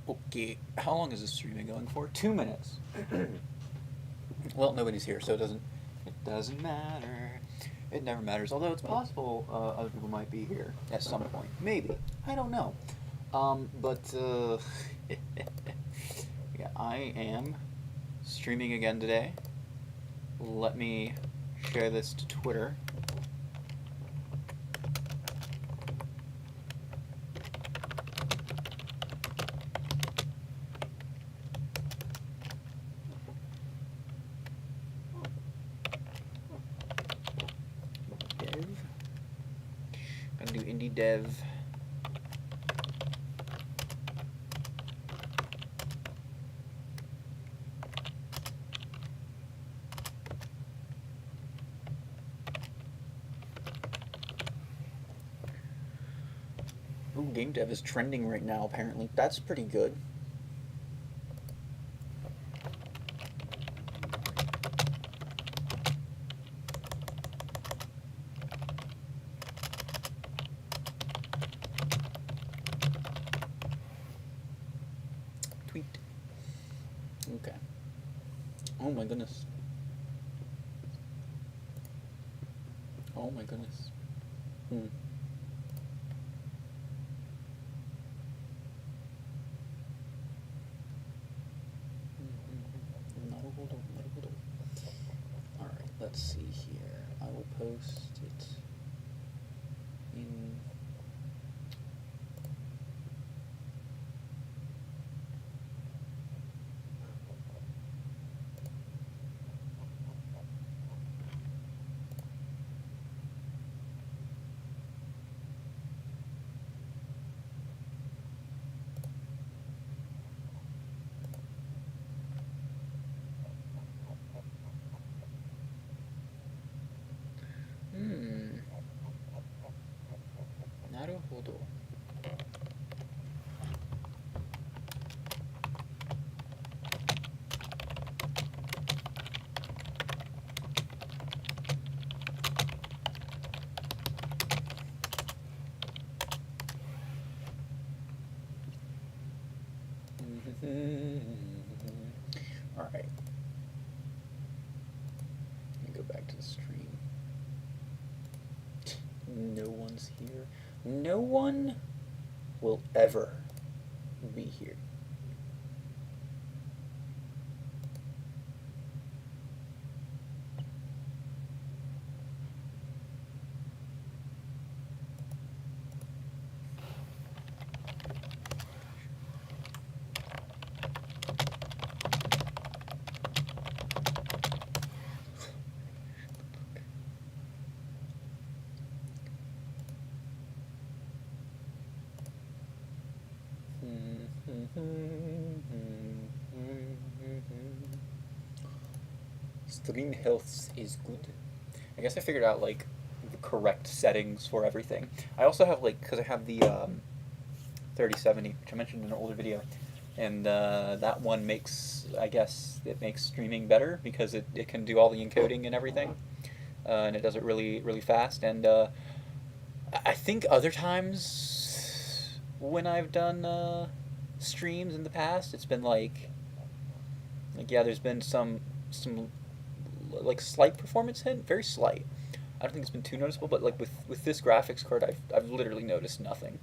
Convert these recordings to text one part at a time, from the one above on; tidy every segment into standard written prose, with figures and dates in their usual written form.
Okay, how long is this streaming going for? 2 minutes. Well, nobody's here, so it doesn't matter. It never matters. Although it's possible other people might be here at some point. Maybe. I don't know. But yeah, I am streaming again today. Let me share this to Twitter. Dev. Gonna do indie dev. Ooh, game dev is trending right now, apparently. That's pretty good. Tweet. Okay. Oh my goodness. Oh my goodness. Hmm. Alright, let's see here. I will post it in... Naruhodo. Alright. Let me go back to the stream. No one's here. No one will ever be here. Stream health is good. I guess I figured out like the correct settings for everything. I also have like, because I have the 3070, which I mentioned in an older video, and that one makes, I guess, it makes streaming better because it can do all the encoding and everything, and it does it really, really fast. And I think other times when I've done streams in the past, it's been like yeah, there's been some like slight performance hit, very slight. I don't think it's been too noticeable, but like with this graphics card, I've literally noticed nothing.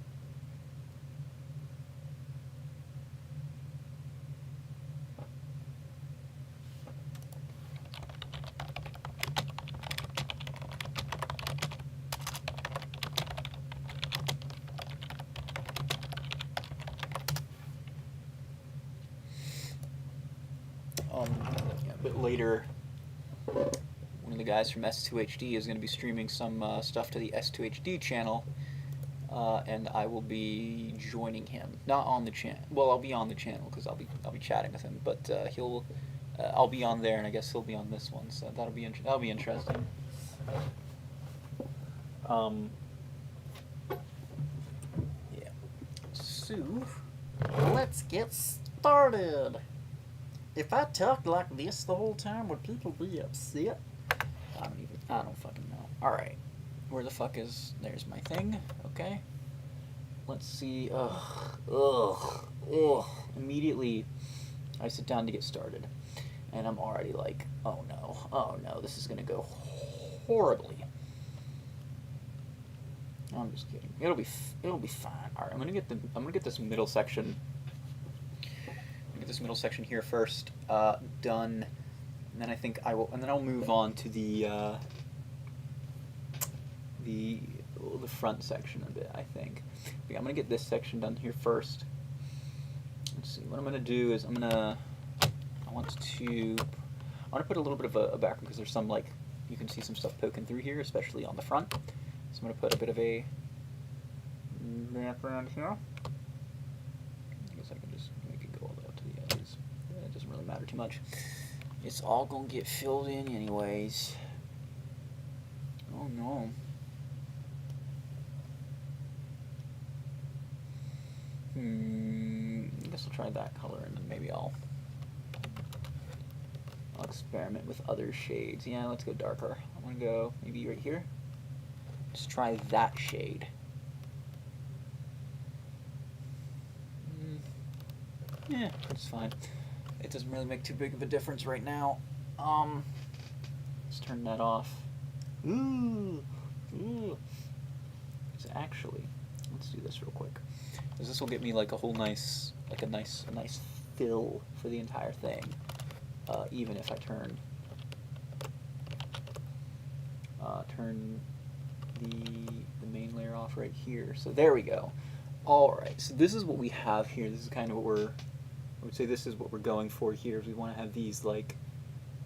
A bit later, one of the guys from S2HD is going to be streaming some stuff to the S2HD channel, and I will be joining him. Not on the channel. Well, I'll be on the channel because I'll be chatting with him. But I'll be on there, and I guess he'll be on this one. So that'll be interesting. Yeah. So let's get started. If I talked like this the whole time, would people be upset? I don't fucking know. Alright. Where the fuck is... There's my thing. Okay. let's see. Ugh. Immediately, I sit down to get started, and I'm already like, oh no, this is gonna go horribly. I'm just kidding. It'll be fine. All right, I'm gonna get this middle section. Get this middle section here first done, and then I think I'll move on to the front section a bit. I think. Yeah, I'm gonna get this section done here first. Let's see. What I'm gonna do is I want to put a little bit of a background because there's some, like, you can see some stuff poking through here, especially on the front. So I'm gonna put a bit of a background here. I guess I can just make it go all the way up to the edges. Yeah, it doesn't really matter too much. It's all gonna get filled in anyways. Oh no. I guess I'll try that color, and then maybe I'll experiment with other shades. Yeah, let's go darker. I'm gonna go maybe right here. Just try that shade. Yeah, it's fine. It doesn't really make too big of a difference right now. Let's turn that off. Ooh. It's actually, let's do this real quick, because this will get me like a whole nice, a nice fill for the entire thing. Even if I turn the main layer off right here. So there we go. All right. So this is what we have here. This is kind of what I would say this is what we're going for here. Is we want to have these like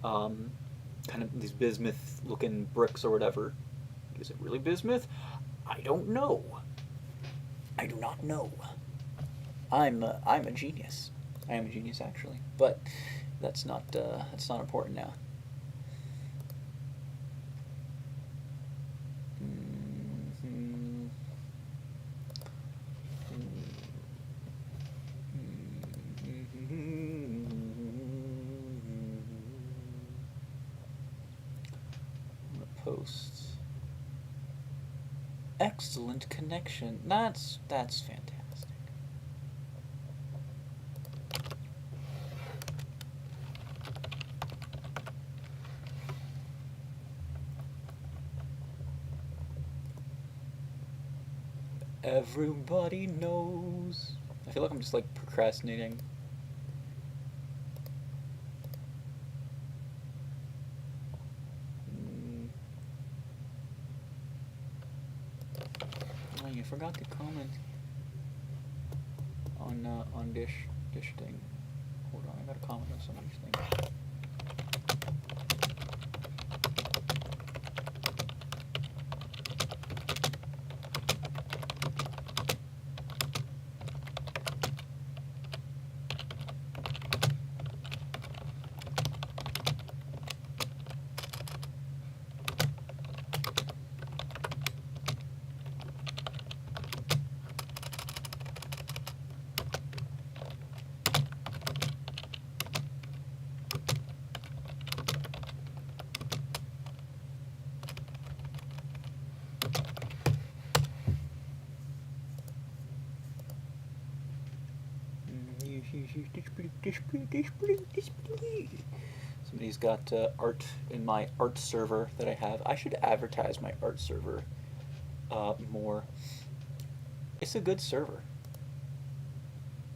kind of these bismuth looking bricks or whatever. Is it really bismuth? I don't know. I do not know. I'm a genius. I am a genius actually, but that's not important now. Post. Excellent connection. That's fantastic. Everybody knows. I feel like I'm just like procrastinating. Oh, you forgot to comment on dish thing. Hold on, I gotta comment on some of these things. Somebody's got art in my art server that I have. I should advertise my art server more. It's a good server.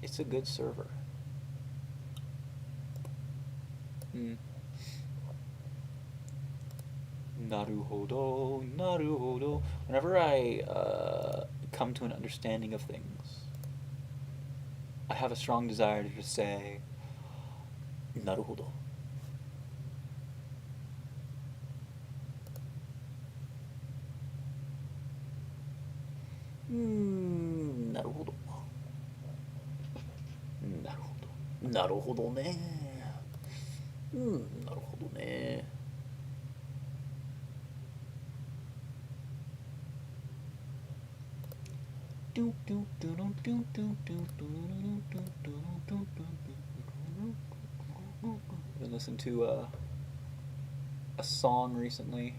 It's a good server. Naruhodo, naruhodo. Whenever I come to an understanding of things, I have a strong desire to just say, naruhodo. Naruhodo. Naruhodo. Naruhodo ne. Naruhodo ne. I've been listening to a song recently.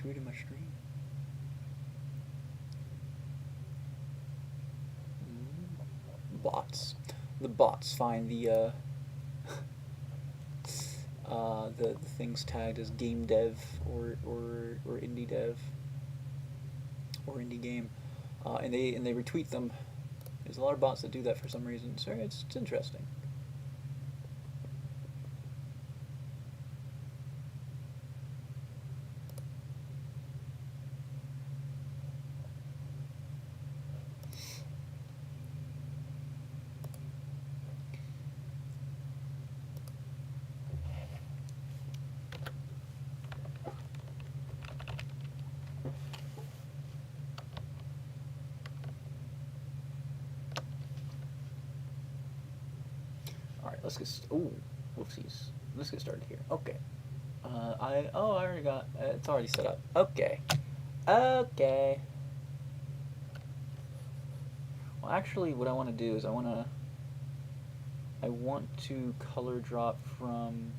retweeted my stream. Bots. The bots find the things tagged as game dev or indie dev or indie game, and they retweet them. There's a lot of bots that do that for some reason, so it's interesting. Let's get whoopsies. Let's get started here. Okay. I already got it's already set up. Okay. Okay. Well, actually, what I want to do is I want to color drop from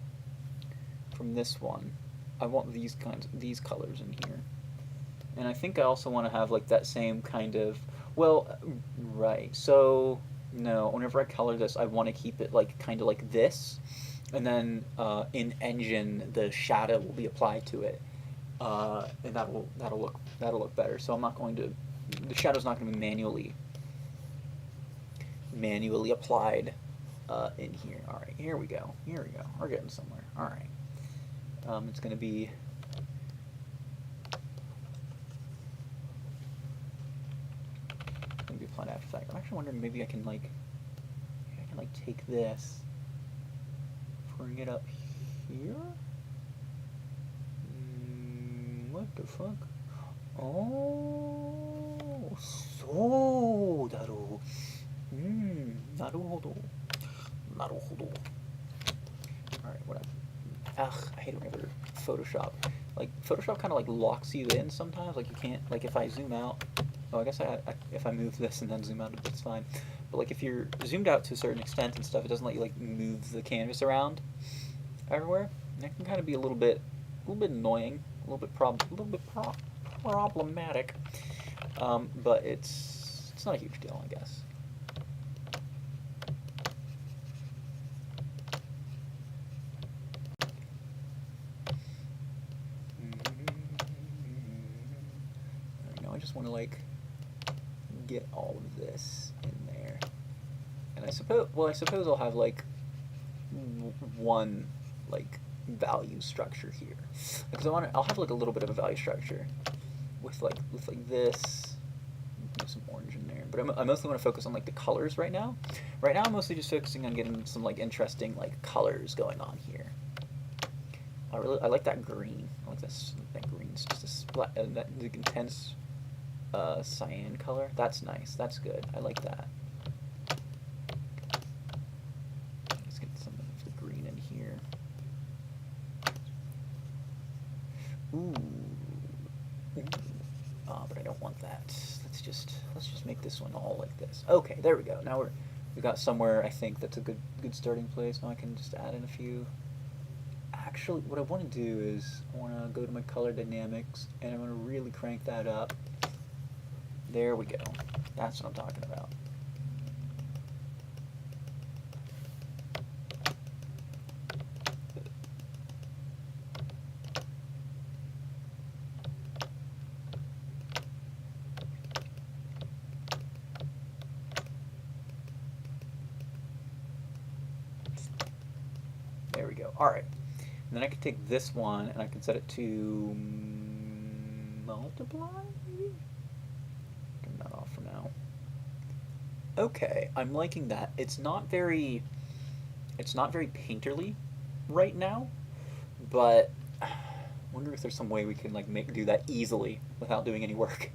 this one. I want these colors in here, and I think I also want to have like that same kind of right. So. No, whenever I color this, I want to keep it like kind of like this, and then in engine the shadow will be applied to it, and that'll look better. So I'm not going to, the shadow's not going to be manually applied in here. All right, here we go. We're getting somewhere. All right, it's going to be. Applied after effect. I'm actually wondering maybe I can take this, bring it up here. What the fuck? Oh, so daru. Naruhodo. Naruhodo. All right, whatever. Ugh, I hate whenever Photoshop kind of like locks you in sometimes. Like you can't, like if I zoom out. Oh, I guess if I move this and then zoom out, it's fine. But like if you're zoomed out to a certain extent and stuff, it doesn't let you like move the canvas around everywhere. And that can kind of be a little bit annoying, a little bit problematic. But it's not a huge deal, I guess. I just want to like get all of this in there, and I suppose I'll have like one like value structure here, because I'll have like a little bit of a value structure with like this, put some orange in there. But I mostly want to focus on like the colors right now. Right now I'm mostly just focusing on getting some like interesting like colors going on here. I like that green. I like that green. It's just that intense cyan color. That's nice. That's good. I like that. Let's get some of the green in here. Ooh. But I don't want that. Let's just make this one all like this. Okay, there we go. Now we got somewhere I think that's a good starting place. Now I can just add in a few. Actually, what I want to do is I want to go to my color dynamics and I'm going to really crank that up. There we go. That's what I'm talking about. There we go. All right. And then I can take this one and I can set it to multiply, maybe? Turn that off for now. Okay, I'm liking that. It's not very painterly right now, but I wonder if there's some way we can like do that easily without doing any work.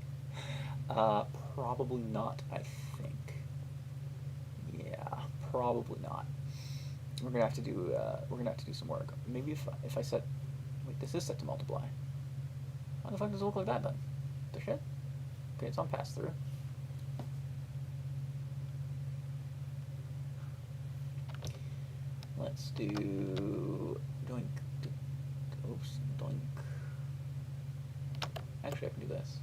Probably not, I think. Yeah, probably not. We're gonna have to do some work. Maybe if I set, wait, this is set to multiply. How the fuck does it look like that then? The shit? Okay, it's on pass through. Let's do doink. Oops, doink. actually I can do this.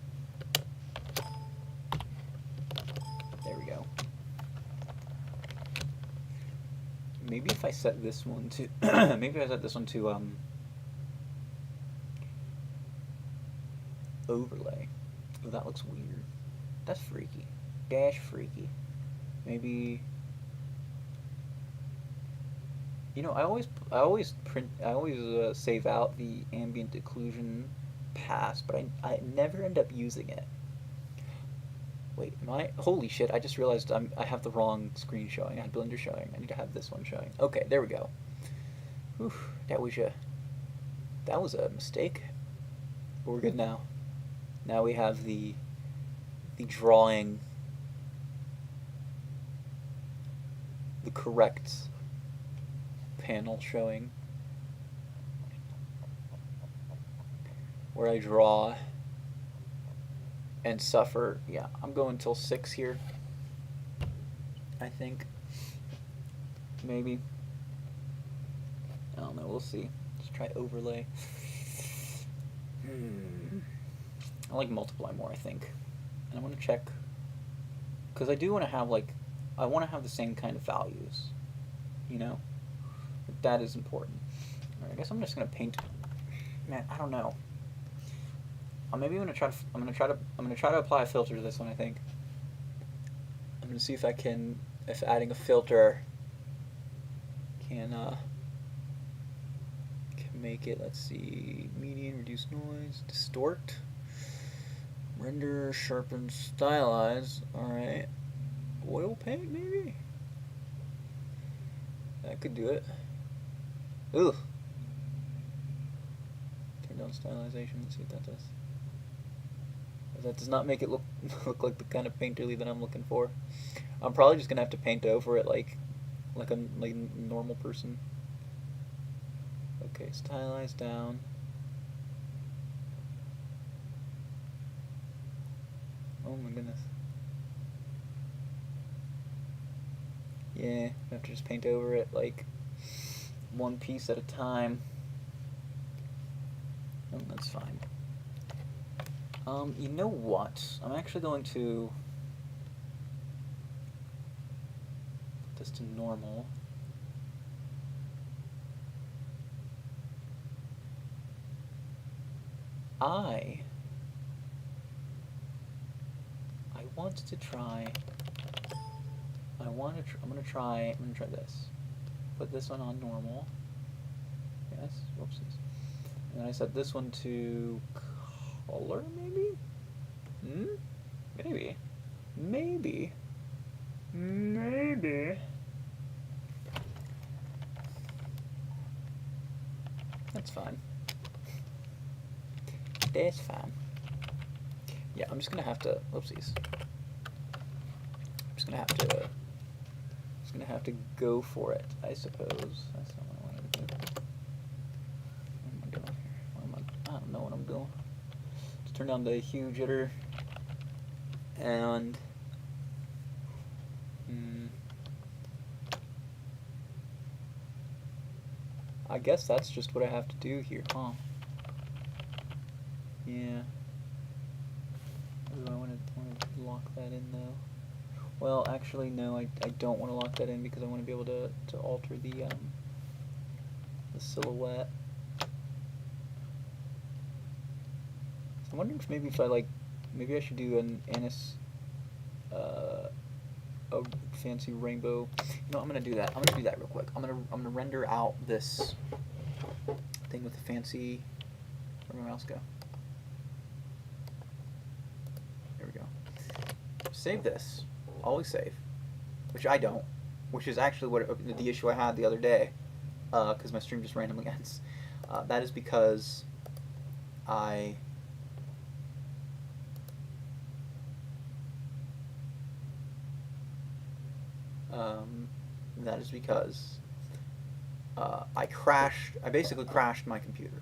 There we go. Maybe if I set this one to maybe if I set this one to overlay. Oh, that looks weird. That's freaky. Dash freaky. Maybe. You know, I always save out the ambient occlusion pass, but I never end up using it. Wait, holy shit, I just realized I have the wrong screen showing. I had Blender showing. I need to have this one showing. Okay, there we go. Whew, that was a mistake. But we're good now. Now we have the drawing, the correct panel showing, where I draw and suffer. Yeah, I'm going till 6 here, I think. Maybe. I don't know, we'll see. Let's try overlay. I like multiply more, I think. And I want to check, because I do want to have, like, I want to have the same kind of values, you know? That is important. All right, I guess I'm just gonna paint. Man, I don't know. Maybe I'm gonna try to apply a filter to this one. I think I'm gonna see if if adding a filter can make it. Let's see, median, reduce noise, distort, render, sharpen, stylize. All right, oil paint maybe. That could do it. Ooh. Turn down stylization. Let's see what that does. That does not make it look like the kind of painterly that I'm looking for. I'm probably just gonna have to paint over it like a normal person. Okay, stylize down. Oh my goodness. Yeah, I have to just paint over it like one piece at a time. Oh, that's fine. You know what? I'm actually going to put this to normal. I want to try. I'm gonna try this. Put this one on normal. Yes. Whoopsies. And then I set this one to color, maybe? Maybe. Maybe. Maybe. That's fine. That's fine. Yeah, I'm just gonna have to. Whoopsies. I'm just gonna have to go for it, I suppose. That's not what I wanted to do. What am I doing here? I don't know what I'm doing. Just turn down the hue jitter. And I guess that's just what I have to do here, huh? Yeah. Ooh, I want to lock that in though. Well, actually, no, I don't want to lock that in because I want to be able to alter the silhouette. So I'm wondering if maybe maybe I should do an a fancy rainbow. No, I'm gonna do that. I'm gonna do that real quick. I'm gonna render out this thing with the fancy. Where'd my mouse go? There we go. Save this. Always save. Which I don't. Which is actually the issue I had the other day, because my stream just randomly ends. That is because I basically crashed my computer.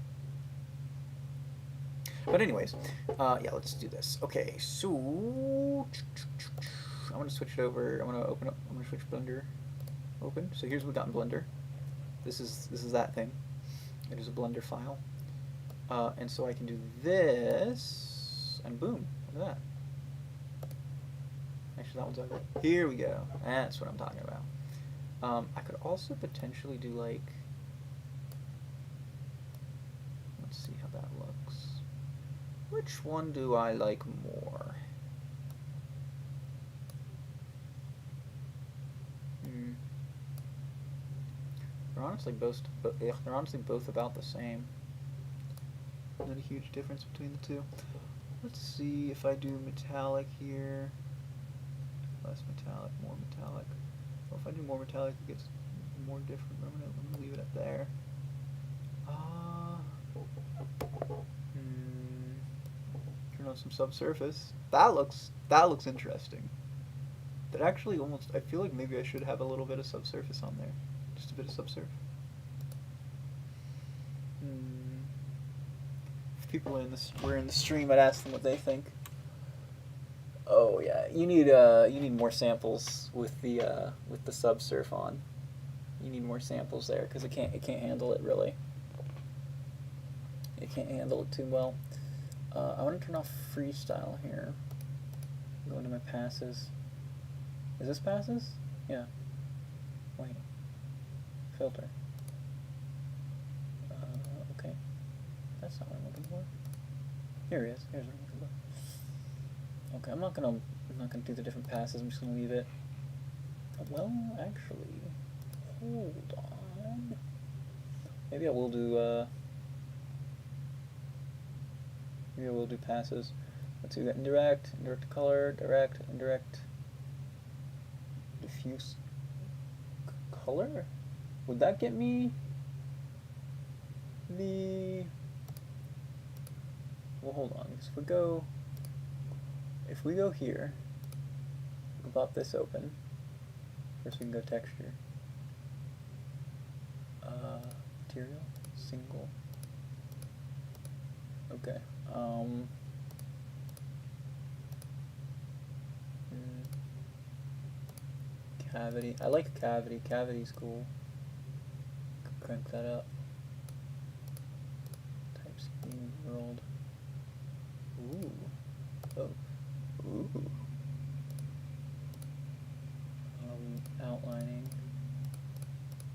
But anyways, yeah, let's do this. Okay, so I'm gonna switch it over. I'm gonna switch Blender open. So here's what we got in Blender. This is that thing. It is a Blender file, and so I can do this. this, and boom, look at that. Actually, that one's ugly. Here we go. That's what I'm talking about. I could also potentially do like, let's see how that looks. Which one do I like more? They're honestly both about the same. Not a huge difference between the two. Let's see if I do metallic here. Less metallic, more metallic. Well, if I do more metallic, it gets more different. I'm gonna leave it up there. Turn on some subsurface. That looks interesting. That actually almost, I feel like maybe I should have a little bit of subsurface on there. Just a bit of subsurf. If people were in the stream, I'd ask them what they think. Oh yeah, you need more samples with the subsurf on. You need more samples there because it can't handle it really. It can't handle it too well. I want to turn off freestyle here. Go into my passes. Is this passes? Yeah. Wait. Filter. Okay. That's not what I'm looking for. Here he is. Here's what I'm looking for. Okay, I'm not gonna do the different passes. I'm just gonna leave it. Well, actually, hold on. Maybe I will do. Maybe I will do passes. Let's do that. Indirect color, direct, indirect, diffuse color. Would that get me the? Well, hold on. Because if we go here, we can pop this open. First, we can go texture. Material, single. Okay. Cavity. I like cavity. Cavity's cool. Crank that up. Type scheme world. Ooh. Oh. Ooh. Outlining.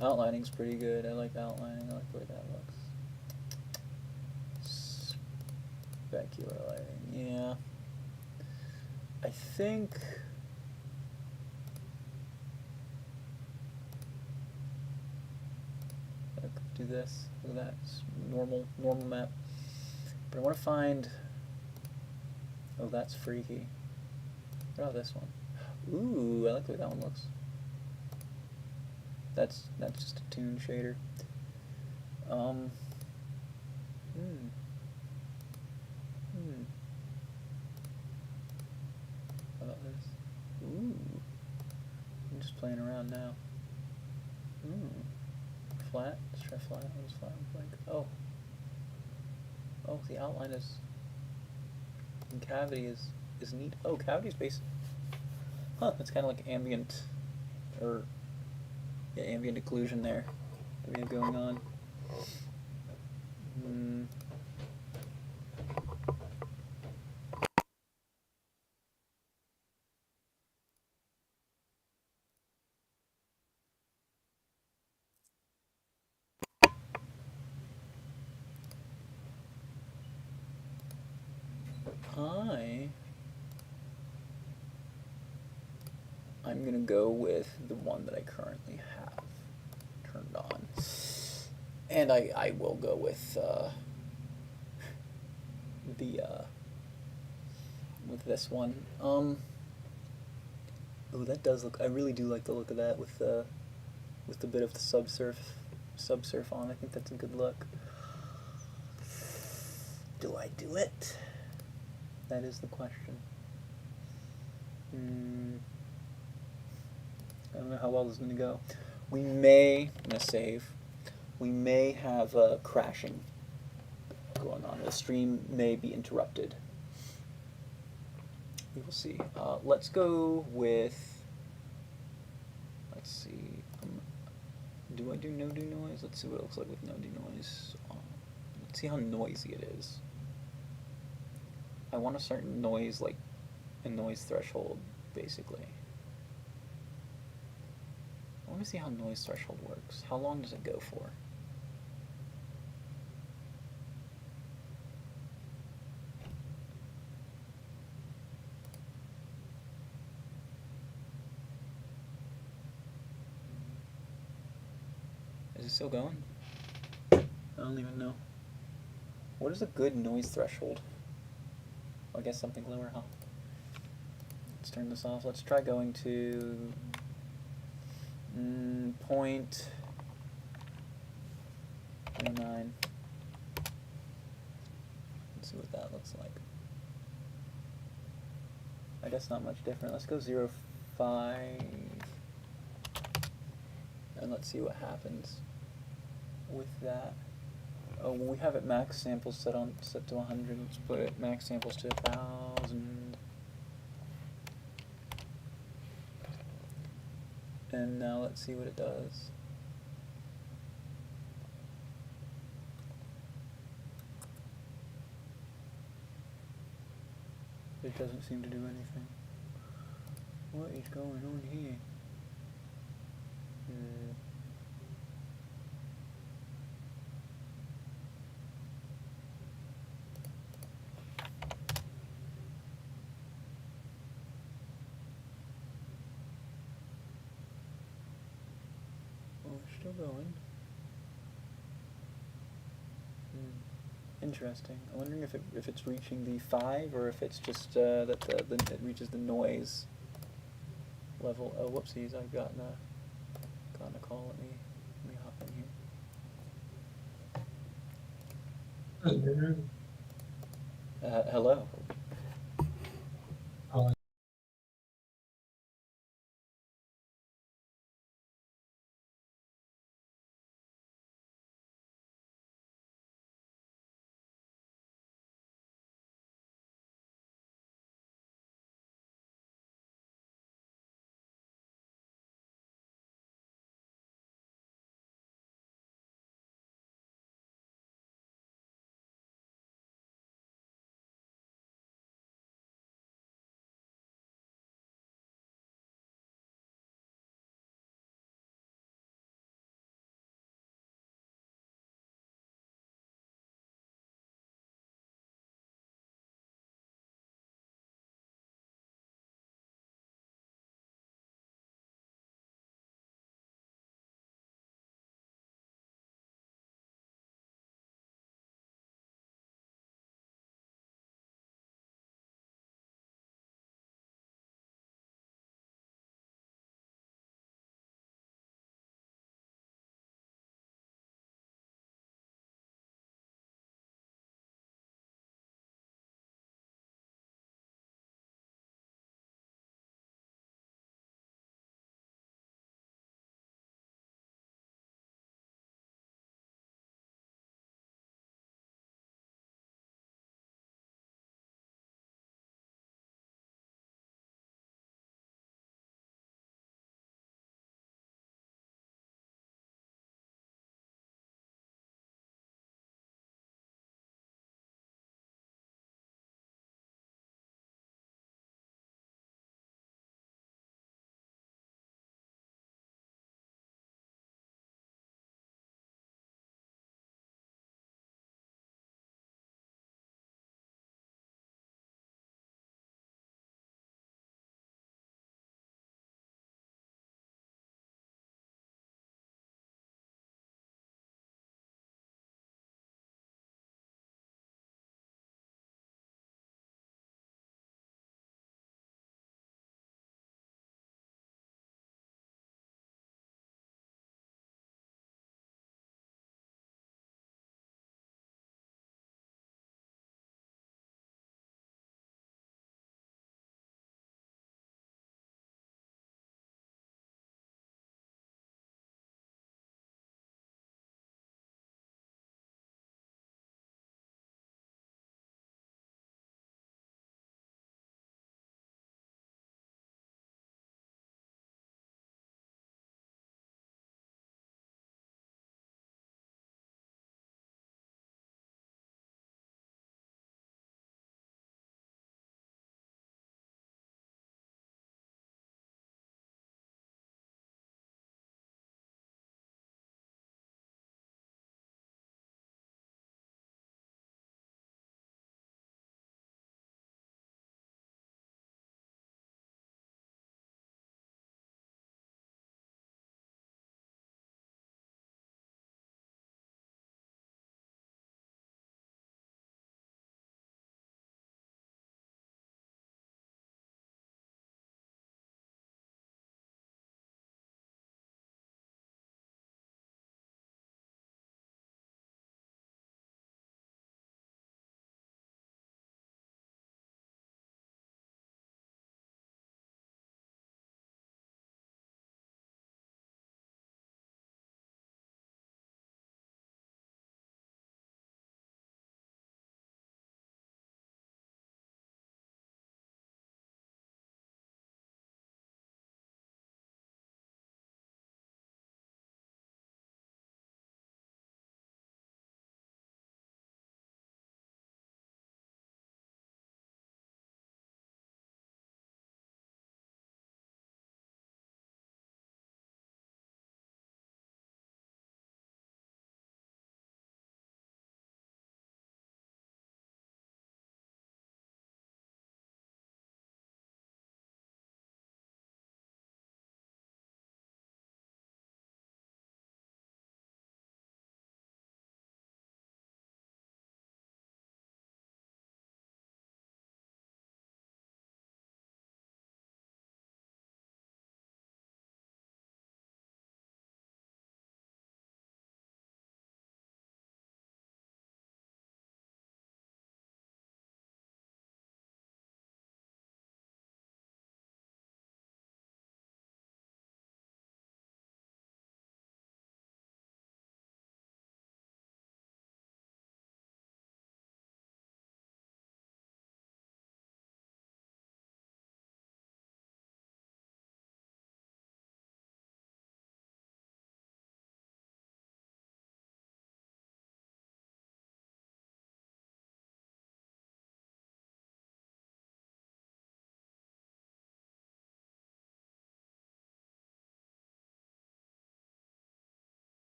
Outlining's pretty good. I like outlining. I like the way that looks. Specular lighting. Yeah. I think. I could do this. Look at that. It's normal map. But I want to find. Oh, that's freaky. What about this one? Ooh, I like the way that one looks. That's just a tune shader. How about this? Ooh. I'm just playing around now. Flat? Let's try flat. What does flat look like? Oh. Oh, the outline is. And cavity is neat. Oh, cavity's basic. Huh, it's kind of like ambient, or yeah, ambient occlusion there that we have going on. I'm gonna go with the one that I currently have turned on, and I will go with with this one. Oh, that does look. I really do like the look of that with the bit of the subsurf on. I think that's a good look. Do I do it? That is the question. I don't know how well this is going to go. I'm going to save. We may have crashing going on. The stream may be interrupted. We will see. Let's go with, let's see, do I do no do noise? Let's see what it looks like with no do noise. Let's see how noisy it is. I want a certain noise, like a noise threshold, basically. I want to see how noise threshold works. How long does it go for? Is it still going? I don't even know. What is a good noise threshold? Well, I guess something lower, huh? Let's turn this off. Let's try going to point 09. Let's see what that looks like. I guess not much different. Let's go 0.5. And let's see what happens with that. Oh, well, we have it max samples set to 100. Let's put it max samples to 1,000. And now let's see what it does. It doesn't seem to do anything. What is going on here? Oh, it's still going. Interesting. I'm wondering if it's reaching the 5 or if it's just that it reaches the noise level. Oh, whoopsies! I've gotten a call. Let me hop in here. Hello.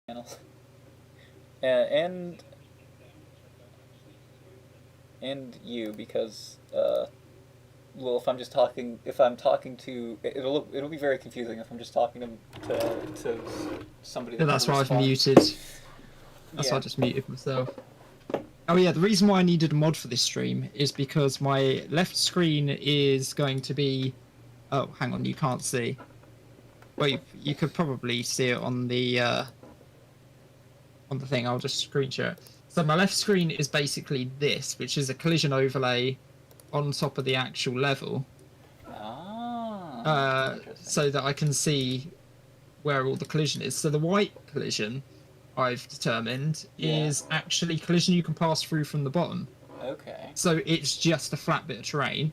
channels. And you, because well, if I'm talking to, it'll be very confusing if I'm just talking to somebody Yeah, that that's never why I've responds. muted. That's why I Yeah. just muted myself. Oh yeah, the reason why I needed a mod for this stream is because my left screen is going to be. Oh, hang on, you can't see. Well, you could probably see it on the thing. I'll just screen share it. So my left screen is basically this, which is a collision overlay on top of the actual level, Ah, interesting. so that I can see where all the collision is. So the white collision I've determined Yeah. is actually collision you can pass through from the bottom. Okay. So it's just a flat bit of terrain.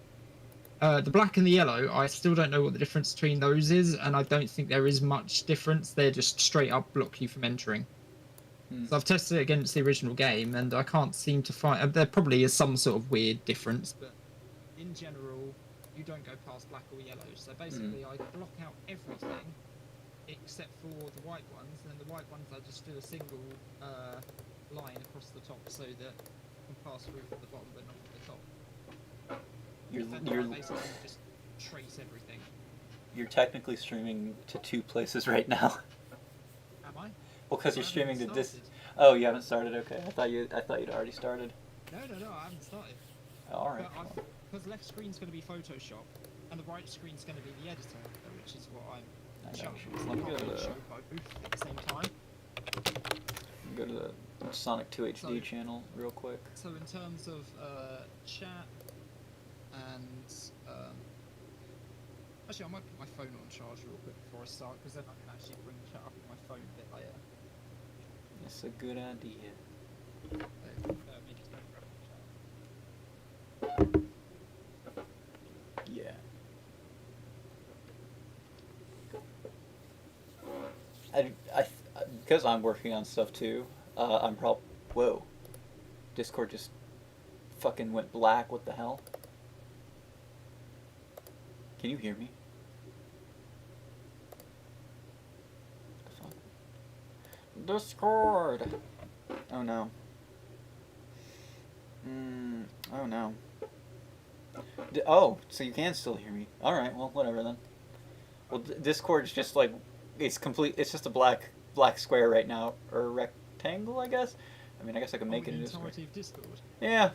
The black and the yellow, I still don't know what the difference between those is, and I don't think there is much difference. They're just straight up block you from entering. Hmm. So I've tested it against the original game, and I can't seem to find. There probably is some sort of weird difference, but in general, you don't go past black or yellow. So Hmm. basically, I block out everything except for the white ones, and then the white ones I just do a single line across the top so that you can pass through from the bottom but not from the top. You're I basically just trace everything. you're technically streaming to two places right now. Am I? Well, because I you're haven't even streaming to this. started. Oh, you haven't started. Okay, I thought you'd already started. No, I haven't started. All right. But Well. because left screen's going to be Photoshop, and the right screen's going to be the editor, which is what I'm I showing. got you. Let me go to the Show both at the same time. go to the Sonic 2HD So- channel real quick. So in terms of chat and actually, I might put my phone on charge real quick before I start, because then I can actually bring chat up on my phone a bit later. That's a good idea. Me just go grab my chat. Yeah. I because I'm working on stuff too. I'm Whoa. Discord just fucking went black. What the hell? Can you hear me? What the fuck? Discord. Oh no. Oh no. Oh, so you can still hear me. All right. Well, whatever then. Well, Discord's just like it's complete. It's just a black square right now, or rectangle, I guess. I mean, I guess I could make it the into a square. entirety of Discord. Yeah.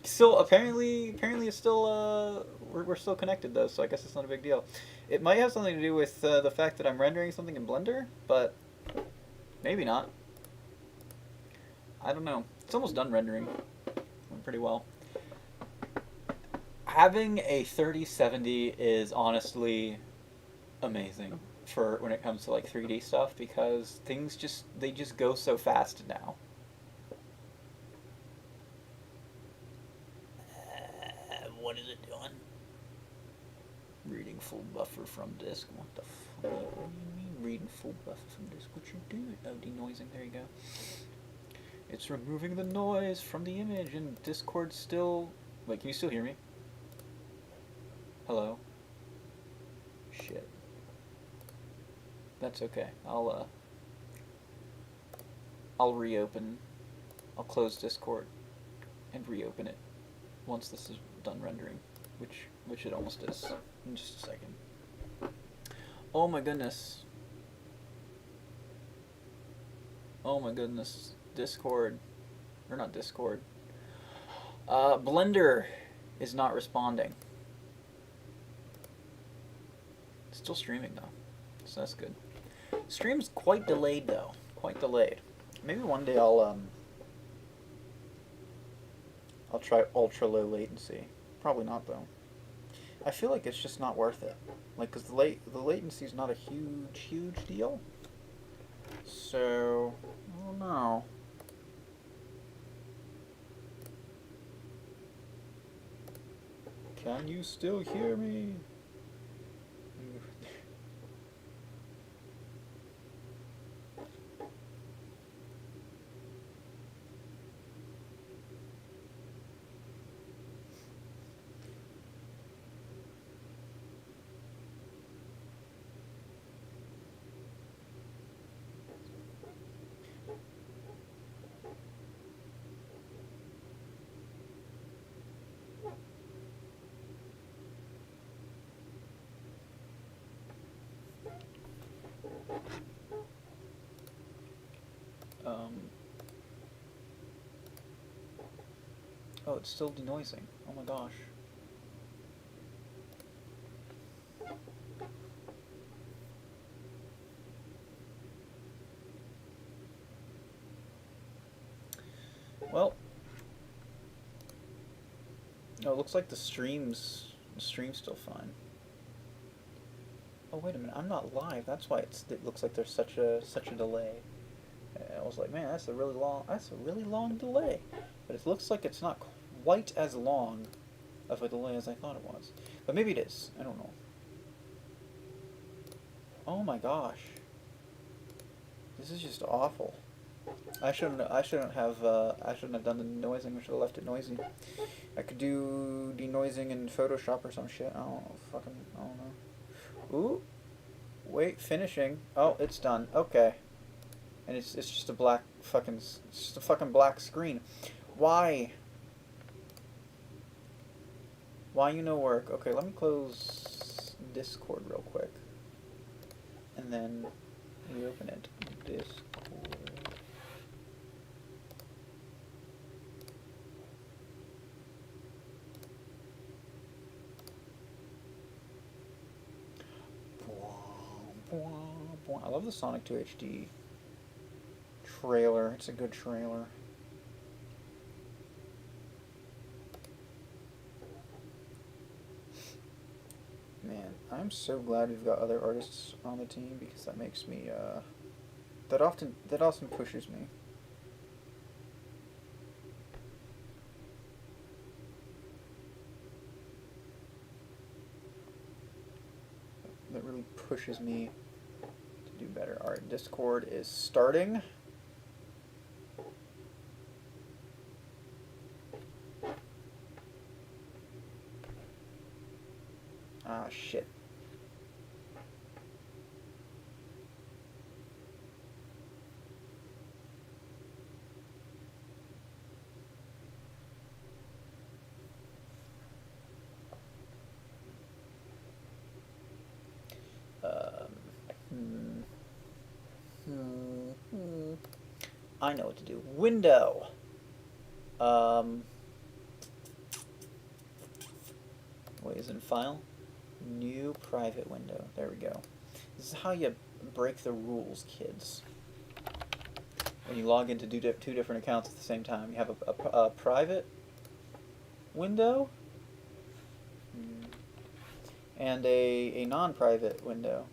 Still, apparently it's still we're still connected though, so I guess it's not a big deal. It might have something to do with the fact that I'm rendering something in Blender, but maybe not. I don't know. It's almost done rendering. Went pretty well. Having a 3070 is honestly amazing for when it comes to like 3D stuff, because they just go so fast now. What is it doing? Reading full buffer from disk. What the fuck? What do you mean reading full buffer from disk? What you doing? Oh, denoising. There you go. It's removing the noise from the image, and Discord still. Wait, can you still hear me? Hello? Shit. That's okay. I'll reopen. I'll close Discord and reopen it once this is done rendering, which it almost is. In just a second. Oh my goodness. Oh my goodness. Discord. Or not Discord. Blender is not responding. It's still streaming though, so that's good. Stream's quite delayed though. Quite delayed. Maybe one day I'll try ultra low latency. Probably not though. I feel like it's just not worth it. Like, cause the latency is not a huge deal. So I don't know. Can you still hear me? Um, oh, it's still denoising. Oh my gosh. Well, oh, it looks like the stream's still fine. Oh wait a minute, I'm not live. That's why it looks like there's such a delay. I was like, man, that's a really long delay. But it looks like it's not quite as long of a delay as I thought it was. But maybe it is. I don't know. Oh my gosh. This is just awful. I shouldn't have done the denoising. I should have left it noisy. I could do denoising in Photoshop or some shit. I don't know. I don't know. Ooh. Wait, finishing. Oh, it's done. Okay. And it's just a it's just a fucking black screen. Why? Why you no work? Okay, let me close Discord real quick. And then reopen it. Discord. I love the Sonic 2HD trailer. It's a good trailer. Man, I'm so glad we've got other artists on the team because that makes me that often pushes me. That really pushes me to do better. Alright, Discord is starting. Ah, shit. I know what to do. Window. Wait, is it in file? New private window. There we go. This is how you break the rules, kids. When you log into two different accounts at the same time, you have a private window and a non-private window.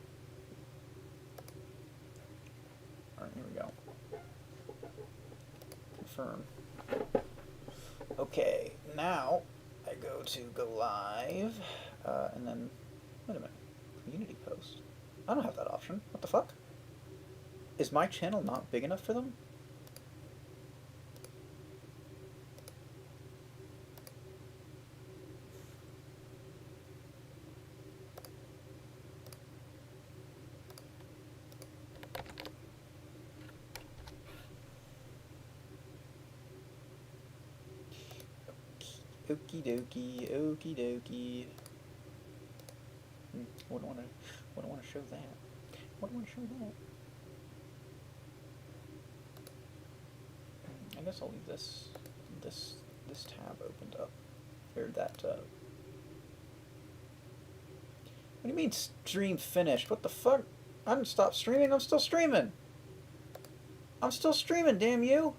Alright, here we go. Confirm. Okay, now I go to go live, and then, wait a minute, community post. I don't have that option. What the fuck? Is my channel not big enough for them? Okie dokie, okie dokie. Wouldn't want to show that. Wouldn't want to show that. I guess I'll leave this tab opened up. Or that. What do you mean stream finished? What the fuck? I didn't stop streaming. I'm still streaming. I'm still streaming. Damn you.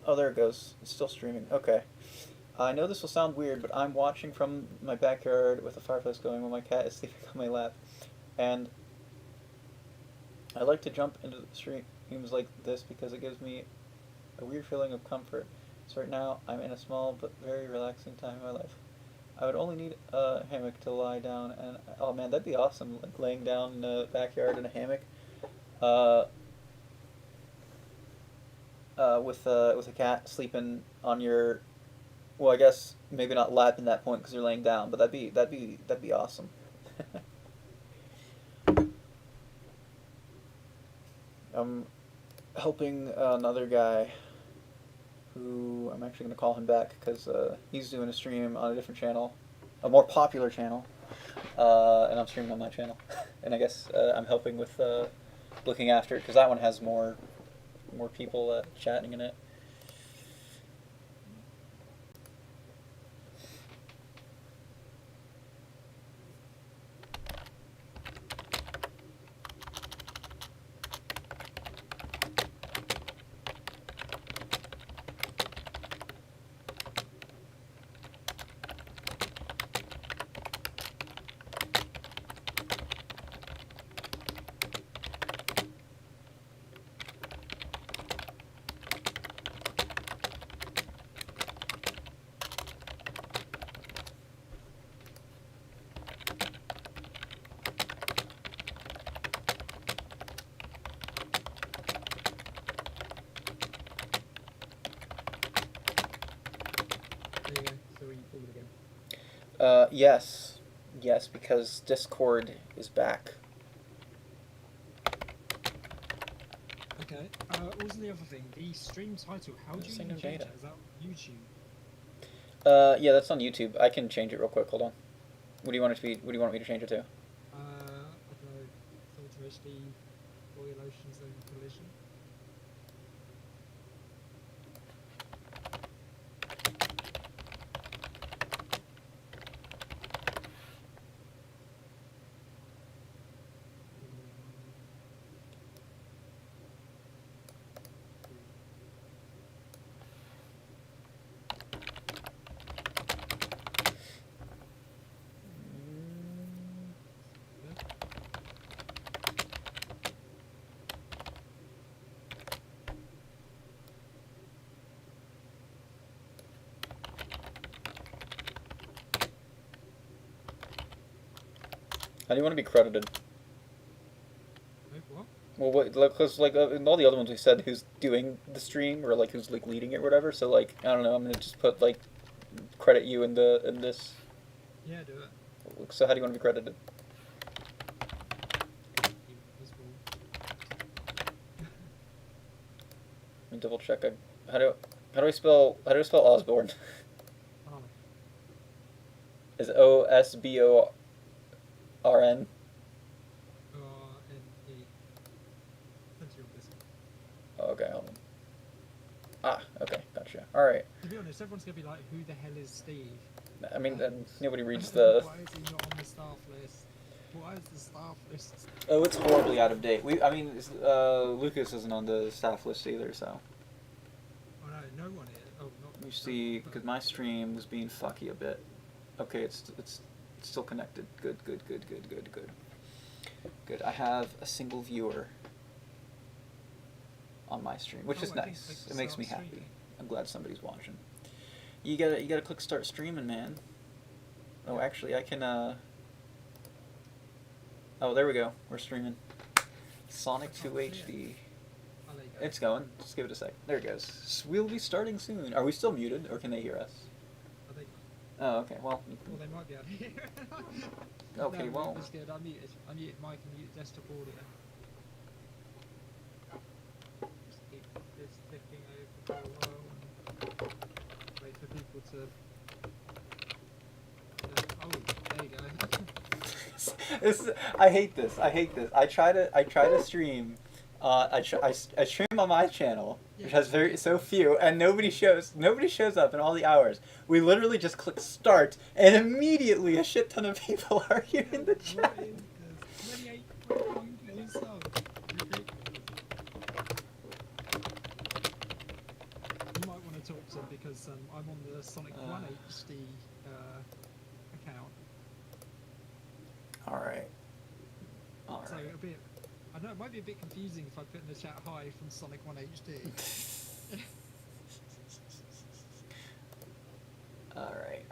Oh, there it goes. It's still streaming. Okay. I know this will sound weird, but I'm watching from my backyard with a fireplace going while my cat is sleeping on my lap. And I like to jump into the streams like this because it gives me a weird feeling of comfort. So right now, I'm in a small but very relaxing time in my life. I would only need a hammock to lie down, and oh man, that'd be awesome, like laying down in the backyard in a hammock. With a cat sleeping on your, well, I guess maybe not lap in that point because you're laying down, but that'd be awesome. I'm helping another guy who I'm actually gonna call him back because he's doing a stream on a different channel, a more popular channel. And I'm streaming on my channel, and I guess I'm helping with looking after it because that one has more people chatting in it. There you go. So we pulled again. Yes, yes, because Discord is back. Okay. What was the other thing? The stream title. How do you Single even change data. that? Is that YouTube? Yeah, that's on YouTube. I can change it real quick. Hold on. What do you want it to be? What do you want me to change it to? I don't know. S2HD, oil oceans and collision. How do you want to be credited? Wait, what? Well, what? Because in all the other ones we said who's doing the stream or like who's like leading it or whatever. So like I don't know. I'm gonna just put like credit you in this. Yeah, do it. So how do you want to be credited? Invisible. Let me double check. How do I spell Osborne? Oh, Is OSBORN? N-E. Plenty of this. Oh, okay, hold on. Ah, okay, gotcha. All right. To be honest, everyone's gonna be like, "Who the hell is Steve?" I mean, nobody reads the. Why is he not on the staff list? Why is the staff list? Oh, it's horribly out of date. Lucas isn't on the staff list either, so. Oh no, no one is. Oh, not. Let me see, because my stream was being fucky a bit. Okay, it's still connected. Good. Good. I have a single viewer on my stream, which is nice. It makes me happy. I'm glad somebody's watching. You gotta click start streaming, man. Oh, actually, I can. Oh, there we go. We're streaming. Sonic 2HD. Oh, there you go. It's going. Just give it a sec. There it goes. We'll be starting soon. Are we still muted, or can they hear us? I think. Oh, okay. Well. Well, they might be able to hear. Okay. No, Well. that's good. I muted mic and muted desktop audio. Just keep this ticking over for a while. Wait for people to. Oh, there you go. I hate this. I try to stream. I stream on my channel, which has so few, and nobody shows up in all the hours. We literally just click start, and immediately a shit ton of people are here in the chat. What is this? 28.1 subs. Ridiculous. You might want to talk to him because I'm on the Sonic 1 HD account. All right. So a bit. I know it might be a bit confusing if I put in the chat hi from Sonic 1 HD. All right.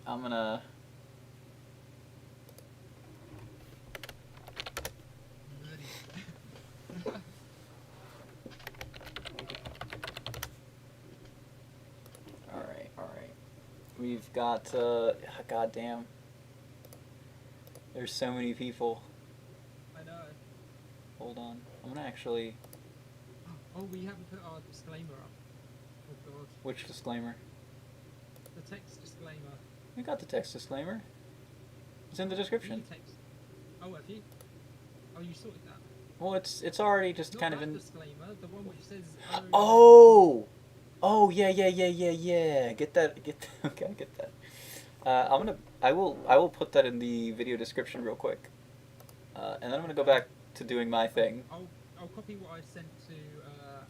I'm gonna. All right. We've got. Goddamn. There's so many people. I know. Hold on. I'm gonna actually. Oh, we haven't put our disclaimer up. Oh god. Which disclaimer? The text disclaimer. We got the text disclaimer. It's in the description. Text. Oh, have you? Oh, you sorted that. Well, it's already just Not kind of that in. disclaimer, the one which says. Oh. Oh yeah yeah yeah yeah yeah. Get that. Get. Okay, I get that. I will put that in the video description real quick. And then I'm gonna go back to doing my thing. I'll copy what I sent to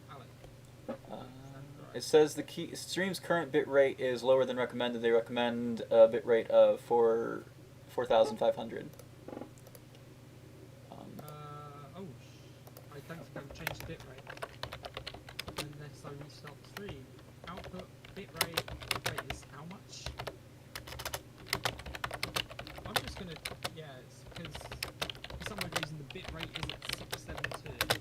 Alec. It says the stream's current bit rate is lower than recommended. They recommend a bit rate of 4,500. I don't think I've changed the bit rate unless I restart the stream. Output bit rate. Wait, is how much? I'm just gonna it's because for some reason the bit rate is at 672.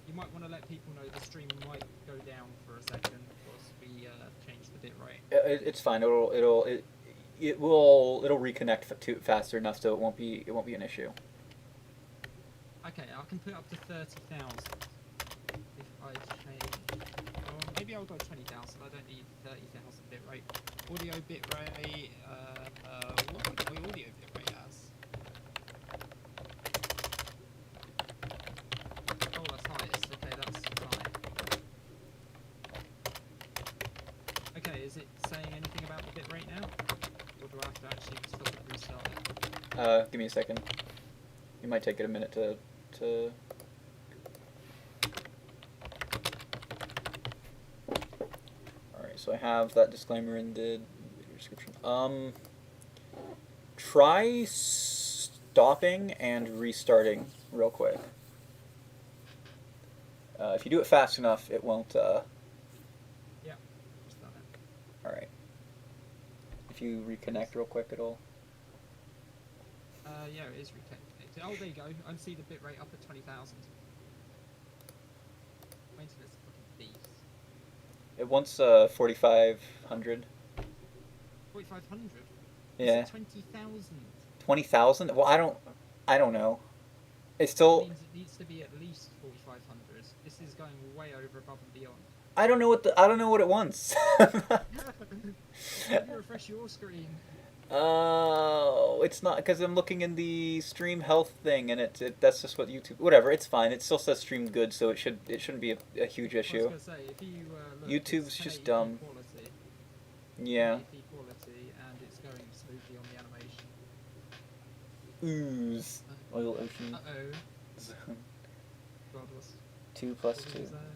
You might want to let people know the stream might go down for a second whilst we change the bit rate. It's fine. It'll reconnect faster enough so it won't be an issue. Okay, I can put up to 30,000 if I change. Or maybe I'll go 20,000. I don't need 30,000 bit rate. Audio bit rate. What would my audio bit rate as? Oh, that's highest. Okay, that's fine. Okay, is it saying anything about the bit rate now? Or do I have to actually stop and restart it? Give me a second. It might take it a minute to. Alright, so I have that disclaimer in the video description. Try stopping and restarting real quick. If you do it fast enough, it won't. Yeah, just done it. Alright. If you reconnect real quick, it'll. Yeah, it is reconnected. Oh, there you go. I see the bitrate up at 20,000. Maintenance fucking beast. It wants 4,500. 4,500? Yeah. 20,000. 20,000? Well, I don't know. It's still. That means it needs to be at least 4,500. This is going way over above and beyond. I don't know what it wants. Maybe refresh your screen. Oh, it's not because I'm looking in the stream health thing, and that's just what YouTube. Whatever, it's fine. It still says stream good, so it shouldn't be a huge issue. I was gonna say, if you look, YouTube's just dumb. Quality, yeah. quality, and it's going smoothly on the animation. Ooze. Oil ocean. Uh-oh. Zone. God, what's 2 plus what 2. was that?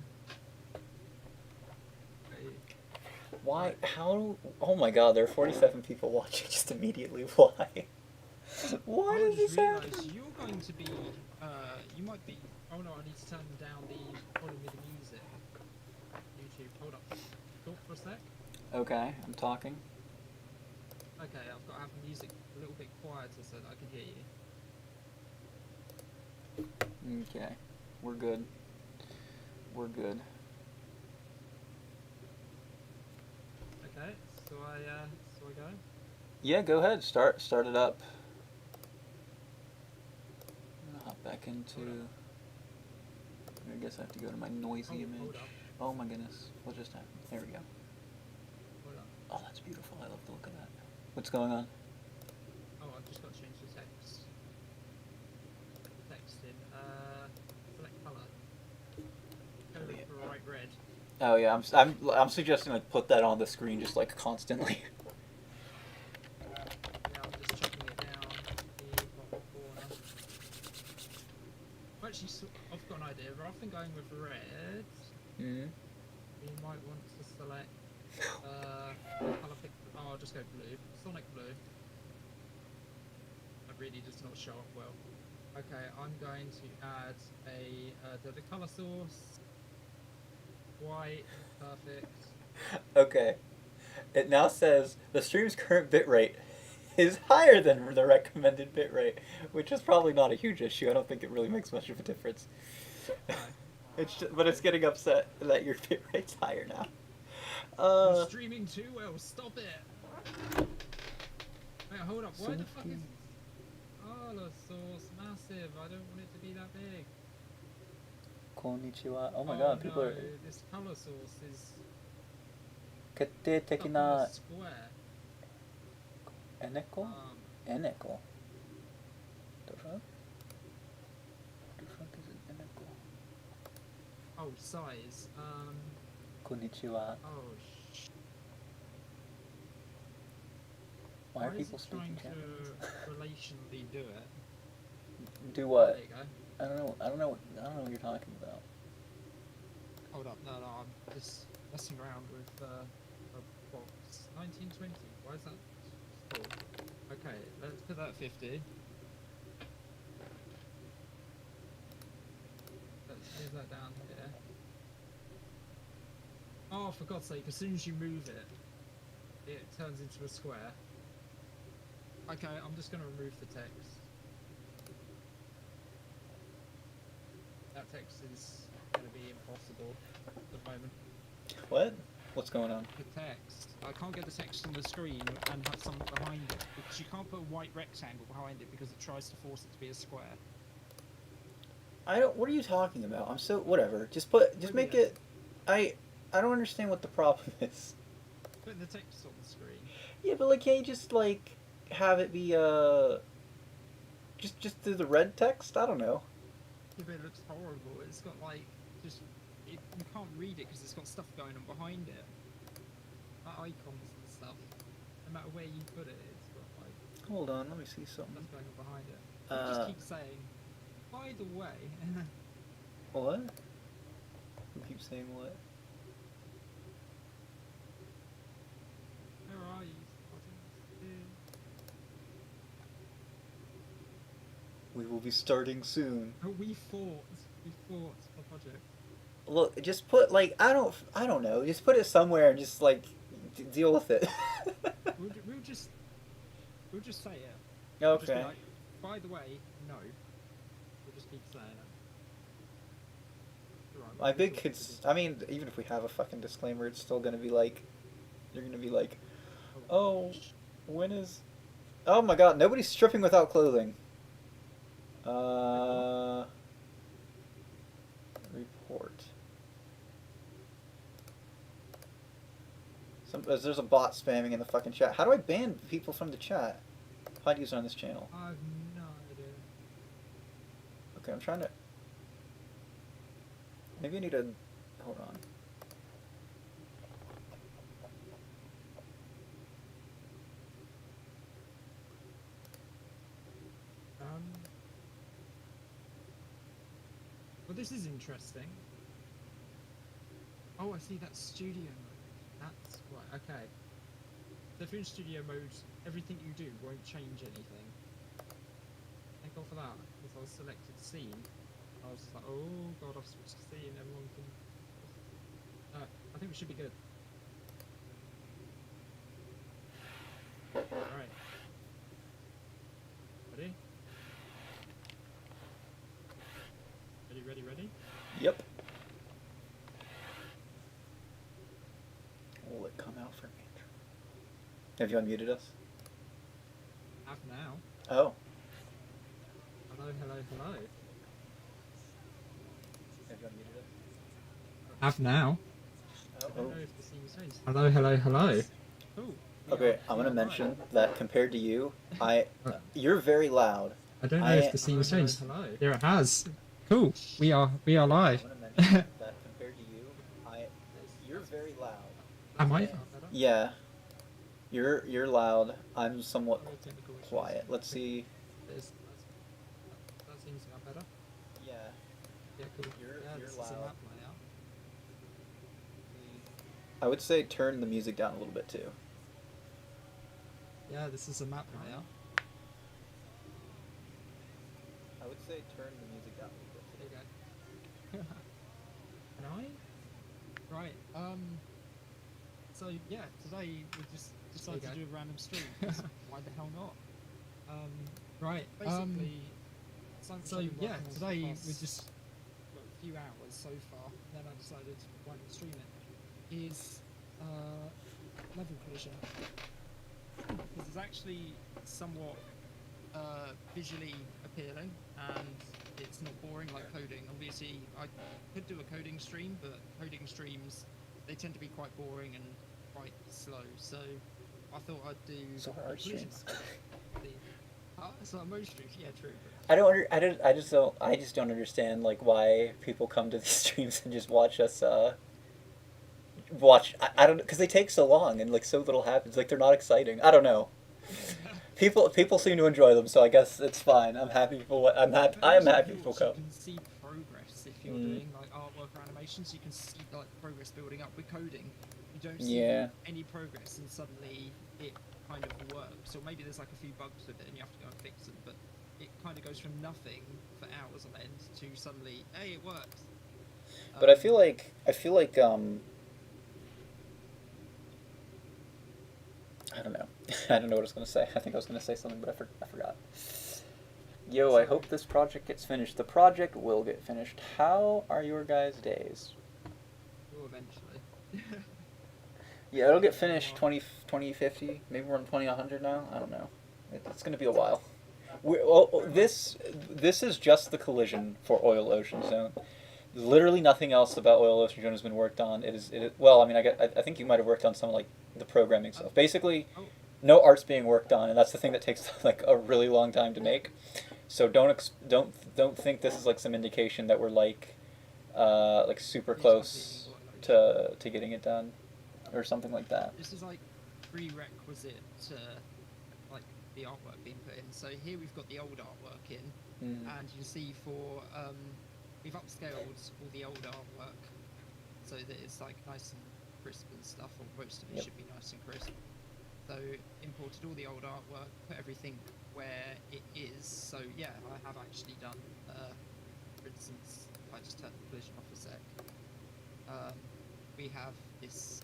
Why? How? Oh my God! There are 47 people watching just immediately. Why? Why does this happen? You're going to be. You might be. Oh no! I need to turn down the volume of the music. YouTube, hold up. Talk for a sec. Okay, I'm talking. Okay, I've got to have the music a little bit quieter so that I can hear you. Okay, we're good. We're good. Okay, so I go. Yeah, go ahead. Start it up. I'm gonna hop back into. I guess I have to go to my noisy image. Hold up. Oh my goodness! What just happened? There we go. Hold up. Oh, that's beautiful. I love the look of that. What's going on? Oh, I've just got to change the text. Text in. Select colour. Go Oh, yeah. for bright red. Oh yeah, I'm suggesting like put that on the screen just like constantly. Yeah, I'm just checking it down. The bottom corner. Actually, I've got an idea. Rather than going with red, Mm-hmm. we might want to select colour pick. Oh, I'll just go blue. Sonic blue. That really does not show up well. Okay, I'm going to add the colour source. White, perfect. Okay. It now says the stream's current bitrate is higher than the recommended bitrate, which is probably not a huge issue. I don't think it really makes much of a difference. But it's getting upset that your bitrate's higher now. You're streaming too well. Stop it. Wait, hold up. Why the fuck is color source massive? I don't want it to be that big. Konnichiwa. Oh my God, people no, are. this color source is 決定的 up in a な square. Eneko? Eneko. The fuck? The fuck is an Eneko? Oh, size. Konnichiwa. Oh, Why are is people it speaking trying Japanese? to relationally do it? Do Oh, what? there you go. I don't know what you're talking about. Hold up, no, I'm just messing around with a box. 1920. Why is that full? Okay, let's put that at 50. Let's move that down here. Oh, for God's sake, as soon as you move it, it turns into a square. Okay, I'm just going to remove the text. That text is going to be impossible at the moment. What? What's going on? The text. I can't get the text on the screen and have something behind it because you can't put a white rectangle behind it because it tries to force it to be a square. I don't. What are you talking about? I'm so whatever. Just make Maybe it. I don't understand what the problem is. Putting the text on the screen. Yeah, but like, can't you just like have it be just do the red text? I don't know. Yeah, but it looks horrible. It's got like you can't read it because it's got stuff going on behind it. Like icons and stuff. No matter where you put it, it's got like. Hold on, let me see something. Stuff going on behind it. You just keep saying, by the way. What? Who keeps saying what? Where are you? We will be starting soon. Oh, we fought the project. Look, just put like I don't know. Just put it somewhere and just like deal with it. we'll just say it. Okay. We'll just be like, by the way, no. We'll just keep saying it. Right, My big kids. I mean, even if we have a fucking disclaimer, it's still gonna be like, you're gonna be like, oh, when is? Oh my god, nobody's stripping without clothing. Report. There's a bot spamming in the fucking chat. How do I ban people from the chat? Hide user on this channel. I have no idea. Okay, I'm trying to. Maybe I need to. Hold on. Well, this is interesting. Oh, I see. That's studio mode. That's right. Okay. So if you're in studio mode, everything you do won't change anything. Thank God for that, because I was selected scene. I was just like, oh god, I've switched to scene. Everyone can. I think we should be good. All right. Ready? Ready? Yep. Will it come out for me? Have you unmuted us? Have now. Oh. Hello. Have you unmuted us? Have now. Oh. I don't know if the scene's changed. Hello. Ooh, Okay, I'm gonna mention that compared to you, you're very loud. I don't know if the scene's changed. Hello. There it has. Cool. We are live. I'm gonna mention that compared to you, you're very loud. Am I? Yeah. You're loud. I'm somewhat quiet. Let's see. That seems to be better. Yeah. Yeah, cool. You're this is loud. a map layout. I would say turn the music down a little bit too. Yeah, this is a map layout. I would say turn the music down a little bit. There you go. Can I? Right. So yeah, today we just decided to do a random stream. Why the hell not? Right. Basically. So yeah, today we just got a few hours so far. Then I decided why not stream it. Is level collision. Because it's actually somewhat visually appealing and it's not boring like coding. Obviously, I could do a coding stream, but coding streams they tend to be quite boring and quite slow. So I thought I'd do. So are our streams. So most streams, yeah, true. I just don't understand like why people come to these streams and just watch us watch. I don't because they take so long and like so little happens. Like they're not exciting. I don't know. People seem to enjoy them, so I guess it's fine. I'm happy people. But I am also happy people yours, you come. can see progress if you're Mm, doing like artwork or animations. You can see like progress building up. With coding, you don't see yeah, any progress, and suddenly it kind of works. Or maybe there's like a few bugs with it, and you have to go and fix them. But it kind of goes from nothing for hours on end to suddenly, hey, it works. but Um, I feel like I don't know. I don't know what I was gonna say. I think I was gonna say something, but I forgot. Yo, I so hope this project gets finished. The project will get finished. How are your guys' days? well, eventually. Yeah, it'll Taking get a little finished while. 2050. Maybe we're on 2100 now. I don't know. It's going to be a while. Well, Very much. this is just the collision for Oil Ocean Zone. Literally nothing else about Oil Ocean Zone has been worked on. Well, I mean, I think you might have worked on some like the programming Um, stuff. Basically, oh, no art's being worked on, and that's the thing that takes like a really long time to make. So don't think this is like some indication that we're like super it's completing close Oil Ocean. to getting it done or something like that. This is like prerequisite to like the artwork being put in. So here we've got the old artwork in, Mm. and you can see for we've upscaled all the old artwork so that it's like nice and crisp and stuff, or most of it Yep. should be nice and crisp. So imported all the old artwork, put everything where it is. So yeah, I have actually done. For instance, if I just turn the collision off a sec, um, we have this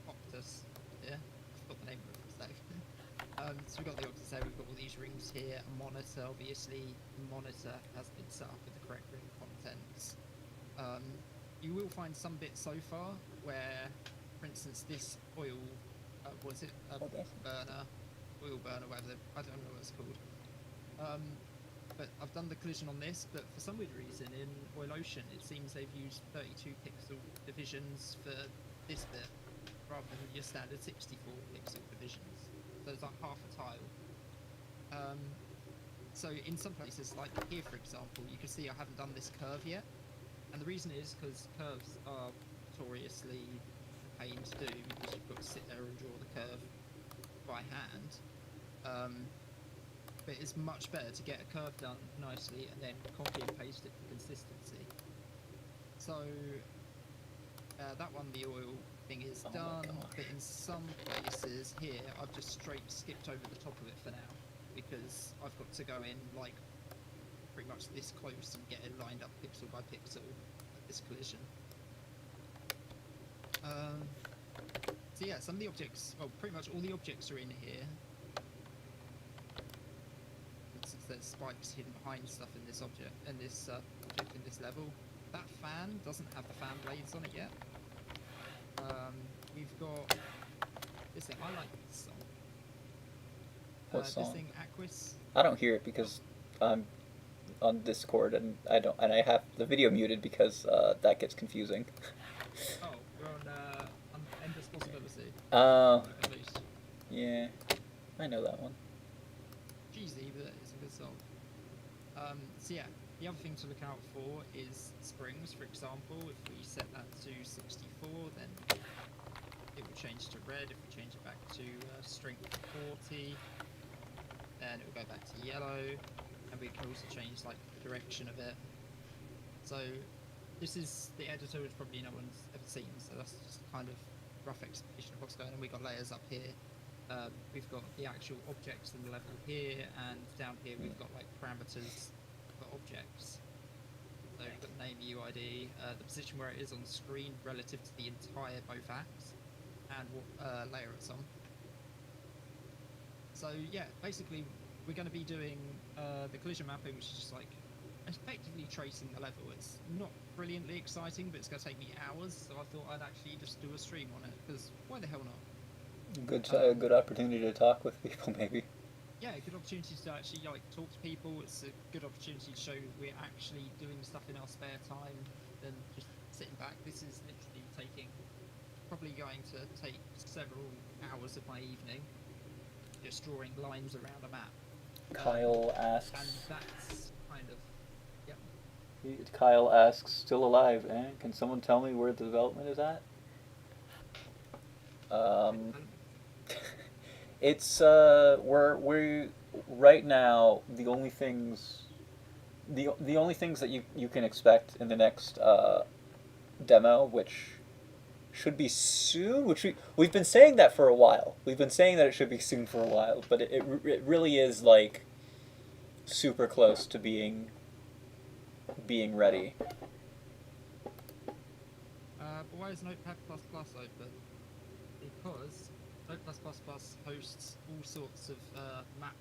octus here. I forgot the name of it for a sec. So we've got the octus there. We've got all these rings here. A monitor, obviously, the monitor has been set up with the correct ring contents. You will find some bits so far where, for instance, this oil, was it a Okay. oil burner, whatever, I don't know what it's called. But I've done the collision on this, but for some weird reason in Oil Ocean, it seems they've used 32 pixel divisions for this bit, rather than your standard 64 pixel divisions. So it's like half a tile. Um, so in some places, like here for example, you can see I haven't done this curve yet. And the reason is because curves are notoriously a pain to do, because you've got to sit there and draw the curve by hand. But it's much better to get a curve done nicely and then copy and paste it for consistency. So that one, the oil thing is Oh my done, gosh. but in some places here, I've just straight skipped over the top of it for now, because I've got to go in like pretty much this close and get it lined up pixel by pixel at this collision. So yeah, some of the objects, well, pretty much all the objects are in here. Since there's spikes hidden behind stuff in this object, object in this level. That fan doesn't have the fan blades on it yet. We've got this thing. I like this song. What This song? thing, Aquis. I don't hear it because I'm on Discord and I have the video muted because that gets confusing. Oh, we're on Endless Possibility. Uh, At least. yeah, I know that one. Cheesy, but it's a good song. So yeah, the other thing to look out for is springs, for example. If we set that to 64, then it will change to red. If we change it back to strength 40, then it will go back to yellow. And we can also change like the direction of it. So this is the editor, which probably no one's ever seen. So that's just kind of rough explanation of what's going on. We've got layers up here. We've got the actual objects in the level here, and down here we've got like parameters for objects. So we've got name, UID, the position where it is on the screen relative to the entire both acts, and what layer it's on. So yeah, basically we're going to be doing the collision mapping, which is just like effectively tracing the level. It's not brilliantly exciting, but it's going to take me hours, so I thought I'd actually just do a stream on it, because why the hell not? Good opportunity to talk with people, maybe. Yeah, good opportunity to actually like talk to people. It's a good opportunity to show we're actually doing stuff in our spare time than just sitting back. This is literally probably going to take several hours of my evening just drawing lines around a map. Kyle and asks. that's kind of yep. Kyle asks, still alive? Eh? Can someone tell me where the development is at? Where Um, development. it's we right now the only things that you can expect in the next demo, which should be soon. Which we've been saying that for a while. We've been saying that it should be soon for a while, but it really is like super close to being ready. But why is Notepad++ open? Because Notepad++ hosts all sorts of map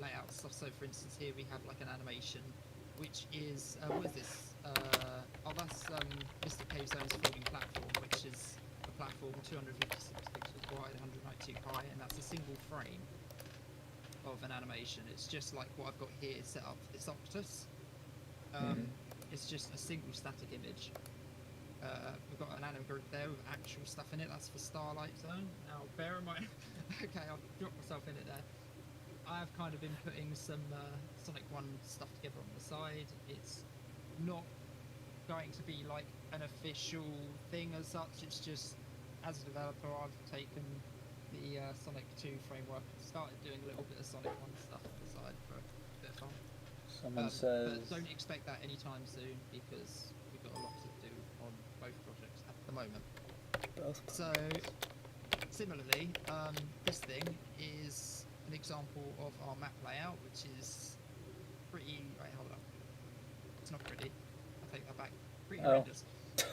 layout stuff. So, for instance, here we have like an animation, which is what is this? That's Mr. Cave Zone's falling platform, which is a platform 256 pixels wide, 192 high, and that's a single frame of an animation. It's just like what I've got here set up for this octus. Mm-hmm. It's just a single static image. We've got an anim group there with actual stuff in it. That's for Starlight Zone. Now, bear in mind, okay, I've dropped myself in it there. I've kind of been putting some Sonic 1 stuff together on the side. It's not going to be like an official thing as such. It's just, as a developer, I've taken the Sonic 2 framework and started doing a little bit of Sonic 1 stuff on the side for a bit of fun. Someone says. But don't expect that anytime soon because we've got a lot to do on both projects at the moment. Both. So, similarly, this thing is an example of our map layout, which is pretty. Right, hold up. It's not pretty. I take that back. Pretty horrendous.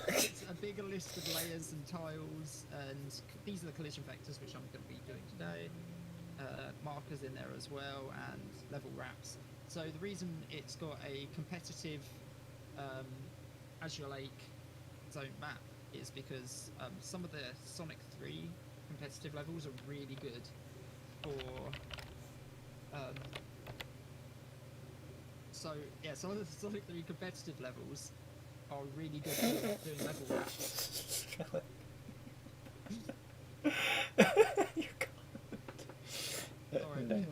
It's a bigger list of layers and tiles, and these are the collision vectors, which I'm going to be doing today. Markers in there as well, and level wraps. So the reason it's got a competitive Azure Lake zone map is because some of the Sonic 3 competitive levels are really good for so yeah, some of the Sonic 3 competitive levels are really good for doing level wraps. You Sorry. no.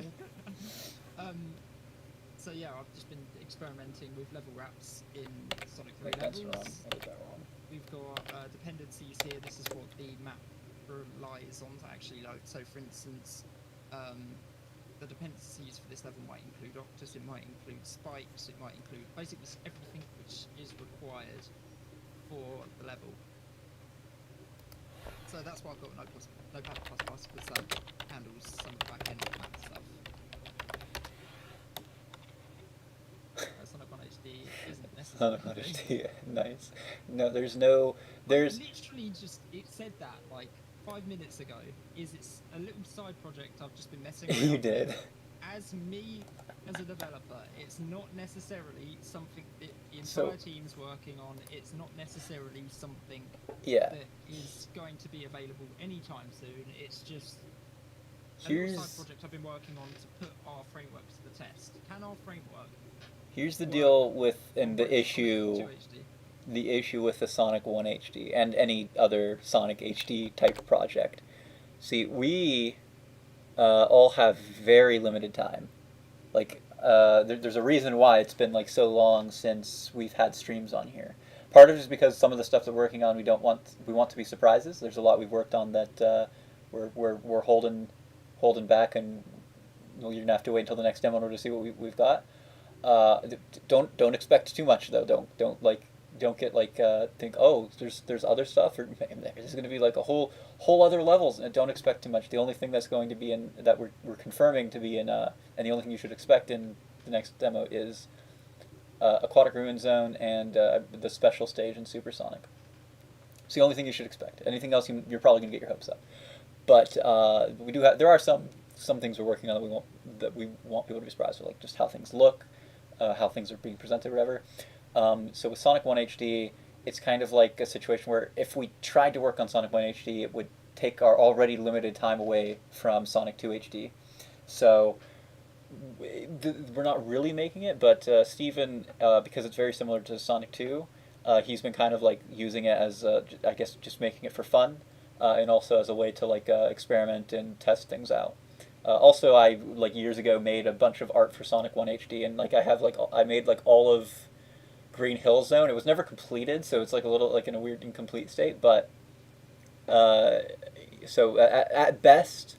So yeah, I've just been experimenting with level wraps in Sonic 3 Wait, that's levels. wrong. I did that wrong. We've got dependencies here. This is what the map relies on to actually load. So for instance, the dependencies for this level might include Octus, it might include spikes, it might include basically everything which is required for the level. So that's why I've got Notepad++, because that handles some of the back-end map stuff. Sonic 1 HD isn't necessarily Sonic 1 HD, nice. No, there's no. There's. I literally just it said that like 5 minutes ago. It's a little side project I've just been messing around You did. with. As me, as a developer, it's not necessarily something that the entire team's working on. It's not necessarily something Yeah. that is going to be available anytime soon. It's just a Here's. little side project I've been working on to put our framework to the test. Can our framework Here's the work deal with on the both issue. Sonic 2 HD? The issue with the Sonic 1 HD and any other Sonic HD type project. See, we all have very limited time. Like, there's a reason why it's been like so long since we've had streams on here. Part of it is because some of the stuff that we're working on we want to be surprises. There's a lot we've worked on that we're holding back, and you're gonna have to wait until the next demo in order to see what we've got. Don't expect too much though. Don't get like think, oh, there's other stuff, or there's going to be like a whole other levels, and don't expect too much. The only thing that's going to be in that we're confirming to be in and the only thing you should expect in the next demo is Aquatic Ruin Zone and the special stage in Supersonic. It's the only thing you should expect. Anything else, you're probably going to get your hopes up. But there are some things we're working on that we want people to be surprised with, like just how things look, how things are being presented, whatever. So with Sonic 1 HD, it's kind of like a situation where if we tried to work on Sonic 1 HD, it would take our already limited time away from Sonic 2 HD. So we're not really making it, but Steven, because it's very similar to Sonic 2, he's been kind of like using it as, I guess, just making it for fun, and also as a way to like experiment and test things out. Also, I like years ago made a bunch of art for Sonic 1 HD, and like I have like I made like all of Green Hill Zone. It was never completed, so it's like a little like in a weird incomplete state. But uh, at best,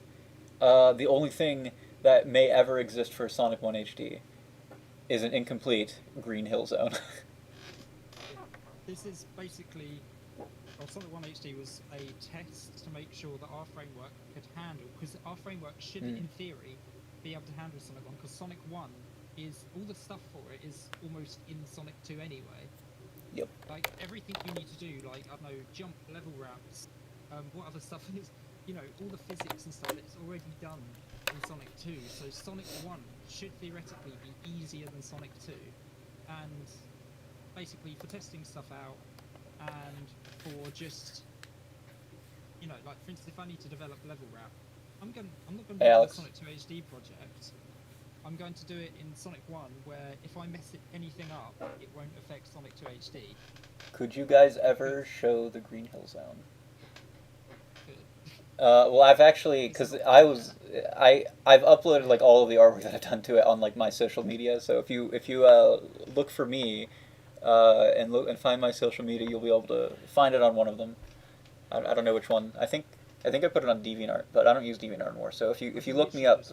the only thing that may ever exist for Sonic 1 HD is an incomplete Green Hill Zone. Yeah. This is basically, well, Sonic 1 HD was a test to make sure that our framework could handle, because our framework should, in theory, be able to handle Sonic 1, because Sonic 1 is, all the stuff for it is almost in Sonic 2 anyway. Yep. Like, everything you need to do, like, I don't know, jump, level routes, what other stuff is, you know, all the physics and stuff, it's already done in Sonic 2, so Sonic 1 should theoretically be easier than Sonic 2, and basically for testing stuff out, and for just, you know, like for instance, if I need to develop level route, I'm not going to do the Sonic 2 HD project. I'm going to do it in Sonic 1, where if I mess anything up, it won't affect Sonic 2 HD. Could you guys ever show the Green Hill Zone? Good. Well, I've actually, because I've uploaded like all of the artwork that I've done to it on like my social media. So if you look for me, and find my social media, you'll be able to find it on one of them. I don't know which one. I think I put it on DeviantArt, but I don't use DeviantArt anymore. So if you look me up,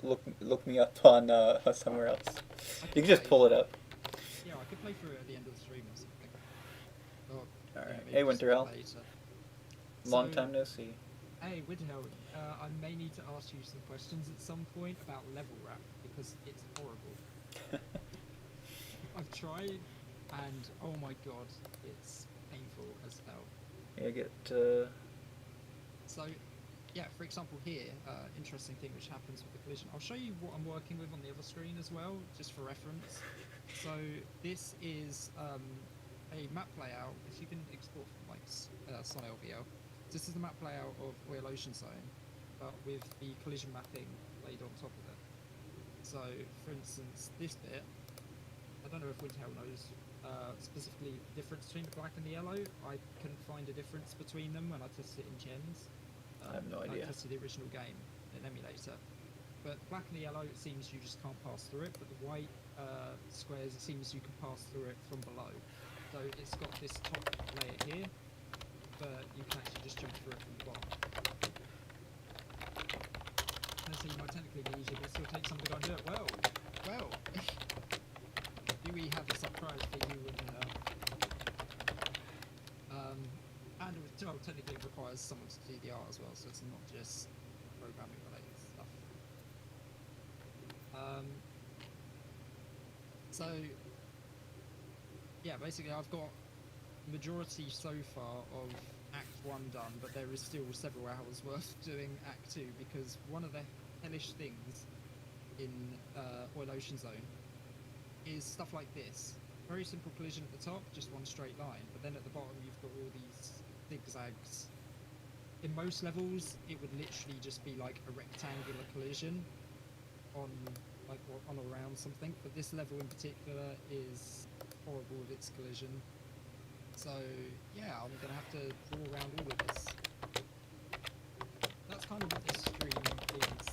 look me up on somewhere else. You can just pull it up. Yeah, I could play through it at the end of the stream or something. Or, All right. Yeah, Hey, Winterhell. Long So, time no see. Hey, Winterhell, I may need to ask you some questions at some point about level wrap, because it's horrible. I've tried, and oh my god, it's painful as hell. Yeah, get. So, yeah, for example here, interesting thing which happens with the collision. I'll show you what I'm working with on the other screen as well, just for reference. So this is a map layout, which you can export from like Sun LVL. This is the map layout of Oil Ocean Zone, but with the collision mapping laid on top of it. So, for instance, this bit, I don't know if Wintel knows specifically the difference between the black and the yellow. I couldn't find a difference between them when I tested it in Gens. I have no idea. I tested the original game in emulator. But the black and the yellow, it seems you just can't pass through it, but the white squares, it seems you can pass through it from below. So it's got this top layer here, but you can actually just jump through it from the bottom. And so you might technically be easier, but it still takes something to go and do it. Well, do we have a surprise for you and and well, technically it requires someone to do the art as well, so it's not just programming related stuff. So yeah, basically I've got majority so far of Act 1 done, but there is still several hours worth doing Act 2, because one of the hellish things in Oil Ocean Zone is stuff like this. Very simple collision at the top, just one straight line, but then at the bottom you've got all these zigzags. In most levels, it would literally just be like a rectangular collision on on or around something, but this level in particular is horrible with its collision. So yeah, I'm gonna have to draw around all of this. That's kind of what this stream is.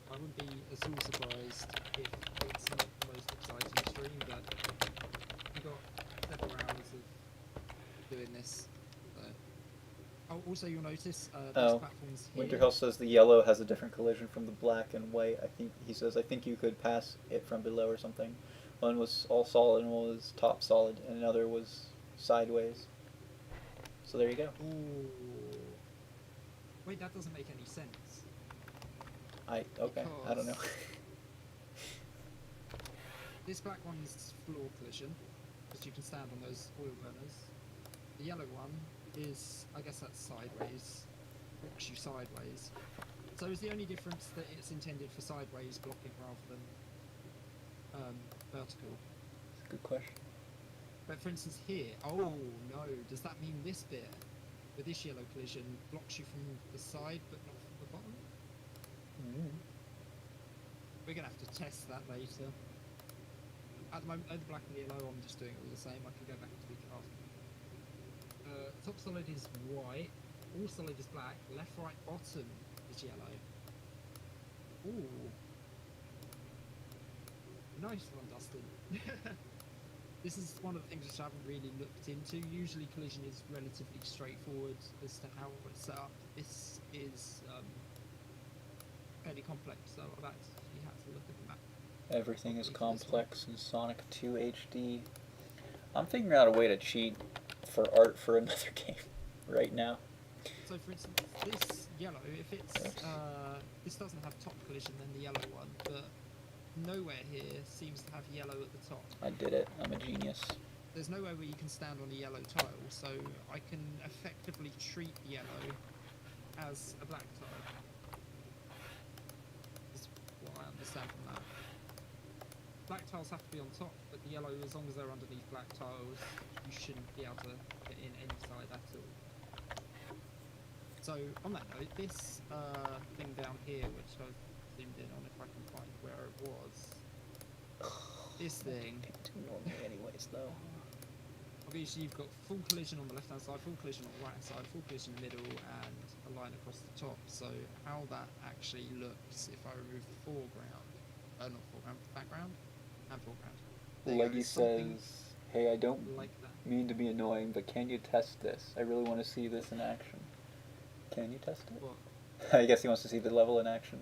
I wouldn't be at all surprised if it's not the most exciting stream, but we got several hours of doing this. So. Oh, also you'll notice these platforms here. Winterhell says the yellow has a different collision from the black and white. He says I think you could pass it from below or something. One was all solid and one was top solid, and another was sideways. So there you go. Ooh. Wait, that doesn't make any sense. Okay, I don't know. This black one's floor collision, because you can stand on those oil burners. The yellow one is, I guess that's sideways, blocks you sideways. So is the only difference that it's intended for sideways blocking rather than vertical? Good question. But for instance here, oh no, does that mean this bit with this yellow collision blocks you from the side but not from the bottom? We're gonna have to test that later. At the moment, the black and the yellow, I'm just doing it all the same. I can go back and tweak it after. Top solid is white, all solid is black, left, right, bottom is yellow. Ooh. Nice one, Dustin. This is one of the things which I haven't really looked into. Usually collision is relatively straightforward as to how it's set up. This is fairly complex, so I've actually had to look at the map. Everything is complex in Sonic 2 HD. I'm figuring out a way to cheat for art for another game right now. So for instance, this yellow, if it's this doesn't have top collision, then the yellow one, but nowhere here seems to have yellow at the top. I did it. I'm a genius. There's nowhere where you can stand on a yellow tile, so I can effectively treat yellow as a black tile. That's what I understand from that. Black tiles have to be on top, but the yellow, as long as they're underneath black tiles, you shouldn't be able to get in any side at all. So, on that note, this thing down here, which I've zoomed in on if I can find where it was, this thing. Normally, anyways, though. Obviously, you've got full collision on the left-hand side, full collision on the right-hand side, full collision in the middle, and a line across the top. So, how that actually looks if I remove the foreground, not foreground, background, and foreground. Leggy says, "Hey, I don't like that. mean to be annoying, but can you test this? I really want to see this in action." Can you test it? What? I guess he wants to see the level in action.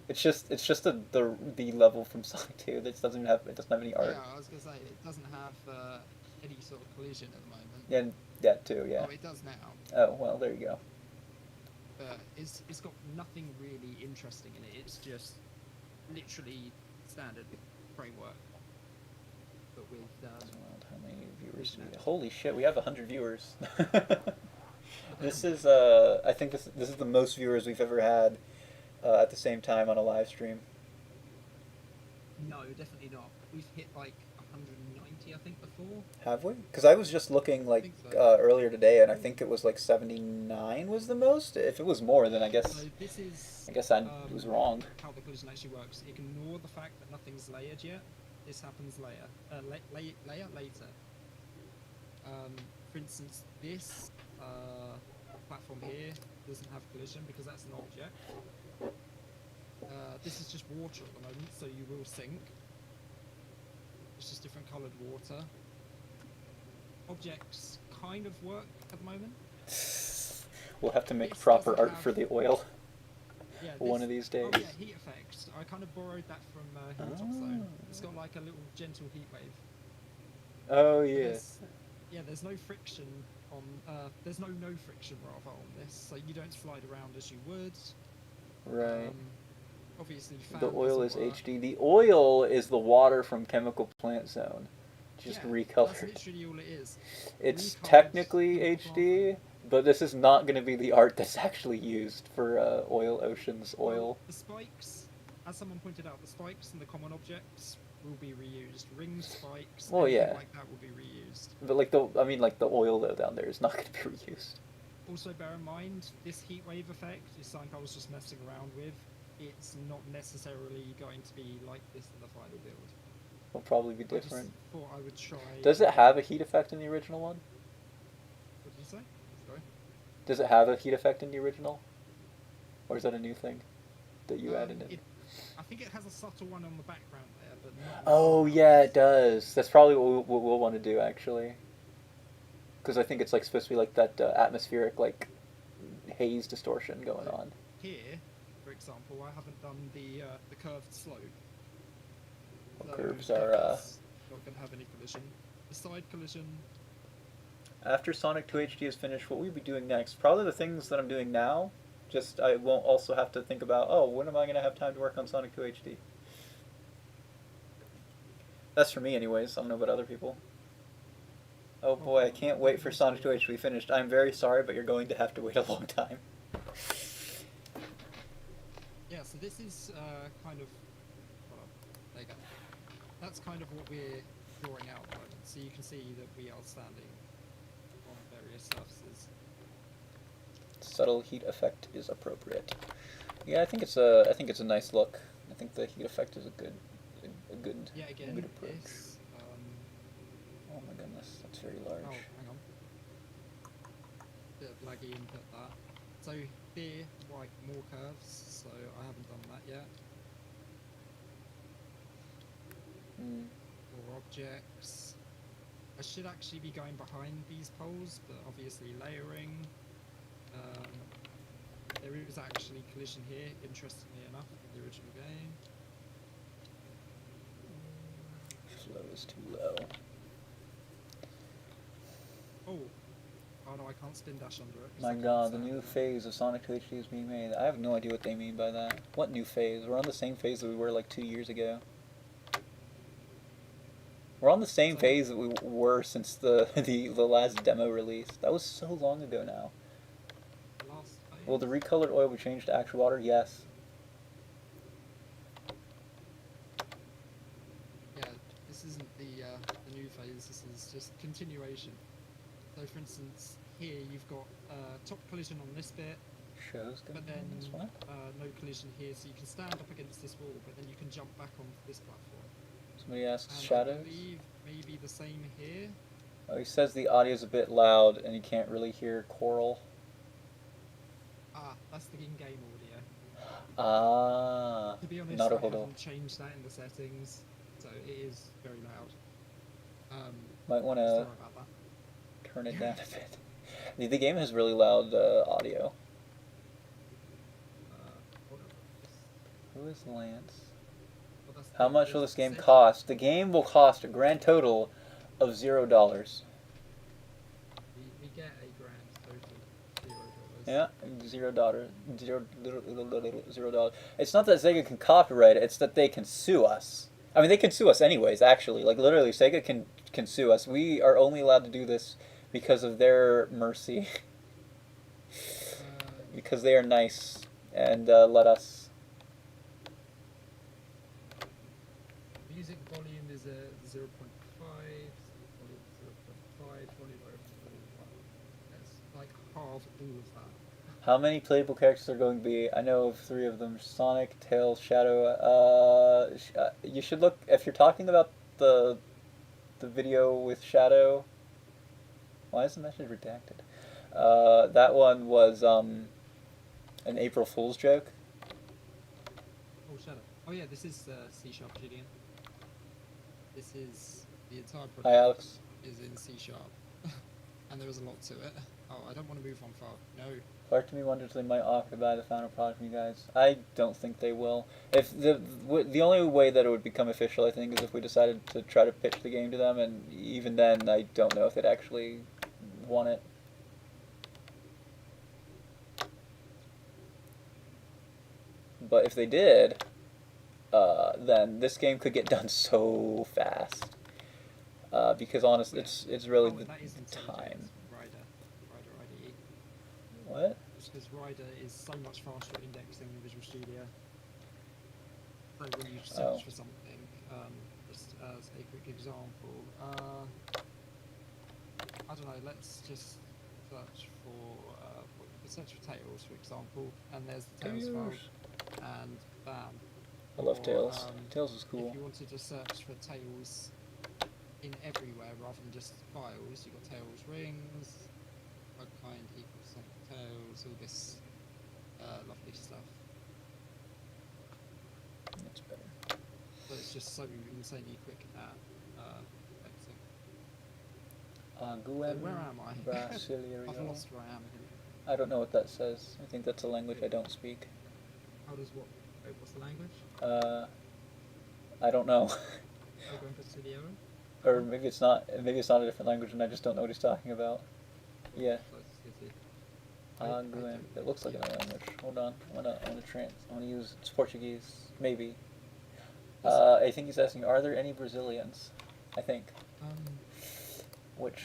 It's just the level from Sonic 2 that doesn't have any art. Yeah, I was gonna say it doesn't have any sort of collision at the moment. And that too, yeah. Oh, it does now. Oh well, there you go. But it's got nothing really interesting in it. It's just literally standard framework, but with How many viewers do we have? Holy shit, we have 100 viewers. This is I think this is the most viewers we've ever had at the same time on a live stream. No, definitely not. We've hit like 190, I think, before. Have we? Because I was just looking like so. Earlier today, and I think it was like 79 was the most. If it was more, then I guess So this is. I was wrong. How the collision actually works. Ignore the fact that nothing's layered yet. This happens later. For instance, this platform here doesn't have collision because that's an object. This is just water at the moment, so you will sink. It's just different coloured water. Objects kind of work at the moment. We'll have to make This proper doesn't art have- for the oil Yeah, one of these days. Oh yeah, heat effect. I kind of borrowed that from Hilltop Zone. It's got like a little gentle heat wave. Oh yeah. There's no friction on. There's no friction rather on this, so you don't slide around as you would. Right. Obviously, fan The oil is doesn't work. HD. The oil is the water from Chemical Plant Zone, just That's recolored. literally all it is. It's Recolored technically Chemical HD, but this is not going to be the art that's actually used for Oil Ocean's oil. The spikes, as someone pointed out, the spikes and the common objects will be reused. Ring spikes, Well, anything yeah. like that will be reused. But the oil though down there is not going to be reused. Also, bear in mind, this heat wave effect is something I was just messing around with. It's not necessarily going to be like this in the final build. It'll probably be I just different. thought I would try. Does it have a heat effect in the original one? What did you say? Sorry. Does it have a heat effect in the original? Or is that a new thing that you added in? I think it has a subtle one on the background there, but not. Oh yeah, it does. That's probably what we'll want to do actually. Because I think it's like supposed to be like that atmospheric like haze distortion going on. Here, for example, I haven't done the curved slope. Well, So curves are that's not going to have any collision. The side collision. After Sonic 2 HD is finished, what we'll be doing next? Probably the things that I'm doing now. Just I won't also have to think about, oh, when am I going to have time to work on Sonic 2 HD? That's for me anyways. I don't know about other people. Oh boy, I can't wait for Sonic 2 HD to be finished. I'm very sorry, but you're going to have to wait a long time. Yeah, so this is kind of. Hold on, there you go. That's kind of what we're drawing out at the moment. So you can see that we are standing on various surfaces. Subtle heat effect is appropriate. Yeah, I think it's a nice look. I think the heat effect is a good Yeah, again, good approach. this. Oh my goodness, that's very large. Oh, hang on. Bit of laggy input that. So here, like more curves. So I haven't done that yet. or objects. I should actually be going behind these poles, but obviously layering. There is actually collision here, interestingly enough, in the original game. Flow is too low. Oh. Oh no, I can't spin dash under it. My god, the new phase of Sonic 2HD is being made. I have no idea what they mean by that. What new phase? We're on the same phase that we were like 2 years ago. We're on the same phase that we were since the last demo release. That was so long ago now. Will the recolored oil be changed to actual water? Yes. Yeah, this isn't the new phase, this is just continuation. So for instance, here you've got top collision on this bit, Shows but then no collision here, so you can stand up against this wall, but then you can jump back onto this platform. Somebody asks and shadows? I believe maybe the same here. Oh, he says the audio's a bit loud and you can't really hear Coral. Ah, that's the in-game audio. Ah. To be honest, I haven't changed that in the settings, so it is very loud. Might want sorry to about that. turn it down a bit. The game has really loud audio. Who is Lance? Well, how much will this game cost? The game will cost a grand total of $0. We get a grand total, $0. Yeah, $0. $0. It's not that Sega can copyright it, it's that they can sue us. I mean, they can sue us anyways, actually. Like, literally, Sega can sue us. We are only allowed to do this because of their mercy. Because they are nice and let us. Music volume is a 0.5, volume 0.5, volume 0.1. That's like half all of that. How many playable characters are going to be? I know of 3 of them: Sonic, Tails, Shadow. You should look if you're talking about the video with Shadow. Why is the message redacted? That one was an April Fool's joke. Oh, Shadow. Oh yeah, this is C# Julian. This is the entire project. Hi, Alex. Is in C#, and there is a lot to it. Oh, I don't want to move on far. No. Part of me wonders if they might offer to buy the final product from you guys. I don't think they will. If the only way that it would become official, I think, is if we decided to try to pitch the game to them, and even then, I don't know if they'd actually want it. But if they did, then this game could get done so fast. Because honestly, it's really the time. Rider IDE. What? Because Rider is so much faster at indexing than Visual Studio. So when you search for something, just as a quick example, I don't know, let's just search for, search for Tails, for example, and there's the Tails file, and bam. I love Tails. Tails is cool. If you wanted to search for Tails in everywhere rather than just files, you've got Tails rings, bug kind equals Sonic Tails, all this lovely stuff. That's better. So it's just so insanely quick at indexing. So where am I? I've lost where I am again. I don't know what that says. I think that's a language I don't speak. How does what? Wait, what's the language? I don't know. Oh, going to the arrow? Or maybe it's not. Maybe it's not a different language, and I just don't know what he's talking about. Yeah. It looks like another language. Hold on. I'm gonna use it's Portuguese. Maybe. I think he's asking, are there any Brazilians? I think. Which,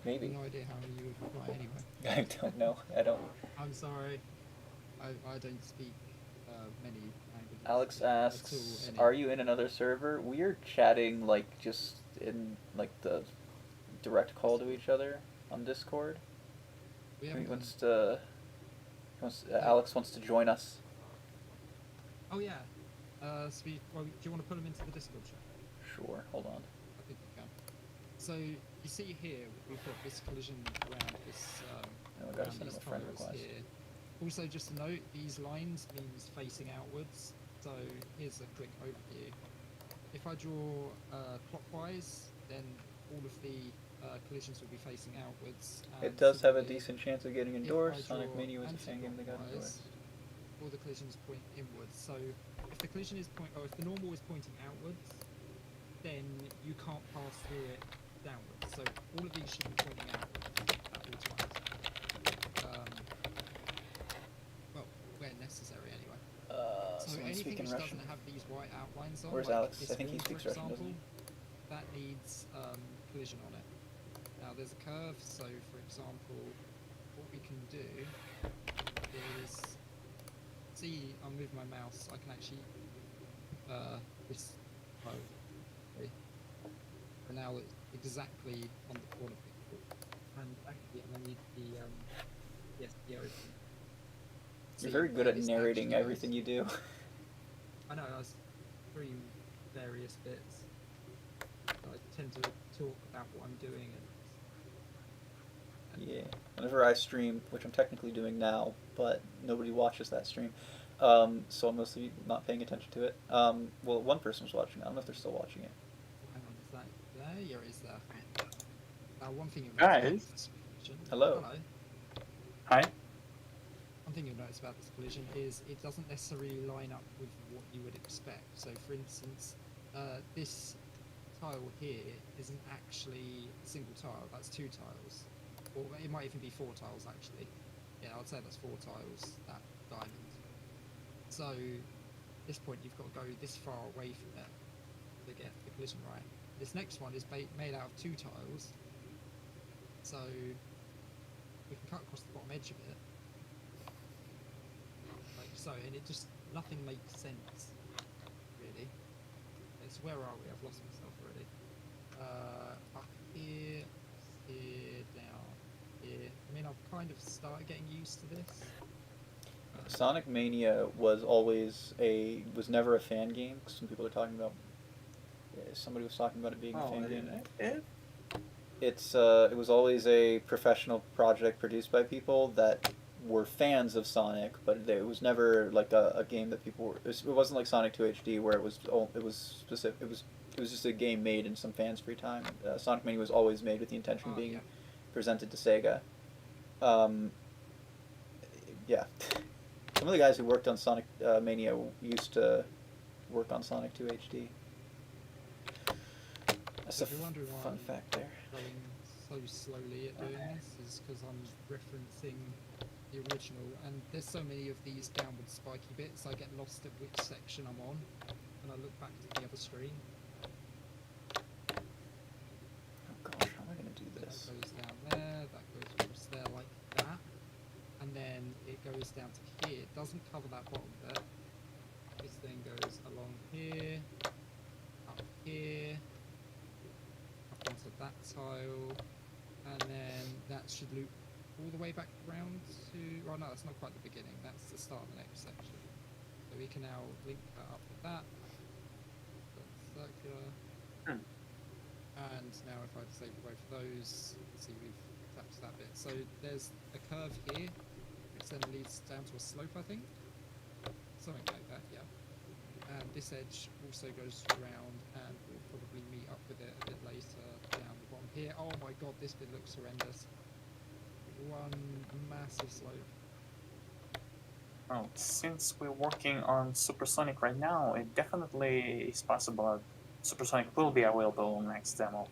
maybe. I have no idea how you would reply anyway. I don't know. I don't. I'm sorry. I don't speak many languages. Alex asks, are you in another server? We're chatting like just in like the direct call to each other on Discord. Alex wants to join us. Oh yeah. Do you want to put him into the Discord chat? Sure. Hold on. I think you can. So you see here we've got this collision around this. Gotta send him a friend request. Here. Also, just to note, these lines means facing outwards. So here's a quick overview. if I draw clockwise, then all of the collisions will be facing outwards. And It does have a similarly, decent chance of getting if I endorsed. draw Sonic Mania was a fan game that got anti-clockwise, endorsed. all the collisions point inwards. So if the collision is if the normal is pointing outwards, then you can't pass through it downwards. So all of these should be pointing outwards at all times. Well, where necessary anyway. So Someone anything speaking which Russian. doesn't have these white outlines on, Where's like Alex? this I think he wall, speaks for Russian, doesn't example, he? that needs collision on it. Now there's a curve, so for example, what we can do is, see, I'm moving my mouse, I can actually, this, and now it's exactly on the corner pixel. And actually, I need the SD open. You're very good at narrating everything you do. I know, I stream various bits. I tend to talk about what I'm doing. Yeah. Whenever I stream, which I'm technically doing now, but nobody watches that stream, so I'm mostly not paying attention to it. Well, one person was watching it. I don't know if they're still watching it. Hang on, is that there or is that? Now, one thing you'll Guys. notice about this collision. Hello. Hi. One thing you'll notice about this collision is it doesn't necessarily line up with what you would expect. So, for instance, this tile here isn't actually a single tile. That's 2 tiles, or it might even be 4 tiles actually. Yeah, I'd say that's 4 tiles. That diamond. So, at this point, you've got to go this far away from it to get the collision right. This next one is made out of 2 tiles, so we can cut across the bottom edge of it, like so, and it just, nothing makes sense, really. So where are we? I've lost myself already. Up here, down here. I mean, I've kind of started getting used to this. Sonic Mania was never a fan game. Some people are talking about. Somebody was talking about it being a fan game. It was always a professional project produced by people that were fans of Sonic, but it was never like a game that people were. It wasn't like Sonic 2 HD where it was specific. It was just a game made in some fans' free time. Sonic Mania was always made with the intention of being presented to Sega. Yeah. Some of the guys who worked on Sonic Mania used to work on Sonic 2 HD. That's a fun fact there. Going so slowly at doing this is because I'm referencing the original, and there's so many of these downward spiky bits, I get lost at which section I'm on, and I look back to the other screen. Oh gosh, how am I going to do this? That goes down there, that goes across there like that, and then it goes down to here. It doesn't cover that bottom bit. This then goes along here, up here, up onto that tile, and then that should loop all the way back around to, well no, that's not quite the beginning, that's the start of the next section. So we can now link that up with that. That's circular. And now if I disable both of those, see we've tapped that bit. So there's a curve here, which then leads down to a slope, I think. Something like that, yeah. And this edge also goes around, and we'll probably meet up with it a bit later down the bottom here. Oh my god, this bit looks horrendous. One massive slope. Well, since we're working on Supersonic right now, it definitely is possible that Supersonic will be available on next demo.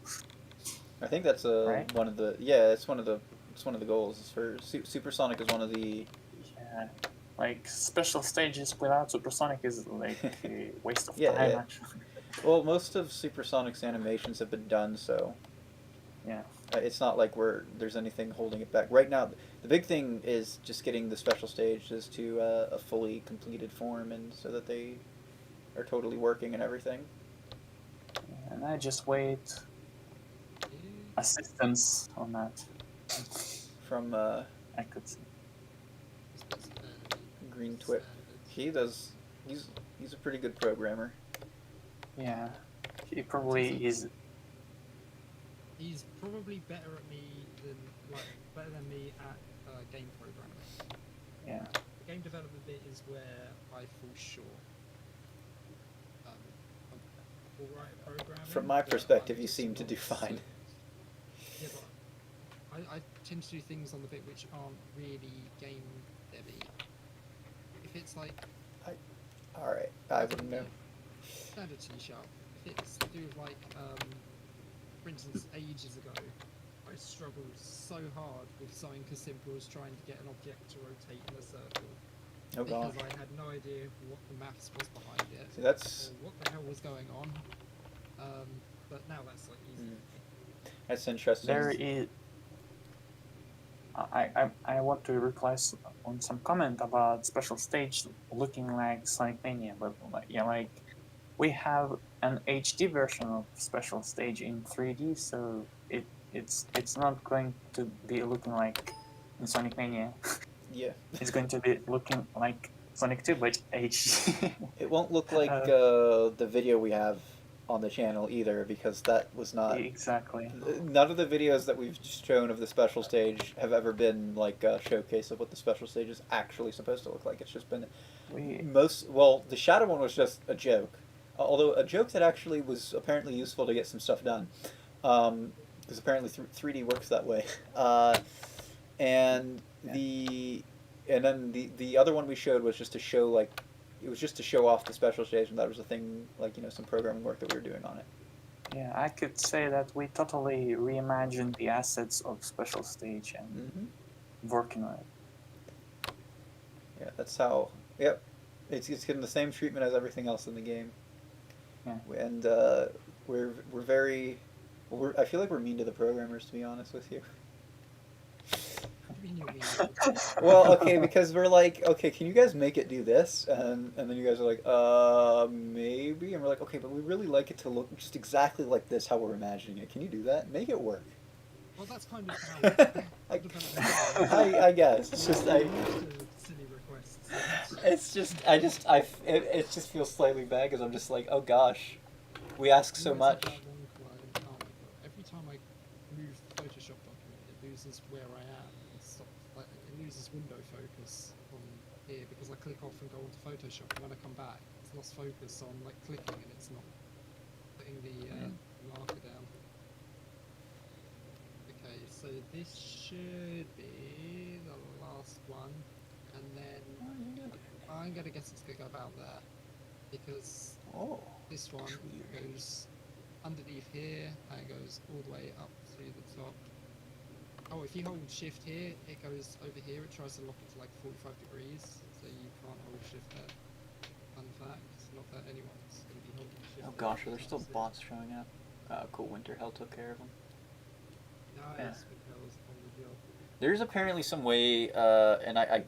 I think that's Right? one of the it's one of the goals. Is for Supersonic is one of the Like special stages without Supersonic is like a waste of Yeah, time. yeah. Actually, well, most of Supersonic's animations have been done, so yeah. it's not like there's anything holding it back right now. The big thing is just getting the special stages to a fully completed form, and so that they are totally working and everything. And I just wait assistance on that. From I could see. Green Twip, he's a pretty good programmer. Yeah, he probably is. He's probably better than me at game programming. Yeah. The game development bit is where I fall short. alright programming. From my but perspective, I'm you just seem to not do fine. Yeah, but I tend to do things on the bit which aren't really game devy. If it's like Alright, I wouldn't know. standard C#, if it's to do with like for instance, ages ago, I struggled so hard with something as simple as trying to get an object to rotate in a circle. Oh Because gosh. I had no idea what the maths was behind it, See, that's or what the hell was going on. But now that's like easy. that's interesting. There is. I want to reply on some comment about special stage looking like Sonic Mania, but like we have an HD version of special stage in 3D, so it's not going to be looking like in Sonic Mania. Yeah. It's going to be looking like Sonic 2, but HD. It won't look like the video we have on the channel either, because that was not. Exactly. None of the videos that we've shown of the special stage have ever been like a showcase of what the special stage is actually supposed to look like. It's just been the shadow one was just a joke, although a joke that actually was apparently useful to get some stuff done, because apparently 3D works that way. And then the other one we showed was just to show like. It was just to show off the special stage, and that was a thing, like, some programming work that we were doing on it. Yeah, I could say that we totally reimagined the assets of special stage and working on it. Yeah, that's how. Yep, it's getting the same treatment as everything else in the game. Yeah. And we're very. I feel like we're mean to the programmers, to be honest with you. Well, okay, because we're like, okay, can you guys make it do this? And then you guys are like, maybe. And we're like, okay, but we really like it to look just exactly like this, how we're imagining it. Can you do that? Make it work. Well, that's kind of how I guess. It's just, silly requests. it's just, it just feels slightly bad because I'm just like, oh gosh, we ask so much. Every time I move the Photoshop document, it loses where I am. It loses window focus on here because I click off and go onto Photoshop, and when I come back, it's lost focus on like clicking, and it's not putting the marker down. Okay, so this should be the last one, and then I'm gonna guess it's gonna go about there because this one goes underneath here and it goes all the way up to the top. Oh, if you hold shift here, it goes over here. It tries to lock it to like 45 degrees, so you can't hold shift there. Fun fact, not that anyone's going to be holding shift. Oh gosh, are there still bots showing up? Cool, Winter Hell took care of them. Nice, Winterhell's on the job. There's apparently some way, and I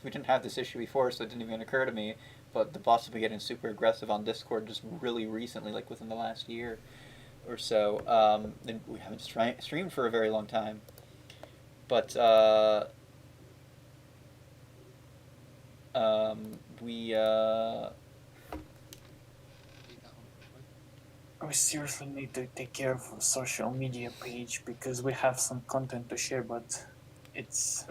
we didn't have this issue before, so it didn't even occur to me, but the bots have been getting super aggressive on Discord just really recently, like within the last year or so. And we haven't streamed for a very long time. But we seriously need to take care of a social media page because we have some content to share, but it's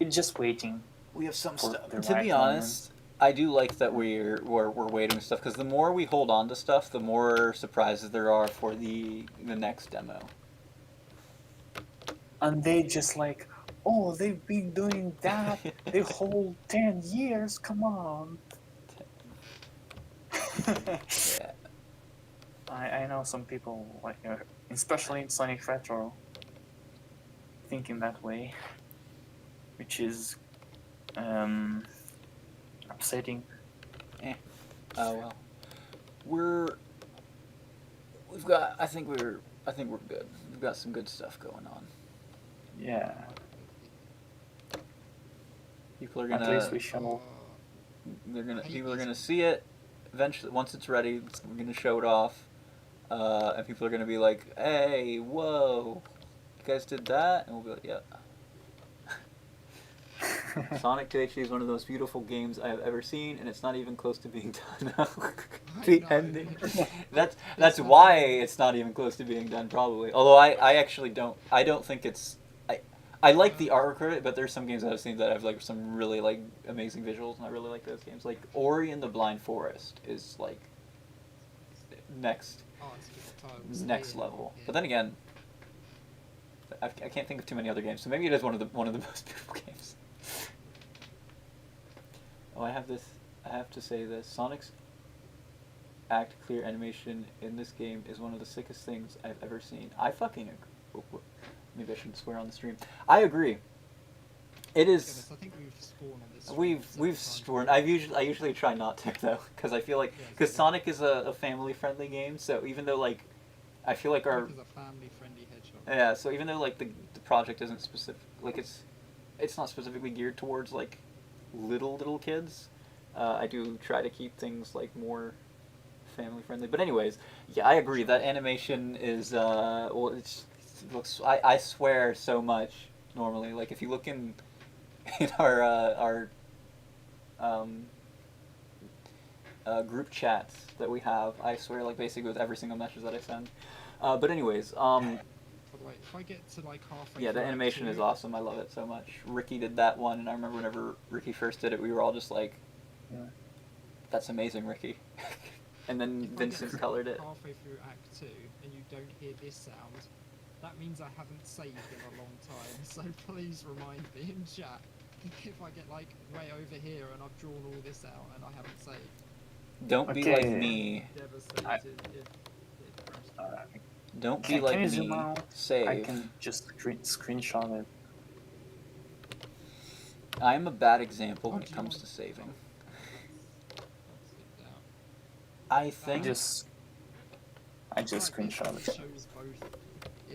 just waiting. We have some stuff. To be honest, I do like that we're waiting stuff because the more we hold on to stuff, the more surprises there are for the next demo. And they just like, oh, they've been doing that the whole 10 years. Come on. Yeah. I know some people, like, especially in Sonic Retro, thinking that way, which is upsetting. Oh well. I think we're good. We've got some good stuff going on. Yeah. People are gonna. At least we shall. People are gonna see it. Eventually, once it's ready, we're gonna show it off, and people are gonna be like, "Hey, whoa, you guys did that?" And we'll be like, "Yeah." Sonic 2HD is one of the most beautiful games I have ever seen, and it's not even close to being done. The ending. That's why it's not even close to being done, probably. Although I actually don't. I don't think it's. I like the artwork of it, but there's some games that I've seen that have like some really like amazing visuals, and I really like those games. Like Ori and the Blind Forest is like next arts with tiles next here, level. here. But then again, I can't think of too many other games, so maybe it is one of the most beautiful games. Oh, I have to say this. Sonic's act clear animation in this game is one of the sickest things I've ever seen. I fucking agree. Maybe I shouldn't swear on the stream. I agree. It is. I think we've sworn on this. We've sworn. I usually try not to though, because I feel like because Sonic is a family friendly game, so even though like I feel like our Sonic is a family friendly hedgehog. yeah, so even though like the project isn't specific, like it's not specifically geared towards like little kids. I do try to keep things like more family friendly. But anyways, yeah, I agree that animation is well, it looks. I swear so much normally. Like if you look in our group chats that we have, I swear like basically with every single message that I send. But anyways, By the way, if I get to like halfway yeah, the through animation is awesome. I love it so much. Ricky did that one, and I remember whenever Ricky first did it, we were all just like, "That's amazing, Ricky." And then if Vincent I get colored it. halfway through Act 2 and you don't hear this sound, that means I haven't saved in a long time. So please remind me in chat if I get like way over here and I've drawn all this out and I haven't saved. Don't be like me. Devastated if it crashed. Don't be Can like you me. zoom out? Save. I can just screenshot it. I'm a bad example when Oh, it do you comes want- to saving. That's it out. I think. I just Like, screenshot it it. shows both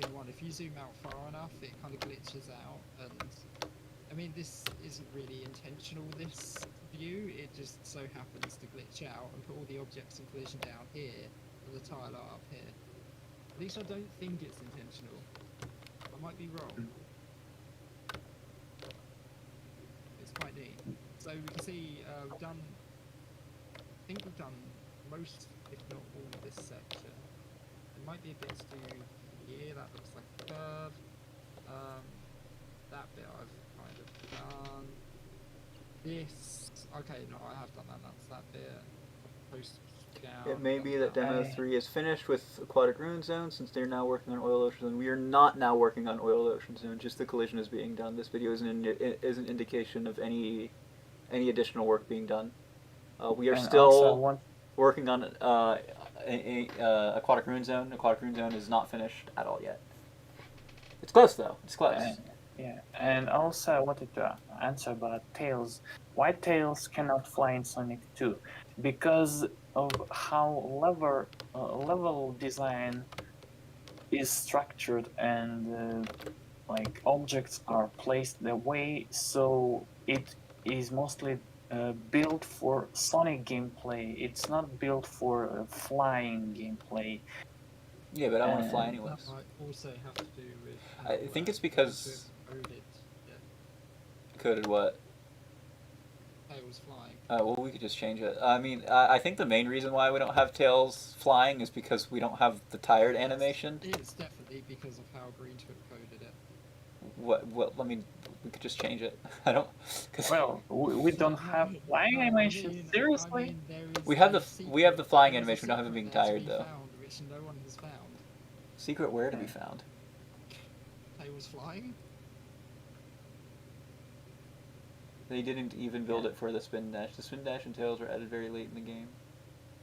in one. If you zoom out far enough, it kind of glitches out. And I mean, this isn't really intentional. This view, it just so happens to glitch out and put all the objects in collision down here, and the tile are up here. At least I don't think it's intentional. I might be wrong. It's quite neat. So we can see we've done. I think we've done most, if not all, of this section. There might be a bit to do here. That looks like a curve. That bit I've kind of done. This. Okay, no, I have done that. That's that bit. Post down. It may be done that Demo Okay. 3 is finished with Aquatic Ruin Zone since they're now working on Oil Ocean Zone. We are not now working on Oil Ocean Zone, just the collision is being done. This video is an indication of any additional work being done. We are And also I still want working on Aquatic Ruin Zone. Aquatic Ruin Zone is not finished at all yet. It's close though. It's close. yeah, and also I wanted to answer about Tails. Why Tails cannot fly in Sonic 2? Because of how level design is structured and like objects are placed the way, so it is mostly built for Sonic gameplay. It's not built for flying gameplay. Yeah, but I want to fly And- anyways. That might also have to do with. I think it's because- Coded Coded what? Tails flying. Well, we could just change it. I mean, I think the main reason why we don't have Tails flying is because we don't have the tired animation. It's definitely because of how Green Twip coded it. What? I mean, we could just change it. I don't. Cause Well, we don't have flying No, I animation. mean- Seriously? I mean, there is We have a the flying there is a animation, we don't have it secret being there to tired, be though. found, which no one has found. Secret where to be found? Tails flying. They didn't even build it for the spin dash. The spin dash and Tails were added very late in the game.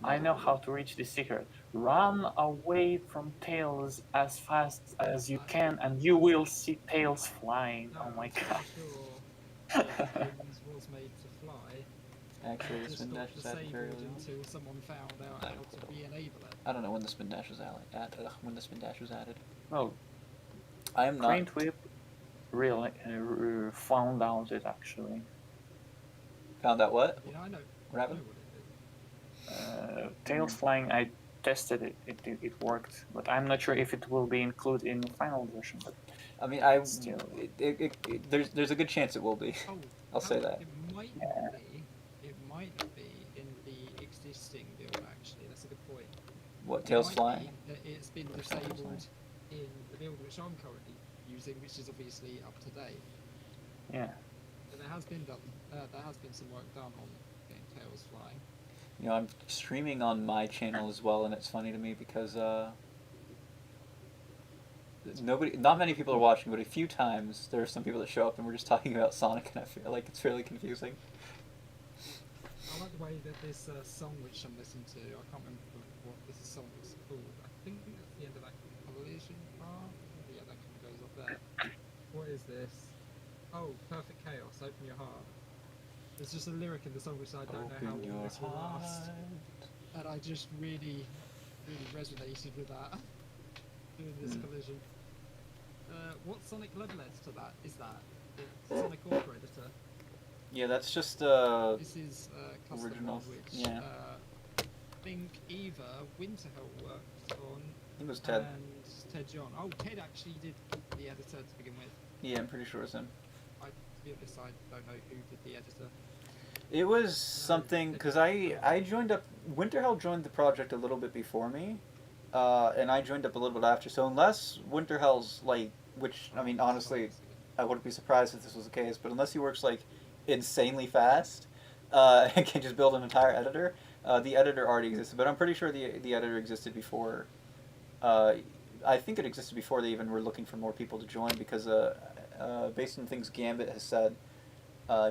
I know how to reach the secret. Run away from Tails as fast as you can, and you will see Tails flying. No, Oh my I'm god. sure that Tails was made to fly. Actually, the Just spin got dash was added very disabled early on. until someone found out how to re-enable it. I don't know when the spin dash was when the spin dash was added. No, I am not. Crane Whip really found out it actually. Found out what? Yeah, I know. What happened? I know what it is. Tails flying, I tested it. It worked, but I'm not sure if it will be included in the final version. But I mean, Still. there's a good chance it will be. Oh, I'll say that. It might not be. It might not be in the existing build. Actually, that's a good point. What? It Tails might flying? be that it's been Or Tails disabled in the build which I'm currently using, which is obviously up to date. yeah, But there has been some work done on getting Tails flying. You know, I'm streaming on my channel as well, and it's funny to me because not many people are watching, but a few times there are some people that show up and we're just talking about Sonic, and I feel like it's really confusing. I like the way that this song which I'm listening to, I can't remember what this song is called. I think that's the end of that collision part. Yeah, that kind of goes up there. What is this? Oh, Perfect Chaos, Open Your Heart. There's just a lyric in the song which I don't know how long this will last. And I just really, really resonated with that during this collision. What Sonic level editor is that? The Sonic Author Editor. Yeah, that's just This is custom original. one, which Yeah. I think either Winterhell worked on. I think it was Ted. And Ted John. Oh, Ted actually did the editor to begin with. Yeah, I'm pretty sure it's him. To be honest, I don't know who did the editor. It was something because I joined up. Winterhell joined the project a little bit before me, and I joined up a little bit after. So unless Winterhell's like, which I mean, honestly, I wouldn't be surprised if this was the case. But unless he works like insanely fast, and can just build an entire editor, the editor already existed. But I'm pretty sure the editor existed before. I think it existed before they even were looking for more people to join because based on things Gambit has said.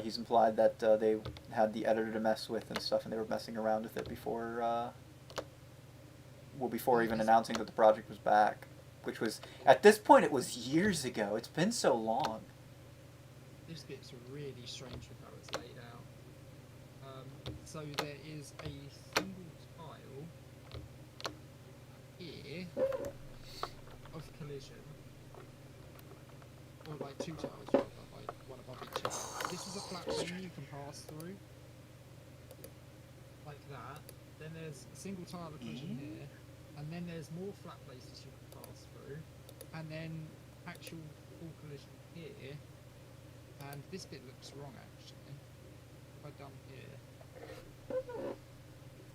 He's implied that they had the editor to mess with and stuff, and they were messing around with it before, before even announcing that the project was back, which was at this point it was years ago. It's been so long. This bit's really strange with how it's laid out. So there is a single tile here of collision, or like two tiles rather, like one above each other. This is a flat plane you can pass through, like that. Then there's a single tile of collision here, and then there's more flat places you can pass through, and then actual full collision here. And this bit looks wrong actually. What have I done here?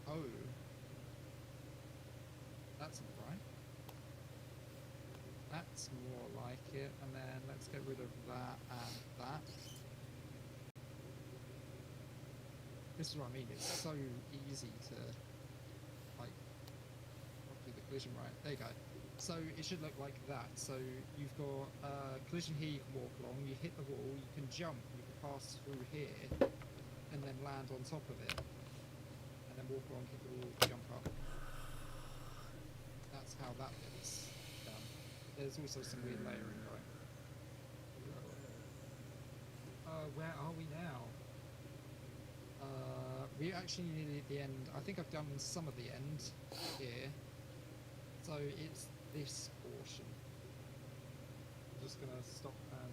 Oh, that's not right. That's more like it, and then let's get rid of that and that. This is what I mean, it's so easy to like do the collision right. There you go. So it should look like that. So you've got collision here, you can walk along, you hit the wall, you can jump, you can pass through here, and then land on top of it. And then walk along, hit the wall, jump up. That's how that bit's done. There's also some weird layering going. Where are we now? We're actually nearly at the end. I think I've done some of the end here. So it's this portion. I'm just gonna stop and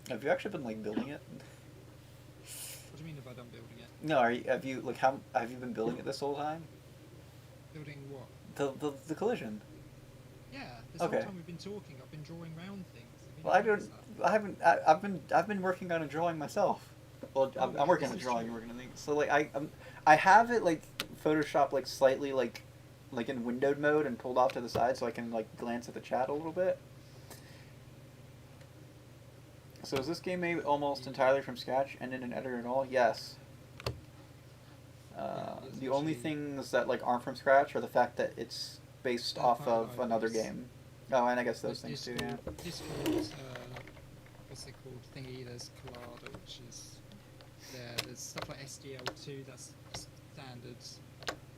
Have you actually been like building it? What do you mean have I done building it? No, have you like how have you been building it this whole time? Building what? The collision. Yeah, this Okay. whole time we've been talking, I've been drawing round things. Well, I've been working on a drawing myself. Well, I'm working on a drawing. You're working on things. So like I have it like Photoshop like slightly like in windowed mode and pulled off to the side so I can like glance at the chat a little bit. So is this game made almost entirely from scratch and in an editor at all? Yes. The only things that like aren't from scratch are the fact that it's based off of another game. Oh, and I guess those things too. Yeah. Discord, what's it called? Thingy. There's Collada, which is there. There's stuff like SDL2. That's standard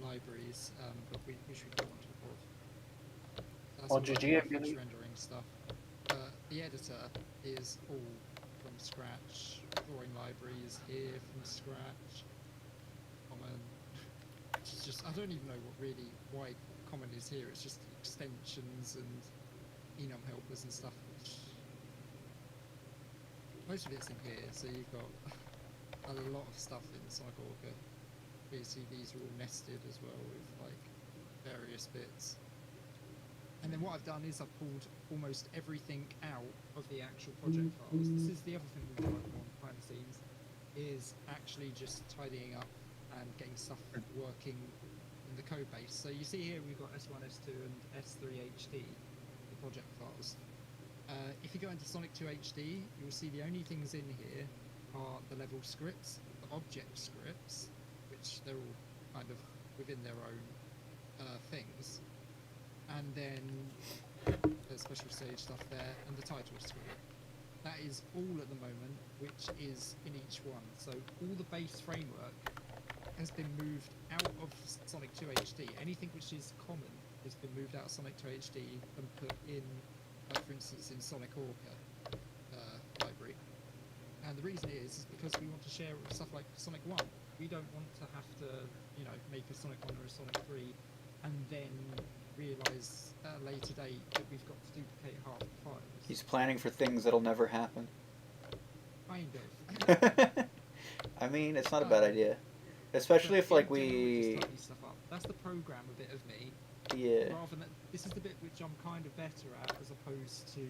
libraries, but which we don't want to report. That's all GG, like I believe. rendering stuff. The editor is all from scratch. Drawing libraries here from scratch. Common. It's just I don't even know why common is here. It's just extensions and enum helpers and stuff. Which most of it's in here. So you've got a lot of stuff in Sonic Orca. You see these are all nested as well with like various bits. And then what I've done is I've pulled almost everything out of the actual project files. This is the other thing we've been working on behind the scenes, is actually just tidying up and getting stuff working in the code base. So you see here we've got S1, S2 and S3HD, the project files. If you go into Sonic 2 HD, you'll see the only things in here are the level scripts, the object scripts, which they're all kind of within their own things, and then the special stage stuff there, and the title screen. That is all at the moment, which is in each one. So all the base framework has been moved out of Sonic 2 HD. Anything which is common has been moved out of Sonic 2 HD and put in, for instance, in Sonic Orca library. And the reason is because we want to share stuff like Sonic 1. We don't want to have to, make a Sonic 1 or a Sonic 3 and then realise at a later date that we've got to duplicate half the files. He's planning for things that'll never happen. Kind of. I mean, it's not a bad idea. Especially if, like, we... Stuff up. That's the programmer bit of me. Yeah. Rather than this is the bit which I'm kind of better at, as opposed to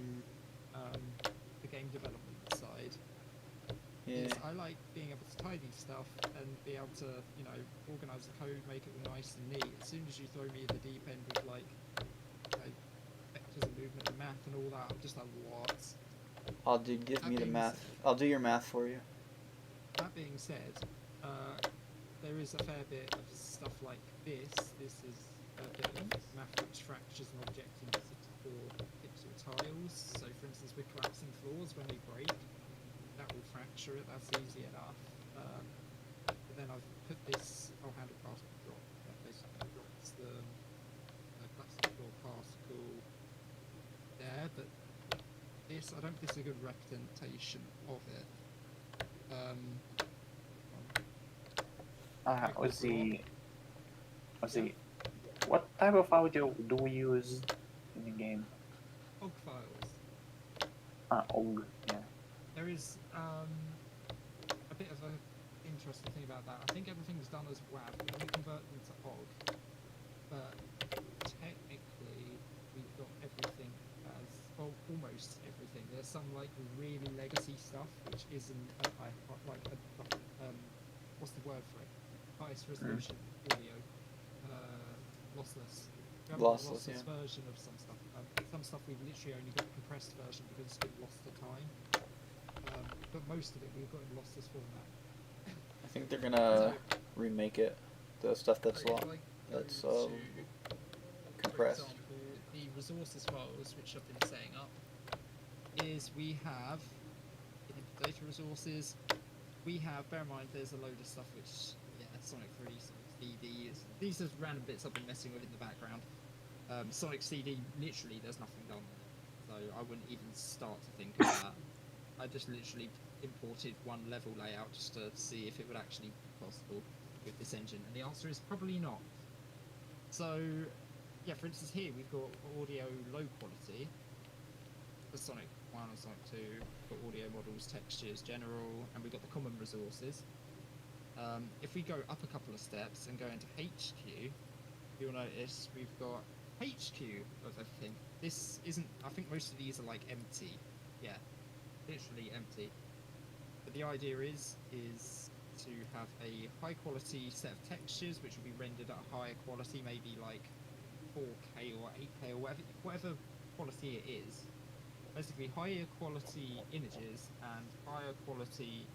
the game development side. Yeah. Is I like being able to tidy stuff and be able to, organise the code, make it all nice and neat. As soon as you throw me in the deep end with like vectors and movement and math and all that, I'm just like, what? Oh, dude, give me the math. I'll do your math for you. That being said, there is a fair bit of stuff like this. This is a bit of math which fractures an object into 64 pixel tiles. So, for instance, with collapsing floors, when they break, that will fracture it. That's easy enough. But then I've put this. Oh, handle particle drop. That basically drops the collapsing floor particle there. But this, I don't think it's a good representation of it. What type of audio do we use in the game? OGG files. OGG, yeah. There is a bit of an interesting thing about that. I think everything's done as WAV, but when we convert them to OGG, but technically we've got everything as, well, almost everything. There's some like really legacy stuff which isn't what's the word for it? Highest resolution audio, lossless. We have a lossless version of some stuff. Some stuff we've literally only got a compressed version because it's been lost to time. But most of it we've got in lossless format. I think they're gonna remake it. The stuff that's compressed. For example, the resources files which I've been setting up is we have in data resources. We have, bear in mind, there's a load of stuff which, Sonic 3, Sonic CD, these are random bits I've been messing with in the background. Sonic CD, literally, there's nothing done with it, so I wouldn't even start to think of that. I just literally imported one level layout just to see if it would actually be possible with this engine, and the answer is probably not. So, yeah, for instance, here we've got audio low quality for Sonic 1 and Sonic 2, got audio models, textures, general, and we've got the common resources. If we go up a couple of steps and go into HQ, you'll notice we've got HQ of everything. This isn't, I think most of these are like empty. Yeah, literally empty. But the idea is to have a high quality set of textures which will be rendered at a higher quality, maybe like 4K or 8K or whatever quality it is. Basically higher quality images and higher quality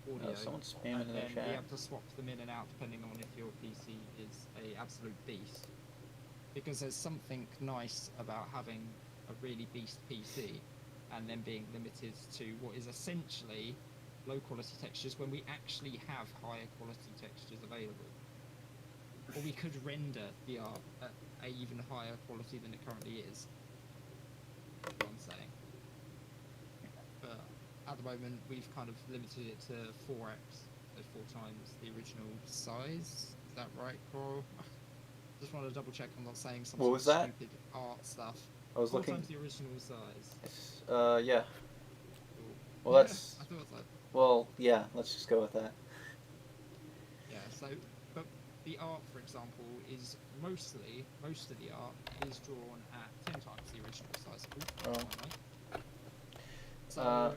audio, someone's spamming and in the then chat. be able to swap them in and out depending on if your PC is a absolute beast. Because there's something nice about having a really beast PC and then being limited to what is essentially low quality textures when we actually have higher quality textures available. Or we could render the art at a even higher quality than it currently is. That's what I'm saying. But at the moment we've kind of limited it to 4x, so 4 times the original size. Is that right, Coral? Just want to double check I'm not saying some What was sort of that? stupid art stuff. I was 4 looking. times the original size. Yeah. Cool. Well, that's. I thought like. Well, yeah. Let's just go with that. Yeah. So, but the art, for example, is most of the art is drawn at 10 times the original size. Ooh, Oh. So.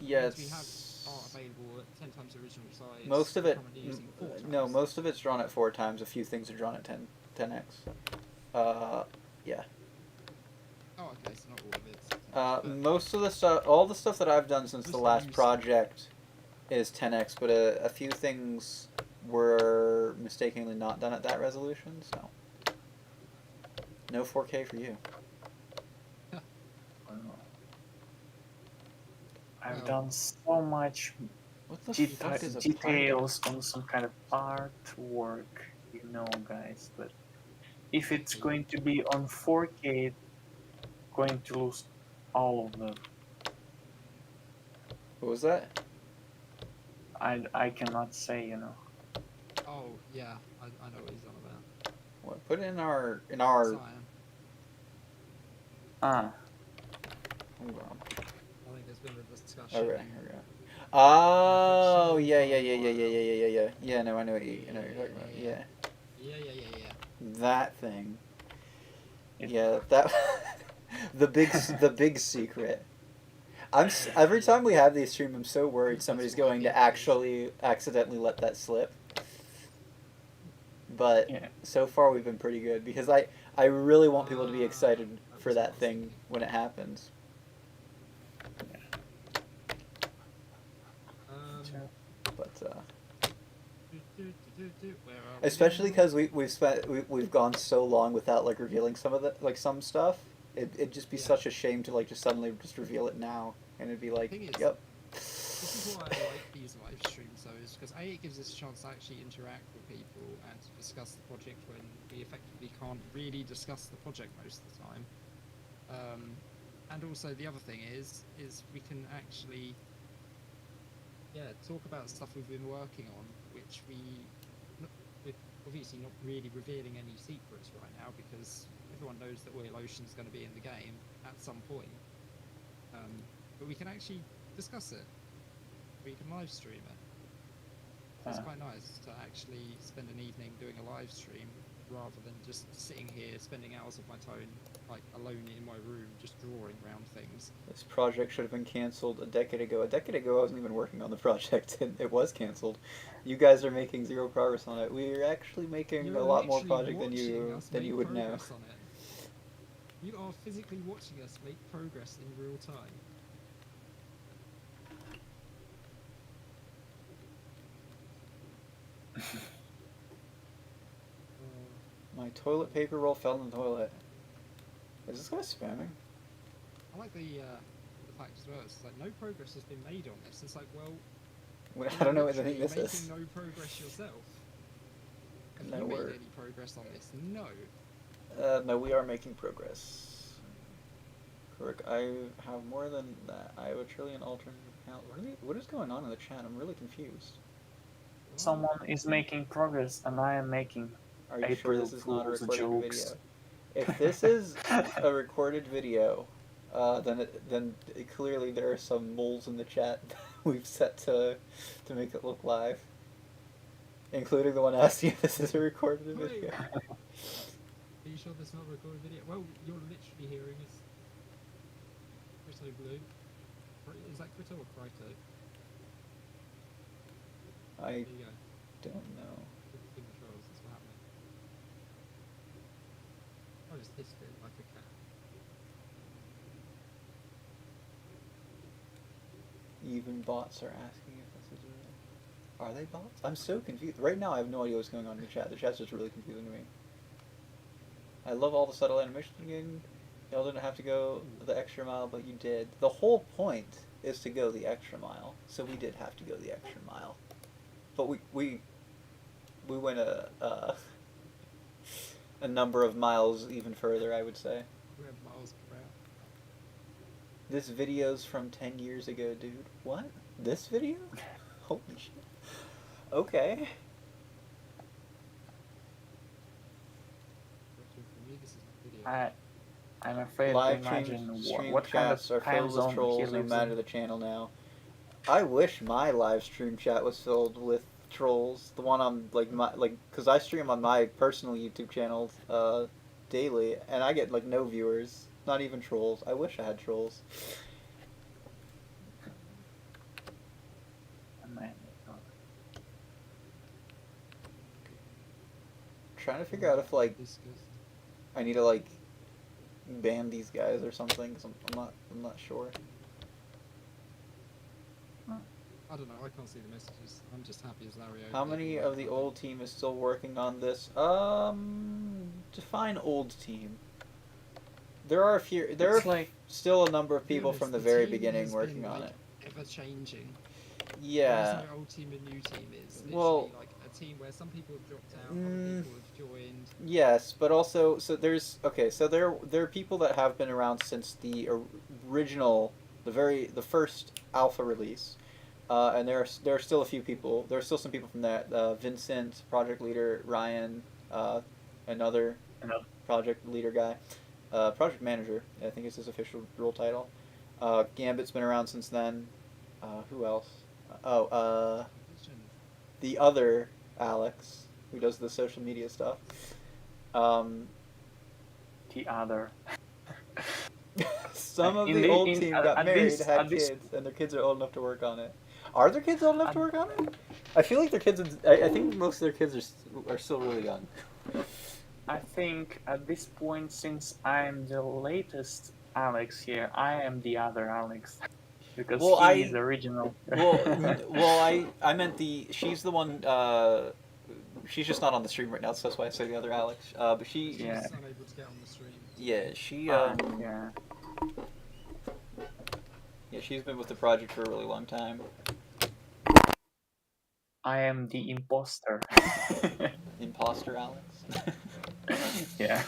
Yeah, we have art available at 10 times the original size. most of it. currently using 4 times. No, most of it's drawn at 4 times. A few things are drawn at 10x. Yeah. Oh, okay, so not all of it. Most of the stuff, all the stuff that I've done since the Mostly last you said. project is 10x, but a few things were mistakenly not done at that resolution, so no 4K for you. I've Well, done so much What the fuck is a details on some kind of artwork, you know, guys. But if it's going to be on 4K, going to lose all of them. What was that? I cannot say, you know. Oh yeah, I know what he's on about. What? Put it in our Cyan. Ah, Hold on. I think there's been a discussion. Okay, in- here we go. Oh, yeah. Yeah, no, I know what you're talking about. Yeah. Yeah. That thing. it, Yeah, that the big secret. Every time we have these stream, I'm so worried somebody's going to actually accidentally let that slip. But yeah. so far we've been pretty good because I really want people to be excited for that thing when it happens. But Where are especially because we've gone so long without like revealing some of the like some stuff. It'd just be Yeah. such a shame to like just suddenly just reveal it now, and it'd be like, Thing is, yep. This is why I like these live streams, though, is because it gives us a chance to actually interact with people and to discuss the project when we effectively can't really discuss the project most of the time. And also the other thing is we can actually, talk about stuff we've been working on, which we're obviously not really revealing any secrets right now because everyone knows that Oil Ocean's going to be in the game at some point. But we can actually discuss it. We can live stream it. It's quite nice to actually spend an evening doing a live stream rather than just sitting here spending hours of my time like alone in my room just drawing around things. This project should have been canceled a decade ago. A decade ago, I wasn't even working on the project, and it was canceled. You guys are making zero progress on it. We're actually making You're a lot more literally project watching us than make you would know. progress on it. You are physically watching us make progress in real time. My toilet paper roll fell in the toilet. Is this guy spamming? I like the fact as well. It's like no progress has been made on this. It's like, well, I don't know what you're I think literally this is. making no progress yourself. Have No, you we're- made any progress on this? No. No, we are making progress. Correct. I have more than that. I have a trillion alternate account. What is going on in the chat? I'm really confused. Someone is making progress, and I am making Are you sure April this is not a Fool's recorded jokes. video? If this is a recorded video, then clearly there are some moles in the chat we've set to make it look live, including the one asking if this is a recorded video. Are you sure this is not a recorded video? Well, you're literally hearing us. Crito Blue. Is that Crito or Crito? I There you go. don't know. In controls, that's what happened. I just hissed it like a cat. Even bots are asking if this is real. Are they bots? I'm so confused. Right now I have no idea what's going on in the chat. The chat's just really confusing to me. I love all the subtle animations again. Y'all didn't have to go the extra mile, but you did. The whole point is to go the extra mile, so we did have to go the extra mile. But we went a number of miles even further, I would say. We have miles per hour. This video's from 10 years ago, dude. What? This video? Holy shit. Okay. For me, this is a video. I'm afraid to Live imagine stream what kind of chats are time filled with zone he trolls no lives matter in. the channel now. I wish my live stream chat was filled with trolls. The one on because I stream on my personal YouTube channel daily, and I get like no viewers, not even trolls. I wish I had trolls. Trying to figure out if like Disgust. I need to like ban these guys or something. 'Cause I'm not sure. I don't know. I can't see the messages. I'm just happy as Larry. How many of the old team is still working on this? Define old team. There are a few. There It's are like still a number of people honest, from the the very team beginning has working been, on like, it. ever changing. Yeah. There is no old team and new team. It's literally Well, like a team where some people have dropped out, other people have joined. yes, but also so there's okay. So there are people that have been around since the original, the first alpha release. And there are still a few people. There are still some people from that. Vincent, project leader, Ryan, another project leader guy, project manager. I think is his official role title. Gambit's been around since then. Who else? Oh, the other Alex, who does the social media stuff. the other. Some of In the the- old in- team at- got at married, this- had at this- kids, and their kids are old enough to work on it. Are their kids old enough to At- work on it? I feel like their kids. I think most of their kids are still really young. I think at this point, since I'm the latest Alex here, I am the other Alex. Because Well, he is the original. I meant she's the one. She's just not on the stream right now, so that's why I say the other Alex. But She's Yeah. unable to get on the stream. yeah, she yeah. yeah, she's been with the project for a really long time. I am the imposter. Imposter Alex. Yeah.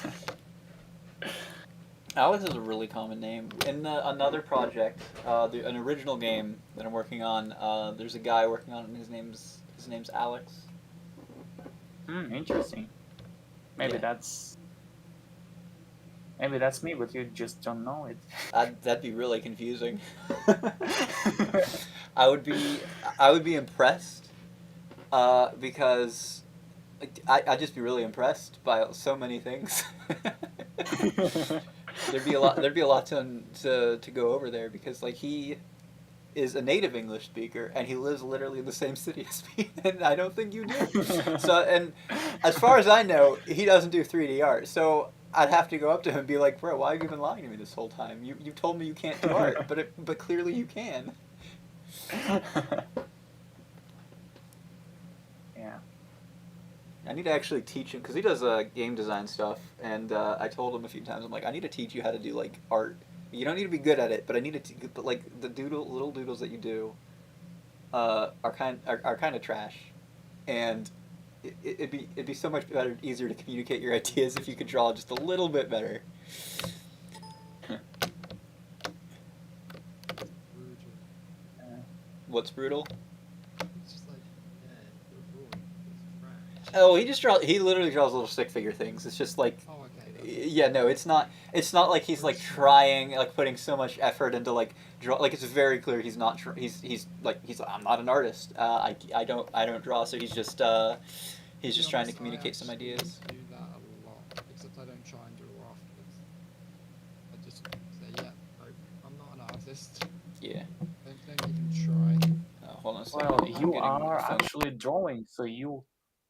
Alex is a really common name. In another project, an original game that I'm working on, there's a guy working on it, and his name's Alex. Interesting. Maybe Yeah. that's me, but you just don't know it. That'd be really confusing. I would be impressed, because I'd just be really impressed by so many things. There'd be a lot to go over there, because like he is a native English speaker and he lives literally in the same city as me, and I don't think you do. So, and as far as I know, he doesn't do 3D art. So I'd have to go up to him and be like, "Bro, why have you been lying to me this whole time? You told me you can't do art, but clearly you can." Yeah. I need to actually teach him, because he does game design stuff, and I told him a few times, I'm like, I need to teach you how to do like art. You don't need to be good at it, but I need to. But like the little doodles that you do, are kind of trash, and it'd be so much better, easier to communicate your ideas if you could draw just a little bit better. What's brutal? It's just like, yeah, your drawing is trash. Oh, he literally draws little stick figure things. It's just like, Oh, okay. yeah, no, it's not like he's like trying, like putting so much effort into like draw. Like it's very clear he's not. He's like I'm not an artist. I don't draw. So he's just trying to communicate some ideas. I do that a lot, except I don't try and draw afterwards. I just say, yeah, no, I'm not an artist. Yeah. Don't even try. Hold on a second. Well, I'm you getting are my phone. actually drawing, so you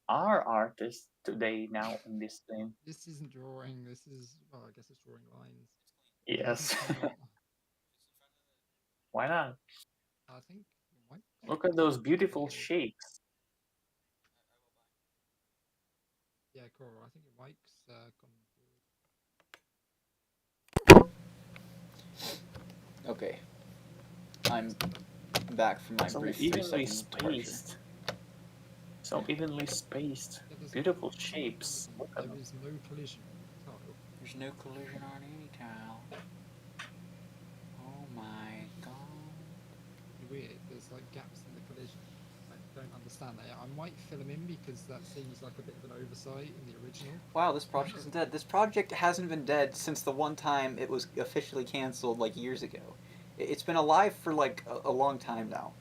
are artists today now in this game. This isn't drawing. This is, well, I guess it's drawing lines. Yes. Count. Why not? I think it might. Look at those beautiful shapes. Yeah, Coral. I think your mic's gone. Okay. I'm back from my So brief evenly 3-second departure. spaced. So evenly spaced. Yeah, there's Beautiful no shapes. collision. Look at There them. is no collision. Oh, There's no collision on any tile. Oh my god. weird. There's like gaps in the collision. I don't understand that. I might fill them in because that seems like a bit of an oversight in the original. Wow, this project isn't dead. This project hasn't been dead since the one time it was officially canceled like years ago. It's been alive for like a long time now.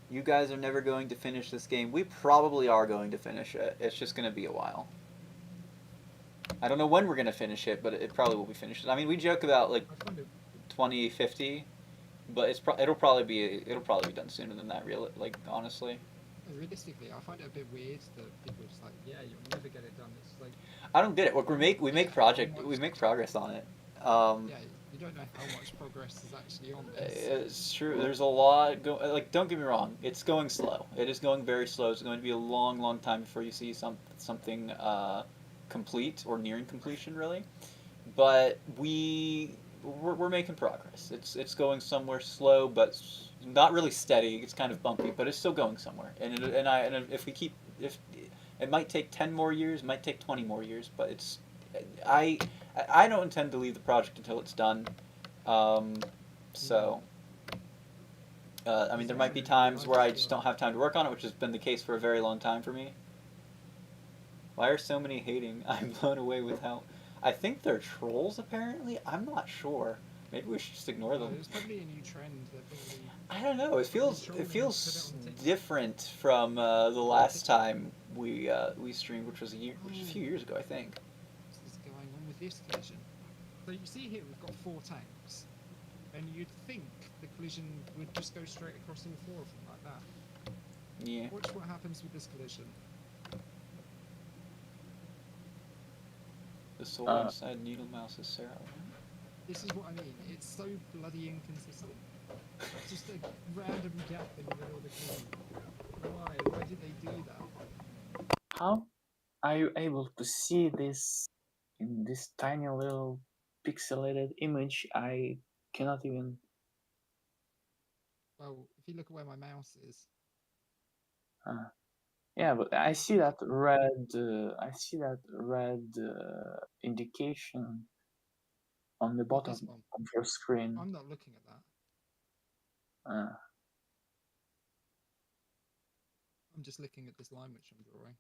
You guys are never going to finish this game. We probably are going to finish it. It's just going to be a while. I don't know when we're going to finish it, but it probably will be finished. I mean, we joke about like I find it 2050, but it'll probably be done sooner than that. Honestly. realistically, I find it a bit weird that people are just like, yeah, you'll never get it done. It's like, I don't get it. Look, we make progress on it. Yeah, you don't know how much progress is actually on this. It's true. There's a lot like, don't get me wrong. It's going slow. It is going very slow. It's going to be a long, long time before you see something complete or nearing completion, really. But we're making progress. It's going somewhere slow, but not really steady. It's kind of bumpy, but it's still going somewhere. And if we keep if it might take 10 more years, might take 20 more years, but I I don't intend to leave the project until it's done. Um, so, I mean, there might be times where I just don't have time to work on it, which has been the case for a very long time for me. Why are so many hating? I'm blown away with how. I think they're trolls, apparently. I'm not sure. Maybe we should just ignore them. It's probably a new trend. They're probably. I don't know. It feels trolling it to feels put it on TikTok. different from the last time we streamed, which was a few years ago, I think. What is going on with this collision? So you see here we've got 4 tanks, and you'd think the collision would just go straight across all 4 of them like that. Yeah. Watch what happens with this collision. The soul inside Needle Mouse is Sarah. This is what I mean. It's so bloody inconsistent. It's just a random gap in the middle of the collision. Why? Why did they do that? How are you able to see this in this tiny little pixelated image? I cannot even. Well, if you look at where my mouse is. Yeah, but I see that red. I see that red indication on the bottom This one. of your screen. I'm not looking at that. Uh, I'm just looking at this line which I'm drawing.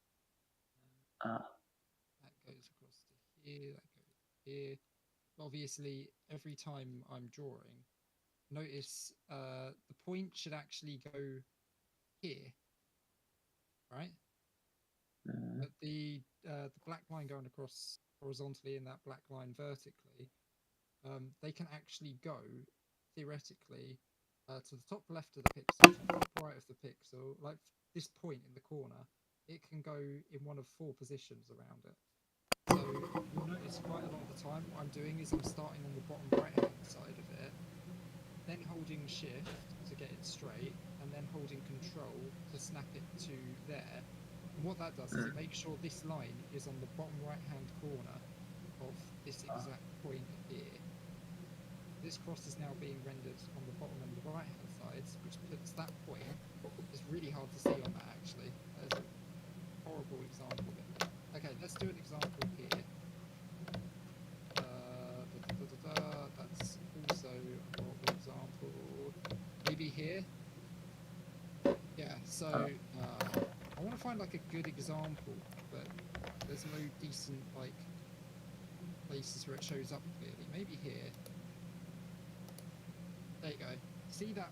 uh, That goes across to here. That goes here. Obviously, every time I'm drawing, notice the point should actually go here, right? But the black line going across horizontally and that black line vertically, they can actually go theoretically to the top left of the pixel, to the top right of the pixel, like this point in the corner. It can go in one of 4 positions around it. So you'll notice quite a lot of the time what I'm doing is I'm starting on the bottom right hand side of it, then holding shift to get it straight, and then holding control to snap it to there. And what that does is it makes sure this line is on the bottom right hand corner of this exact point here. This cross is now being rendered on the bottom and the right hand sides, which puts that point. It's really hard to see on that actually. There's a horrible example of it. Okay, let's do an example here. That's also a horrible example. Maybe here. Yeah. So I want to find like a good example, but there's no decent like places where it shows up clearly. Maybe here. There you go. See that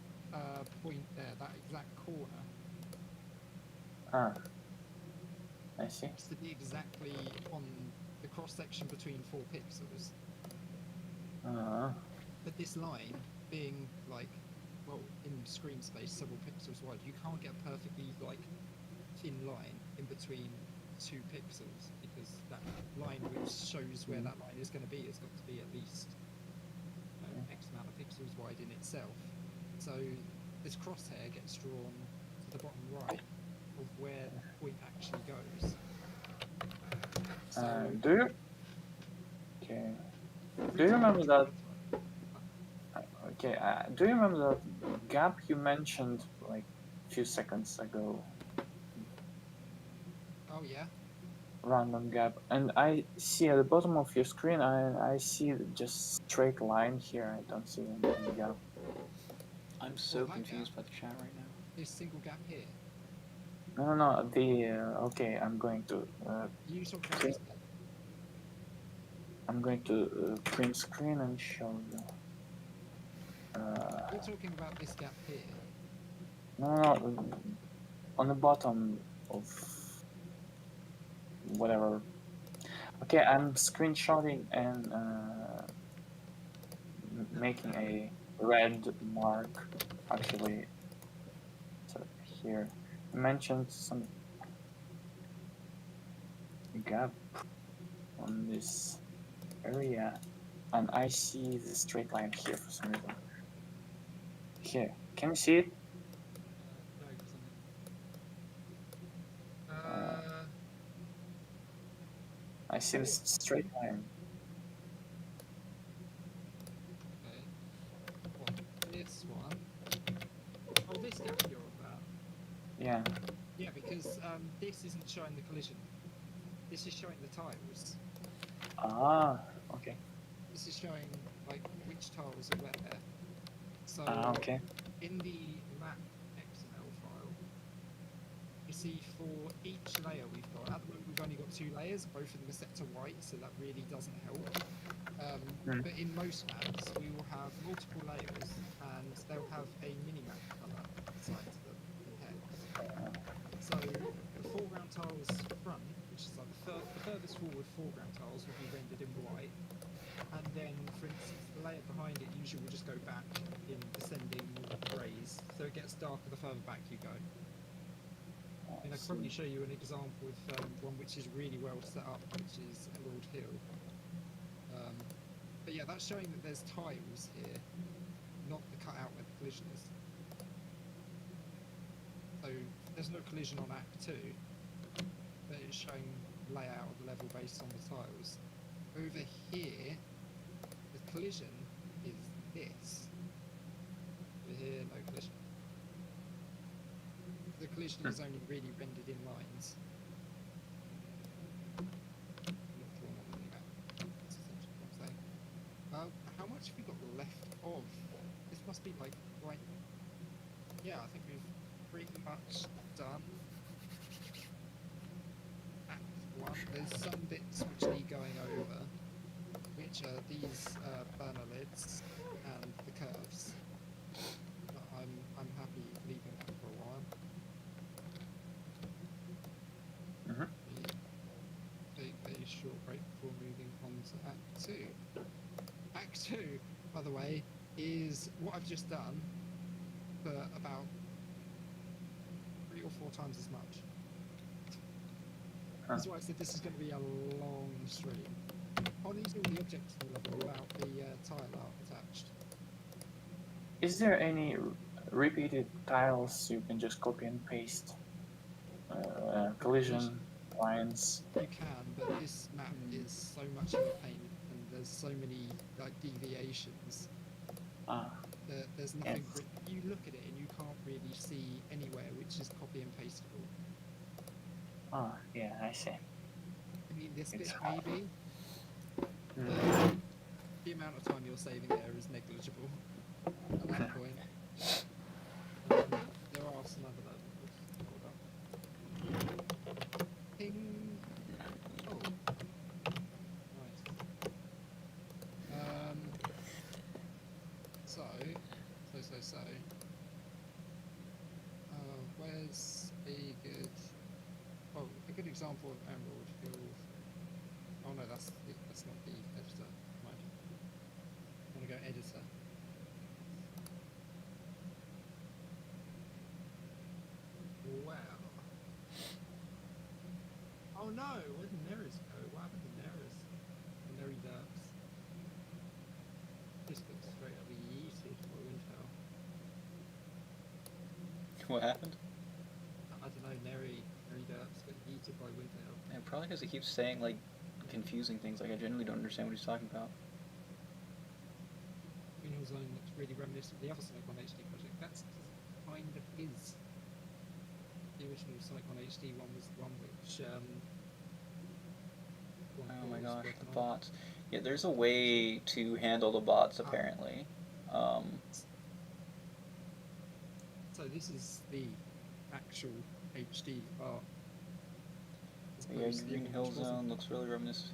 point there, that exact corner? I see. It's to be exactly on the cross section between 4 pixels. But this line being like, well, in screen space several pixels wide, you can't get a perfectly like thin line in between 2 pixels, because that line which shows where that line is going to be has got to be at least X amount of pixels wide in itself. So this crosshair gets drawn to the bottom right of where the point actually goes. So do you? Okay. Do you remember that? Okay. Do you remember that gap you mentioned like a few seconds ago? Oh yeah. Random gap, and I see at the bottom of your screen. I see just straight line here. I don't see any gap. I'm so confused by the chat right now. This single gap here. No. Okay. I'm going to. I'm going to print screen and show you. You're talking about this gap here. No. On the bottom of whatever. Okay, I'm screenshotting and making a red mark. Actually, so here I mentioned some gap on this area. And I see the straight line here for some reason. Here, can you see it? No, because I'm in. I see this straight line. Okay. What? This one? Oh, this gap you're on about. Yeah. Yeah, because this isn't showing the collision. This is showing the tiles. Ah, okay. This is showing like which tiles are where. So Okay. in the map XML file, you see for each layer we've got. At the moment, we've only got 2 layers. Both of them are set to white, so that really doesn't help. But in most maps, we will have multiple layers, and they'll have a mini-map colour assigned to them in hex. So the foreground tiles front, which is like the furthest forward foreground tiles, will be rendered in white. And then, for instance, the layer behind it usually will just go back in descending greys, so it gets darker the further back you go. And I can probably show you an example of one which is really well set up, which is Emerald Hill. But yeah, that's showing that there's tiles here, not the cutout where the collision is. So there's no collision on Act 2, but it's showing layout of the level based on the tiles. Over here, the collision is this. Over here, no collision. The collision is only really rendered in lines. Not drawn on any map. That's essentially what I'm saying. How much have we got left of? This must be like quite. Yeah, I think we've pretty much done Act 1. There's some bits which need going over, which are these burner lids and the curves. But I'm happy leaving them for a while. Take a short break before moving on to Act 2. Act 2, by the way, is what I've just done, but about 3 or 4 times as much. That's why I said this is going to be a long stream. On using all the objects in the level without the tile art attached. Is there any repeated tiles you can just copy and paste? Collision lines. You can, but this map is so much of a pain, and there's so many like deviations. That there's nothing. Yes. You look at it and you can't really see anywhere which is copy and pasteable. Yeah, I see. I mean, this It's bit hard. maybe, but the amount of time you're saving there is negligible at that point. There are some other levels. Hold up. Ping. Oh. Nice. So. Where's a good? Oh, a good example of Emerald Hill. Oh no, that's not the editor. Mind. I want to go editor. Wow. Oh no, where did Neris go? What happened to Neris? Or Neri Derps? This looks straight up yeeted by Wintel. What happened? I don't know, Neri Derps got yeeted by Wintel. Yeah, probably because he keeps saying like confusing things. Like I genuinely don't understand what he's talking about. Green Hill Zone looks really reminiscent of the other Cyclone HD project. That's kind of his. The original Cyclone HD one was the one which. Oh my gosh, the bots. Yeah, there's a way to handle the bots apparently. So this is the actual HD art. Yeah, Green Hill Zone looks really reminiscent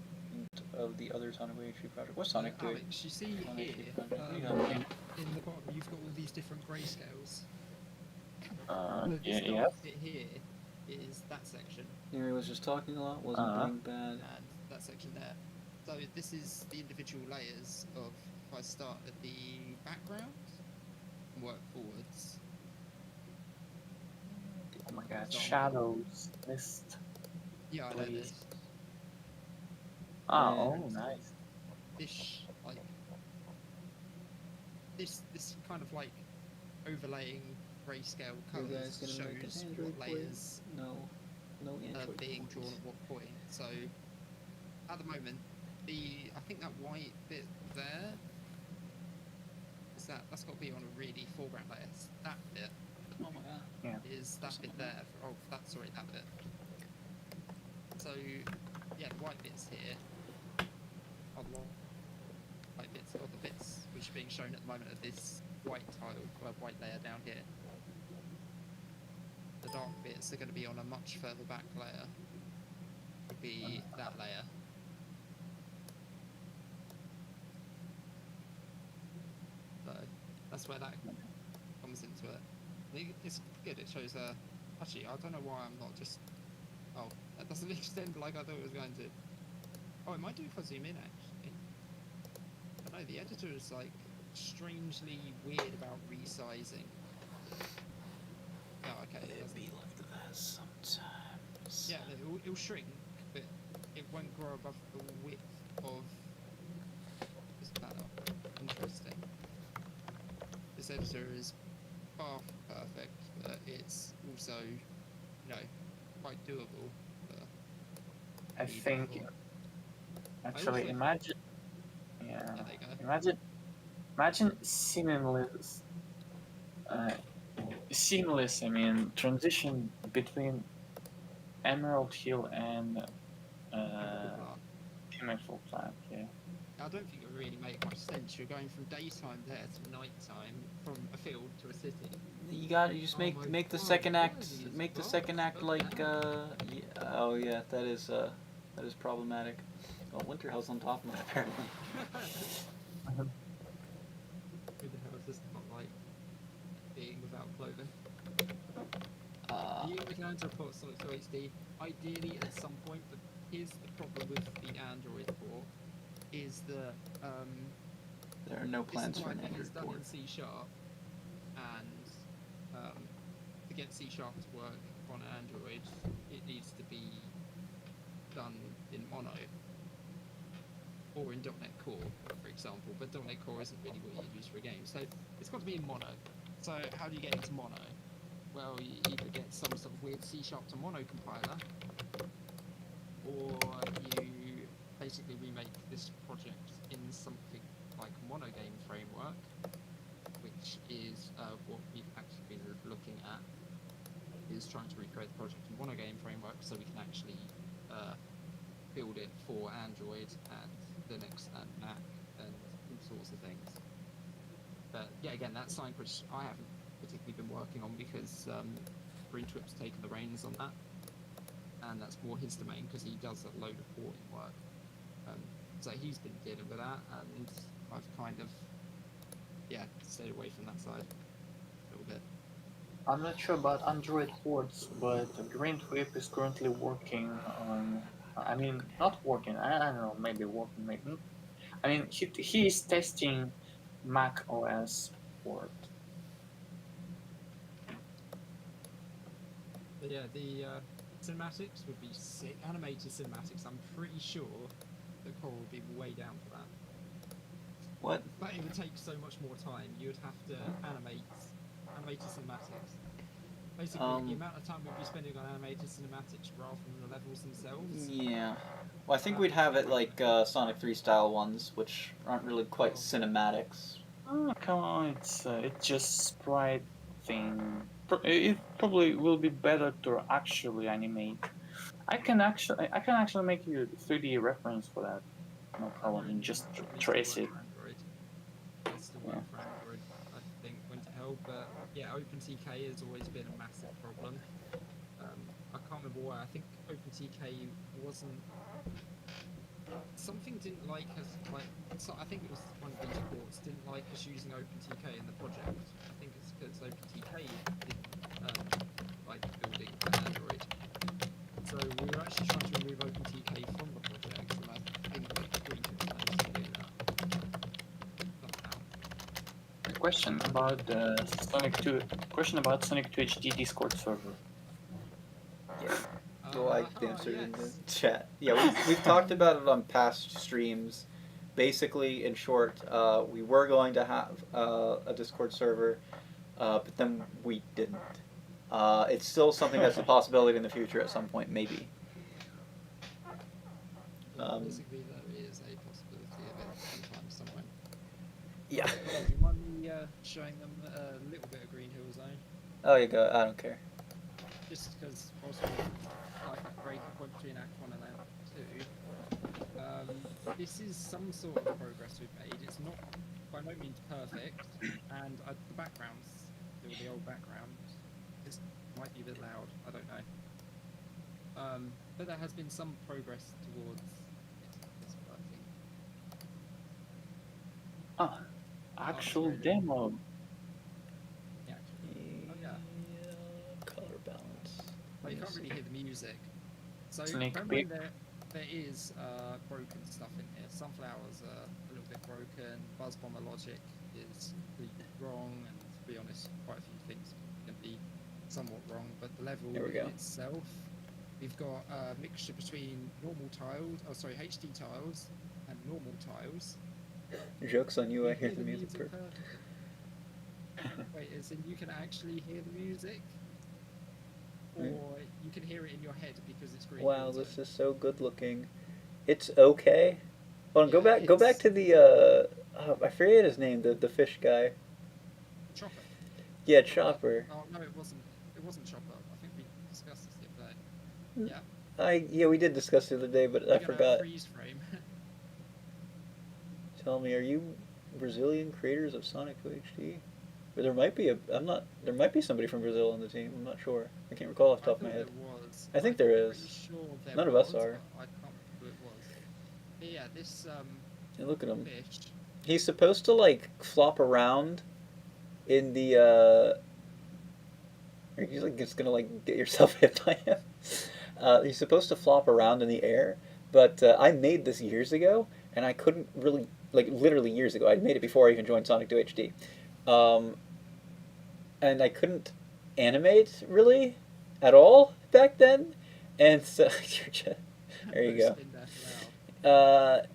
of the other Sonic HD project. What's Sonic doing? Alex, you see Sonic here, HD project. in the bottom, you've got all these different grayscales. Yeah. Bit here is that section. Neri was just talking a lot, wasn't being bad. And that section there. So this is the individual layers of, if I start at the background and work forwards. Oh my god, shadows, mist. Yeah, I know this. Oh, nice. This, like, this kind of like overlaying grayscale You colours guys gonna make an shows Android what play? layers No are Android being ports. drawn at what point. So at the moment, I think that white bit there is that's got to be on a really foreground layer. That bit Oh my god. is that bit there. That bit. So yeah, the white bits here are the white bits, or the bits which are being shown at the moment are this white tile, white layer down here. The dark bits are going to be on a much further back layer. Would be that layer. So that's where that comes into it. It's good. It shows actually, I don't know why I'm not just. Oh, that doesn't extend like I thought it was going to. Oh, it might do if I zoom in actually. I know the editor is like strangely weird about resizing. Oh, okay. It be like that sometimes. Yeah, it'll shrink, but it won't grow above the width of this panel. Interesting. This editor is far from perfect, but it's also, quite doable. I think. Actually, also- imagine. Yeah. Yeah, there you go. Imagine seamless. Seamless. I mean, transition between Emerald Hill and Chemical Plant. Yeah. I don't think it would really make much sense. You're going from daytime there to nighttime, from a field to a city. You just make Oh my make the God, second what act are these make the bugs? second act like Okay. oh yeah, that is problematic. Oh, Winter Hell's on top of it apparently. Who the hell is this not like being without clothing? You can report Sonic 2HD. Ideally, at some point, but here's the problem with the Android port: is that there are no plans this for an typing is Android done port. in C#, and to get C# to work on Android, it needs to be done in mono or in .NET Core, for example. But .NET Core isn't really what you use for a game, so it's got to be in mono. So how do you get into mono? Well, you either get some sort of weird C# to mono compiler, or you basically remake this project in something like Monogame framework, which is what we've actually been looking at, is trying to recreate the project in Monogame framework so we can actually build it for Android and Linux and Mac and all sorts of things. But yeah, again, that's something which I haven't particularly been working on because Greentrip's taken the reins on that, and that's more his domain because he does a load of porting work. So he's been dealing with that, and I've kind of stayed away from that side a little bit. I'm not sure about Android ports, but Greentrip is currently working on. I mean, not working. I don't know. Maybe working. Maybe. I mean, he is testing Mac OS port. But yeah, the cinematics would be sick. Animated cinematics, I'm pretty sure the core would be way down for that. What? But it would take so much more time. You would have to animate animated cinematics. Basically, the amount of time we'd be spending on animated cinematics rather than the levels themselves. Yeah. Well, I think we'd have it like Sonic 3 style ones, which aren't really quite cinematics. Oh, come on, it's just sprite thing. It probably will be better to actually animate. I can actually make you a 3D reference for that. No problem. And just trace it. It's still work for Android, I think, Winter Hell, but yeah, OpenTK has always been a massive problem. I can't remember why. I think OpenTK wasn't. Something didn't like us. I think it was one of these ports didn't like us using OpenTK in the project. I think it's because OpenTK didn't like building for Android. So we were actually trying to remove OpenTK from the project, and I think Greentrip managed to do that somehow. Question about Sonic 2 HD Discord server. Yeah. Well, I answered yes. in the chat. Yeah, we've talked about it on past streams. basically, in short, we were going to have a Discord server, but then we didn't. It's still something that's a possibility in the future at some point, maybe. Basically, there is a possibility of it sometime somewhere. Yeah. Do you mind me showing them a little bit of Green Hill Zone? Oh, you go. I don't care. Just because also like a break point between Act 1 and Act 2. This is some sort of progress we've made. It's not by no means perfect, and the background's still the old background. This might be a bit loud, I don't know. But there has been some progress towards this working. Ah, actual demo. Yeah, oh yeah. Color balance. But you can't really hear the music. So Sneak remember when peek. there is broken stuff in here. Sunflowers are a little bit broken. Buzz bomber logic is completely wrong, and to be honest, quite a few things can be somewhat wrong. But the level There we go. itself, we've got a mixture between normal tiles, HD tiles and normal tiles. Joke's on you, I You hear the music perfect. perfectly. Wait, as in you can actually hear the music? Or you can hear it in your head because it's green. Wow, this is so good looking. It's okay. Hold on, Yeah, go back it's- to the I forget his name, the fish guy. Chopper. Yeah, Chopper. Oh no, it wasn't. It wasn't Chopper. I think we discussed this the other day. Yeah. Yeah, we did discuss the other day, but I We're gonna forgot. freeze frame. Tell me, are you Brazilian creators of Sonic 2HD? But there might be there might be somebody from Brazil on the team. I'm not sure. I can't recall off the top of my head. There was. I think there I'm is. pretty sure there None of us was, are. but I can't remember who it was. But yeah, this And look at him. fish. He's supposed to like flop around in the are you like just gonna like get yourself hit by him? He's supposed to flop around in the air, but I made this years ago, and I couldn't really like literally years ago. I made it before I even joined Sonic 2HD, and I couldn't animate really at all back then, and so there you go. Spin dash loud.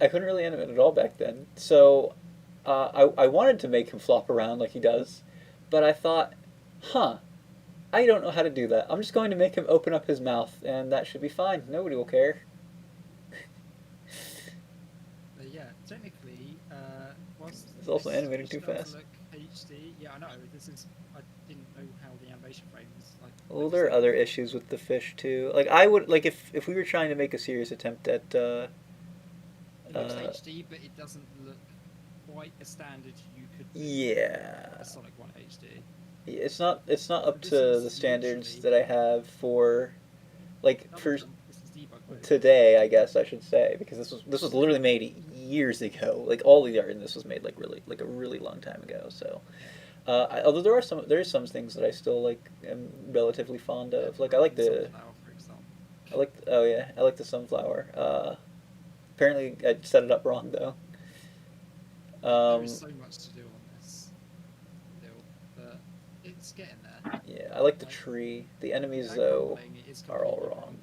I couldn't really animate at all back then, so I wanted to make him flop around like he does, but I thought, I don't know how to do that. I'm just going to make him open up his mouth, and that should be fine. Nobody will care. Yeah, technically, whilst It's also this animated too does fast. Look HD. Yeah, I know. I didn't know how the animation frame was like. Well, there are other issues with the fish too. Like I would like if we were trying to make a serious attempt at. It looks HD, but it doesn't look quite as standard you could. Yeah. A Sonic 1 HD. It's not up This to is the standards literally- that I have for, like This for is debug mode. today, I guess I should say, because this was literally made years ago. Like all the art in this was made like a really long time ago. So, although there is some things that I still like am relatively fond of. Like I like the Sunflower, for example. I like the sunflower. Apparently I set it up wrong though. There is so much to do on this still, but it's getting there. Yeah, I like the tree. The enemies That though crumbling is are all completely wrong.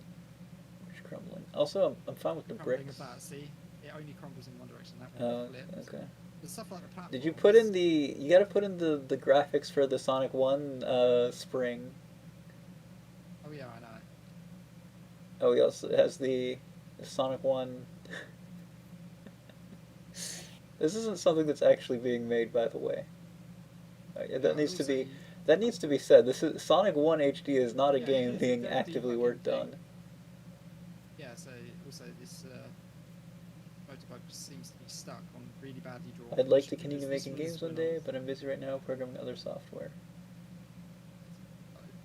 It's crumbling. Also, I'm fine with the Crumbling bricks. of that, see? It only crumbles in one direction. That Oh, one flips. okay. The stuff like the platform. Did you put in you gotta put in the graphics for the Sonic 1 spring. Oh yeah, I know. Oh, he also has the Sonic 1. This isn't something that's actually being made, by the way. That needs to be said. This is Sonic 1 HD is not a Yeah, game it's being their actively debugging worked thing. on. Yeah, so also this motorbike just seems to be stuck on really badly drawn. I'd like to pictures, continue because making this games was one when I day, was- but I'm busy right now programming other software.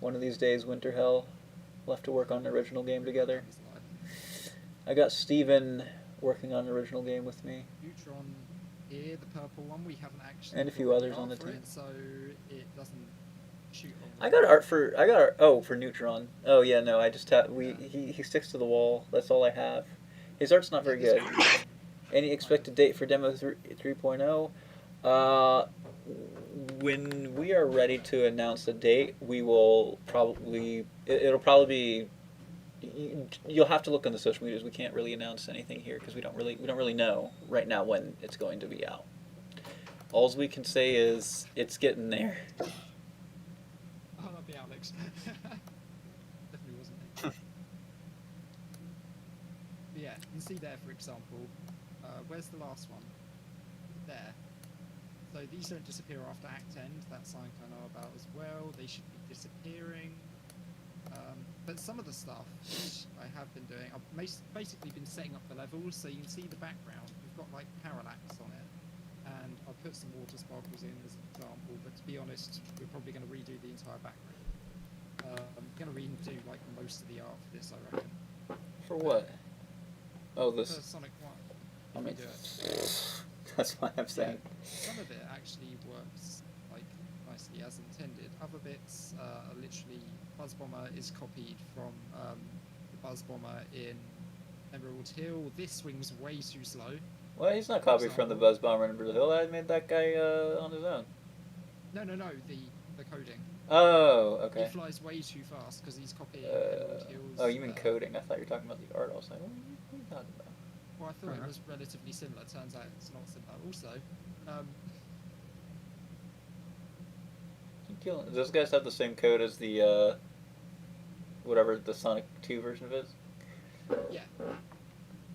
One of these days, Winter Hell, we'll have to work on an original game together. I got Steven working on an original game with me. Neutron here, the purple one, we haven't actually. And a few got others art on the for team. it, so it doesn't shoot. On I got art for Neutron. Oh yeah, no, I just have Yeah. he sticks to the wall. That's all I have. His art's not very good. Any expected date for demo 3.0? When we are ready to announce a date, we will probably it'll probably be You'll have to look on the social medias. We can't really announce anything here because we don't really know right now when it's going to be out. All we can say is it's getting there. Oh, that'd be Alex. Definitely wasn't me. But yeah, you can see there, for example, where's the last one? There. So these don't disappear after Act End. That's something I know about as well. They should be disappearing. But some of the stuff which I have been doing, I've basically been setting up the levels, so you can see the background. We've got like parallax on it, and I'll put some water sparkles in as an example. But to be honest, we're probably going to redo the entire background. I'm going to redo like most of the art for this, I reckon. For what? Oh, this. For Sonic 1. I mean, Do it. that's why I'm saying. Yeah, some of it actually works like nicely as intended. Other bits are literally Buzz Bomber is copied from the Buzz Bomber in Emerald Hill. This swings way too slow. Well, he's not copied from the Buzz Bomber in Brazil. I made that guy on his own. No, the coding. Oh, okay. He flies way too fast because he's copying Emerald Hill's. Oh, you mean coding? I thought you were talking about the art. I was like, what are you talking about? Well, I thought it was relatively similar. Turns out it's not similar. Also, Does those guys have the same code as the whatever the Sonic 2 version of it is? yeah,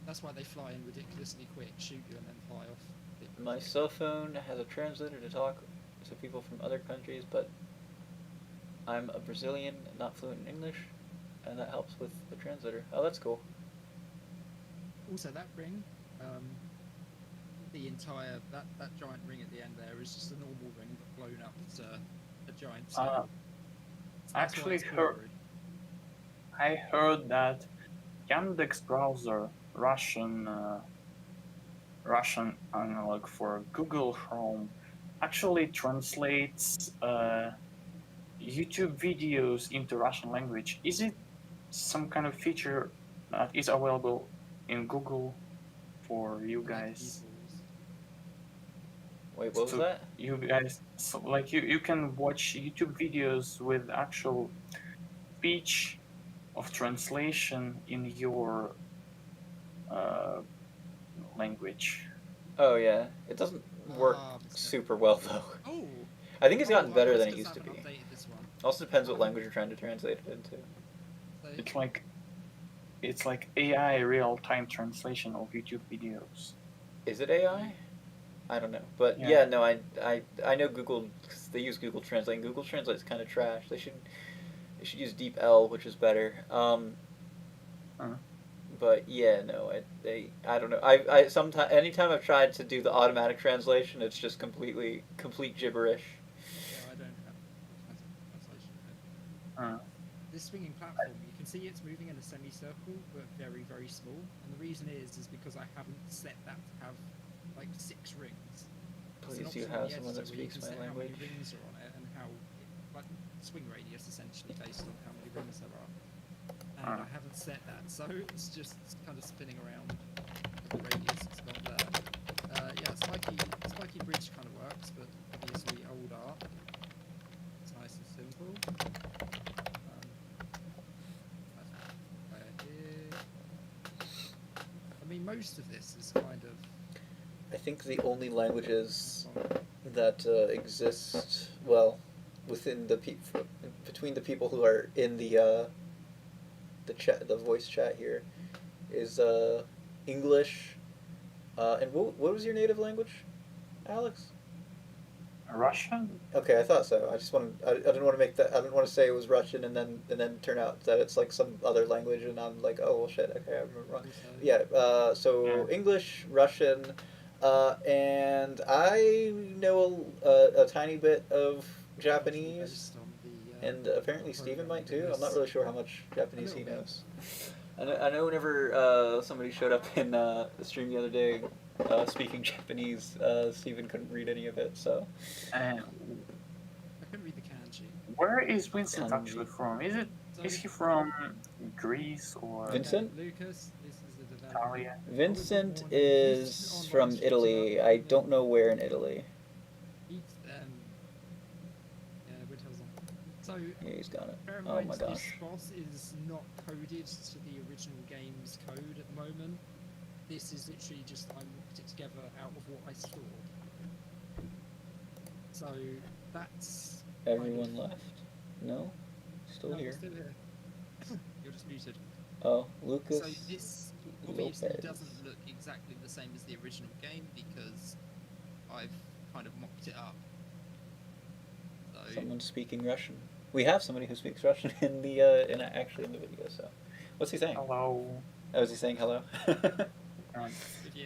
that's why they fly in ridiculously quick, shoot you, and then fly off. My cell phone has a translator to talk to people from other countries, but I'm a Brazilian, not fluent in English, and that helps with the translator. Oh, that's cool. Also, that ring, the entire that giant ring at the end there is just a normal ring but blown up to a giant scale. Actually, I heard that Yandex browser, Russian analog for Google Chrome, actually translates YouTube videos into Russian language. Is it some kind of feature that is available in Google for you guys? Wait, what was that? You guys, so like you can watch YouTube videos with actual speech of translation in your language. Oh yeah, it doesn't work super well though. Oh. I think it's gotten better than it I used to haven't be. updated this one. Also depends what language you're trying to translate it into. So, It's like AI real-time translation of YouTube videos. Is it AI? I don't know, but Yeah. no, I know Google. They use Google Translate. And Google Translate's kind of trash. They should use DeepL, which is better. But yeah, no, I don't know. I sometimes anytime I've tried to do the automatic translation, it's just complete gibberish. yeah, I don't have translation. This swinging platform, you can see it's moving in a semicircle, but very, very small. And the reason is because I haven't set that to have like 6 rings. Please, you have someone that speaks my language. How many rings are on it and how, like, swing radius essentially based on how many rings there are. And I haven't set that, so it's just kind of spinning around the radius it's got there. Yeah, spiky bridge kind of works, but obviously old art. It's nice and simple. I mean, most of this is kind of. I think the only languages that exist within between the people who are in the chat, the voice chat here, is English. And what was your native language, Alex? Russian? Okay, I thought so. I just wanted. I didn't want to make that. I didn't want to say it was Russian and then turn out that it's like some other language, and I'm like, oh well, shit. Okay, I remember wrong. Yeah. So English, Russian, and I know a tiny bit of Japanese, and apparently Steven might too. I'm not really sure how much Japanese he knows. I know whenever somebody showed up in the stream the other day speaking Japanese, Steven couldn't read any of it, so. I couldn't read the kanji. Where is Vincent actually from? Is he from Greece or Vincent? Lucas, this is the developer. Italia? Vincent is from Italy. I don't know where in Italy. Yeah, Winter's on. So, Yeah, he's got it. bear in Oh mind, my this gosh. boss is not coded to the original game's code at the moment. This is literally just I looked it together out of what I stored. So that's Everyone left? No? Still no, here. we're still here. You're just muted. Oh, Lucas So this obviously Lopez. doesn't look exactly the same as the original game because I've kind of mocked it up. So Someone's speaking Russian. We have somebody who speaks Russian in the actually in the video. So, what's he saying? Hello. Oh, is he saying hello? yeah,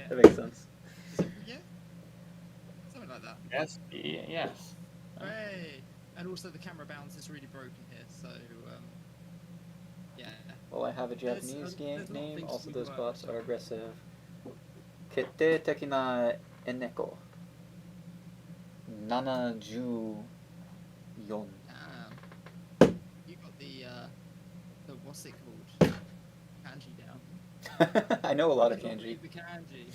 That makes sense. is it, yeah, something like that. Yes. Yes. Hey, and also the camera bounce is really broken here. So yeah. Well, I have a There's Japanese a lot of name. things Also, we those learned. bots are aggressive. Kete tekina eneko. 74. You got the what's it called? Kanji down. I know a lot of You kanji. the kanji.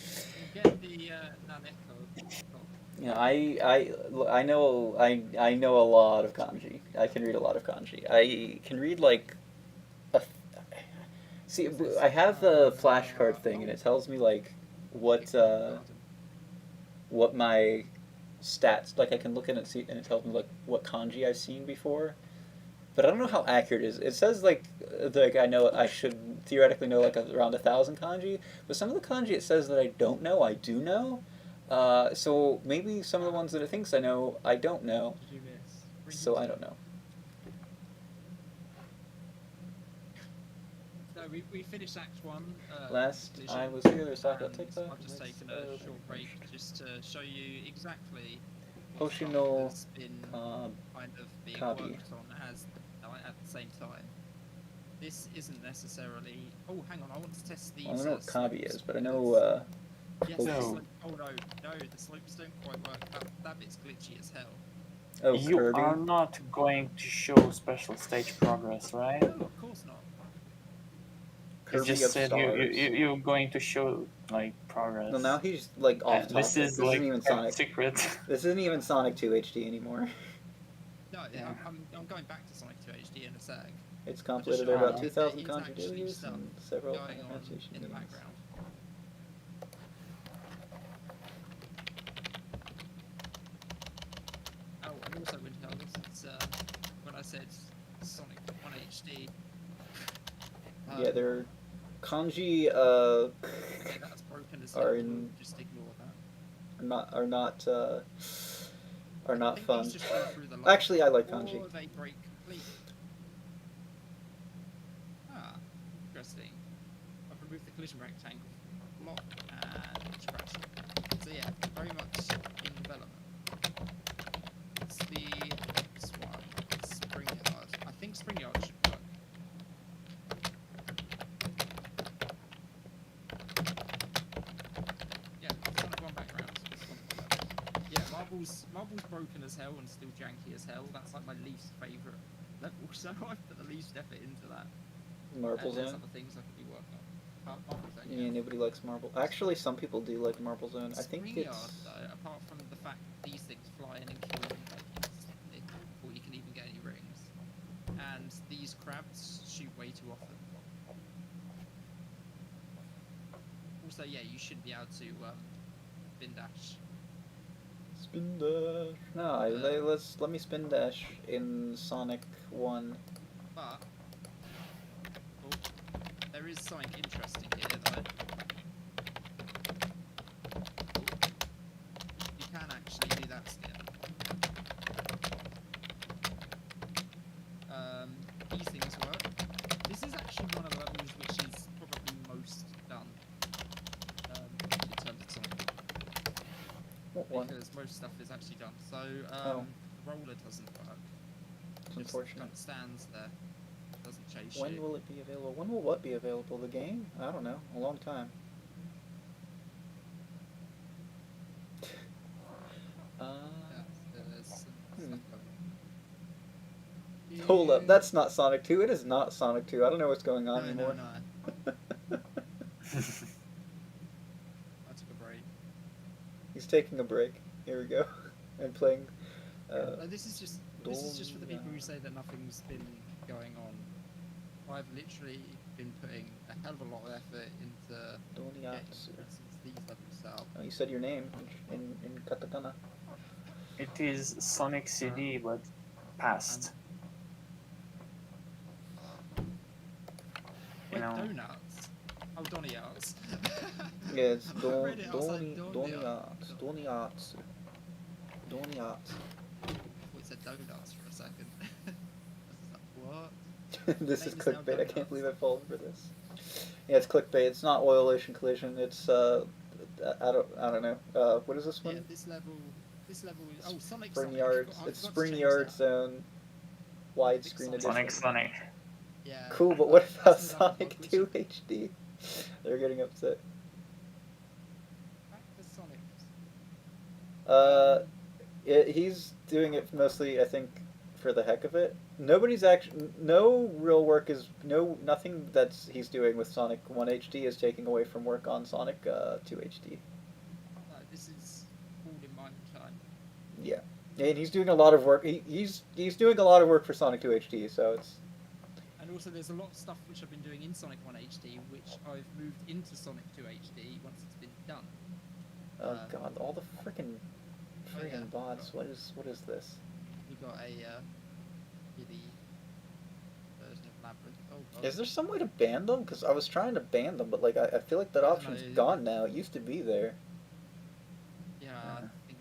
You get the naneko. Yeah, I know a lot of kanji. I can read a lot of kanji. I can read like a. See, I have the flashcard thing, and it tells me like what my stats. Like I can look at it see, and it tells me like what kanji I've seen before. But I don't know how accurate it is. It says like I know I should theoretically know like around 1,000 kanji, but some of the kanji it says that I don't know, I do know. So maybe some of the ones that it thinks I know, I don't know. Did you miss? So I don't know. No, we finished Act 1. Last completion, I was here, Saka and TikTok. I've just taken a short break just to show you exactly what stuff Hoshino has been kind of being Kabi. worked on as at the same time. This isn't necessarily. Oh, hang on! I want to test these. I don't know what Kabi slopes is, but I because- know. Yes, No. the slope, oh no, the slopes don't quite work. That bit's glitchy as hell. Oh, You Kirby. are not going to show special stage progress, right? No, of course not. You Kirby just of said Stars. you're going to show like progress. Well, now he's like off topic. This is like isn't even a Sonic. secret. This isn't even Sonic 2 HD anymore. No, Yeah. I'm going back to Sonic 2 HD in a sec. It's Just completed show about you 2,000 there is kanji actually dailies stuff and several going on annotation in the games. background. Oh, and also Windheld, this is when I said Sonic 1 HD. Yeah, they're kanji. Yeah, that's broken as are hell. in- We'll just ignore that. are not I think fun. these just fall through the line, Actually, I like kanji. or they break completely. Ah, interesting. I've removed the collision rectangle block and scratched it. So yeah, very much in development. It's the next one. Spring Yard. I think Spring Yard should work. Yeah, Sonic 1 background. Yeah, Marble's broken as hell and still janky as hell. That's like my least favourite level, so I've put the least effort into that. Marble And there's Zone. other things I could be working on. Marble Zone, Yeah, nobody likes Marble. Actually, some people do like Marble Zone. I think Spring it's. Yard, though, apart from the fact that these things fly in and kill you like instantly, before you can even get any rings, and these crabs shoot way too often. Also, yeah, you should be able to bin dash. Spin dash. No, let me spin dash in Sonic 1. But oh, there is something interesting here, though. You can actually do that still. These things work. This is actually one of the levels which is probably most done in terms of Sonic, What one? because most stuff is actually done. So Oh. the roller doesn't work. It's Just unfortunate. kind of stands there, doesn't chase When you. will it be available? When will what be available? The game? I don't know. A long time. Yeah, there's some stuff going on. Hold up, that's not Sonic 2. It is not Sonic 2. I don't know what's going on No, anymore. no. I took a break. He's taking a break. Here we go. I'm playing. No, this is just This is just for the people who say that nothing's been going on. I've literally been putting a hell of a lot of effort into getting, Doniatsu. for instance, these levels set up. Oh, you said your name in katakana. It is Sonic CD, but past. You Wait, know, donuts? Oh, Doniarts. Yeah, it's I read it, I was like, Doniatsu. I thought it said donuts for a second. I was like, what? This Name is is now clickbait. I can't Donuts. believe I fallen for this. Yeah, it's clickbait. It's not oil ocean collision. It's I don't know. What is this one? Yeah, this level is oh Sonic. Spring Sonic. Yards. I It's forgot to Spring change Yard that. Zone widescreen edition. Sonic. Yeah. Cool, but what about that's another Sonic bug which 2 HD? They're getting upset. Back to Sonic. He's doing it mostly, I think, for the heck of it. Nobody's actually, no real work is, nothing that's he's doing with Sonic 1 HD is taking away from work on Sonic 2 HD. This is all in my time. Yeah, and he's doing a lot of work. He's doing a lot of work for Sonic 2 HD, so it's. And also, there's a lot of stuff which I've been doing in Sonic 1 HD, which I've moved into Sonic 2 HD once it's been done. Oh god, all the freaking yeah. bots. What is this? We got a kiddie version of Labyrinth. Oh god. Is there some way to ban them? Because I was trying to ban them, but like I feel like that I don't option's know. gone now. It used to be there. Yeah, I think.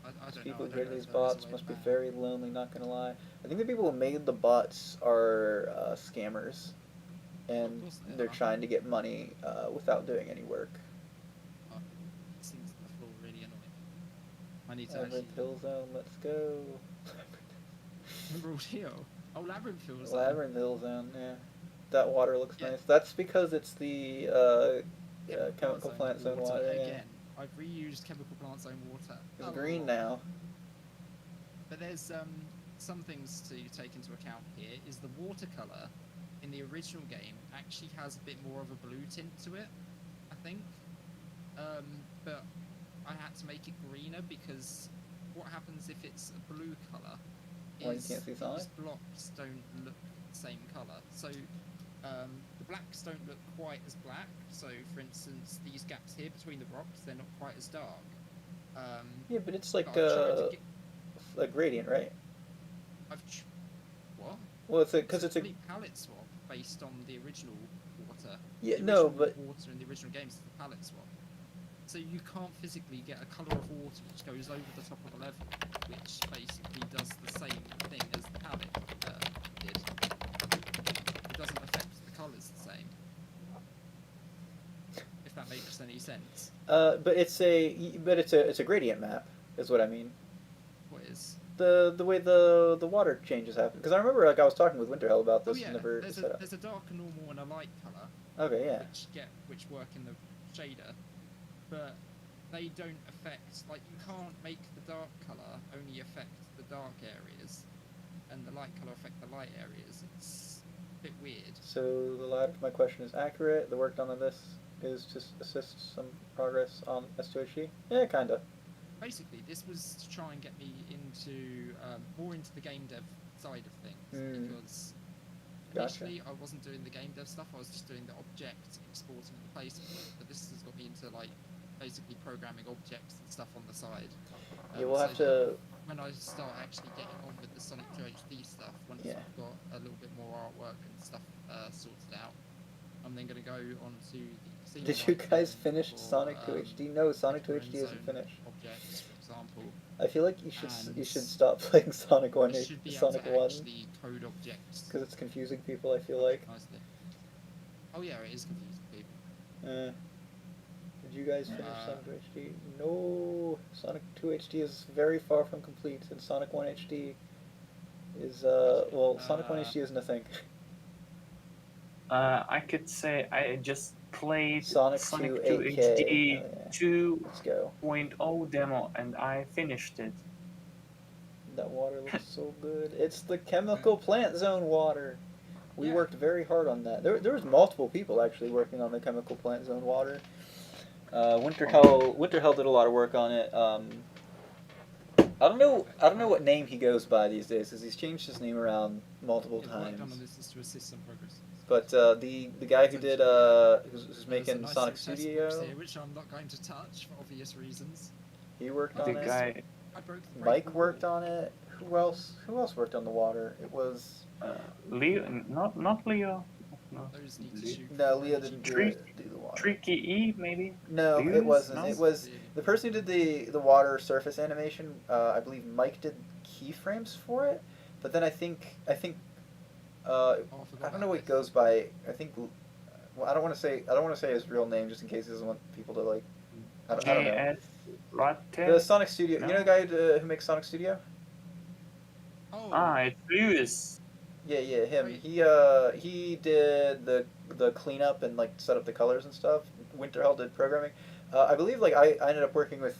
I don't People know. who I created don't know these if there is a bots way must to be ban. very lonely, not gonna lie. I think the people who made the bots are scammers, and course they they're are. trying to get money without doing any work. Oh, it seems the floor really annoying. I need to Labyrinth actually. Hill Zone, let's go. Emerald Hill. Oh, Labyrinth Hill. Labyrinth Hill Zone, yeah. That water looks Yeah. nice. That's because it's the chemical plant zone water. Yeah. Again, I've reused chemical plant zone water. It's green now. But there's some things to take into account here. Is the watercolor in the original game actually has a bit more of a blue tint to it, I think. But I had to make it greener because what happens if it's a blue color Well, you is can't see these Sonic? blocks don't look the same color. So the blacks don't look quite as black. So for instance, these gaps here between the rocks, they're not quite as dark. Yeah, but it's like I've tried to a gradient, right? What? Well, it's because it's a complete palette swap based on the original water. yeah The no, original but water in the original games is the palette swap. So you can't physically get a colour of water which goes over the top of the level, which basically does the same thing as the palette did. It doesn't affect the colours the same. If that makes any sense. but it's a gradient map, is what I mean. What is? The way the water changes happen. Because I remember like I was talking with Winterhell about this. Oh yeah, Whenever there's set up. a dark, a normal, and a light colour. Okay, yeah. Which work in the shader, but they don't affect. Like you can't make the dark colour only affect the dark areas, and the light colour affect the light areas. It's a bit weird. So the latter to my question is accurate. The work done on this is to assist some progress on S2HD. Yeah, kinda. Basically, this was to try and get me into more into the game dev side of things because initially I wasn't doing the game dev stuff. I was just doing the object exporting and placement. But this has got me into like basically programming objects and stuff on the side. Yeah, we'll have to. When I start actually getting on with the Sonic 2 HD stuff, once Yeah. I've got a little bit more artwork and stuff sorted out, I'm then going to go on to the. Did you guys finish Sonic 2 HD? No, Sonic 2 HD isn't finished. Objects, for example. I feel like you should stop playing Sonic 1 You should be Sonic able to 1 actually code objects because it's confusing people. I feel like. nicely. Oh yeah, it is confusing people. Did you guys finish Sonic 2 HD? No, Sonic 2 HD is very far from complete, and Sonic 1 HD is Sonic 1 HD isn't a thing. I could say I just played Sonic 2 HD Let's go. 2.0 demo and I finished it. That water looks so good. It's the chemical plant zone water. We worked very hard on that. There was multiple people actually working on the chemical plant zone water. Winterhell did a lot of work on it. I don't know. I don't know what name he goes by these days, because he's changed his name around multiple The work done times. on this is to assist some progress. But the guy who did who's There's a making nice Sonic little test Studio, box here, which I'm not going to touch for obvious reasons. he worked Oh, on The it. guy, I broke the Mike breakable worked wall. on it. Who else? Who else worked on the water? It was Leo, not Leo. No, Those need to Le- shoot. no, for Leo energy didn't Trick- do the water. Tricky E maybe. No, it Lewis? wasn't. No? It was the person who did the water surface animation. I believe Mike did keyframes for it, but then I think Oh, I I forgot don't know about what it this. goes by. I think well, I don't want to say his real name just in case he doesn't want people to like. I don't know. JS The Latte. Sonic Studio. No? You know the guy who makes Sonic Studio? Oh, It's Lewis. Yeah, him. Right. He did the cleanup and like set up the colors and stuff. Winterhell did programming. I believe like I ended up working with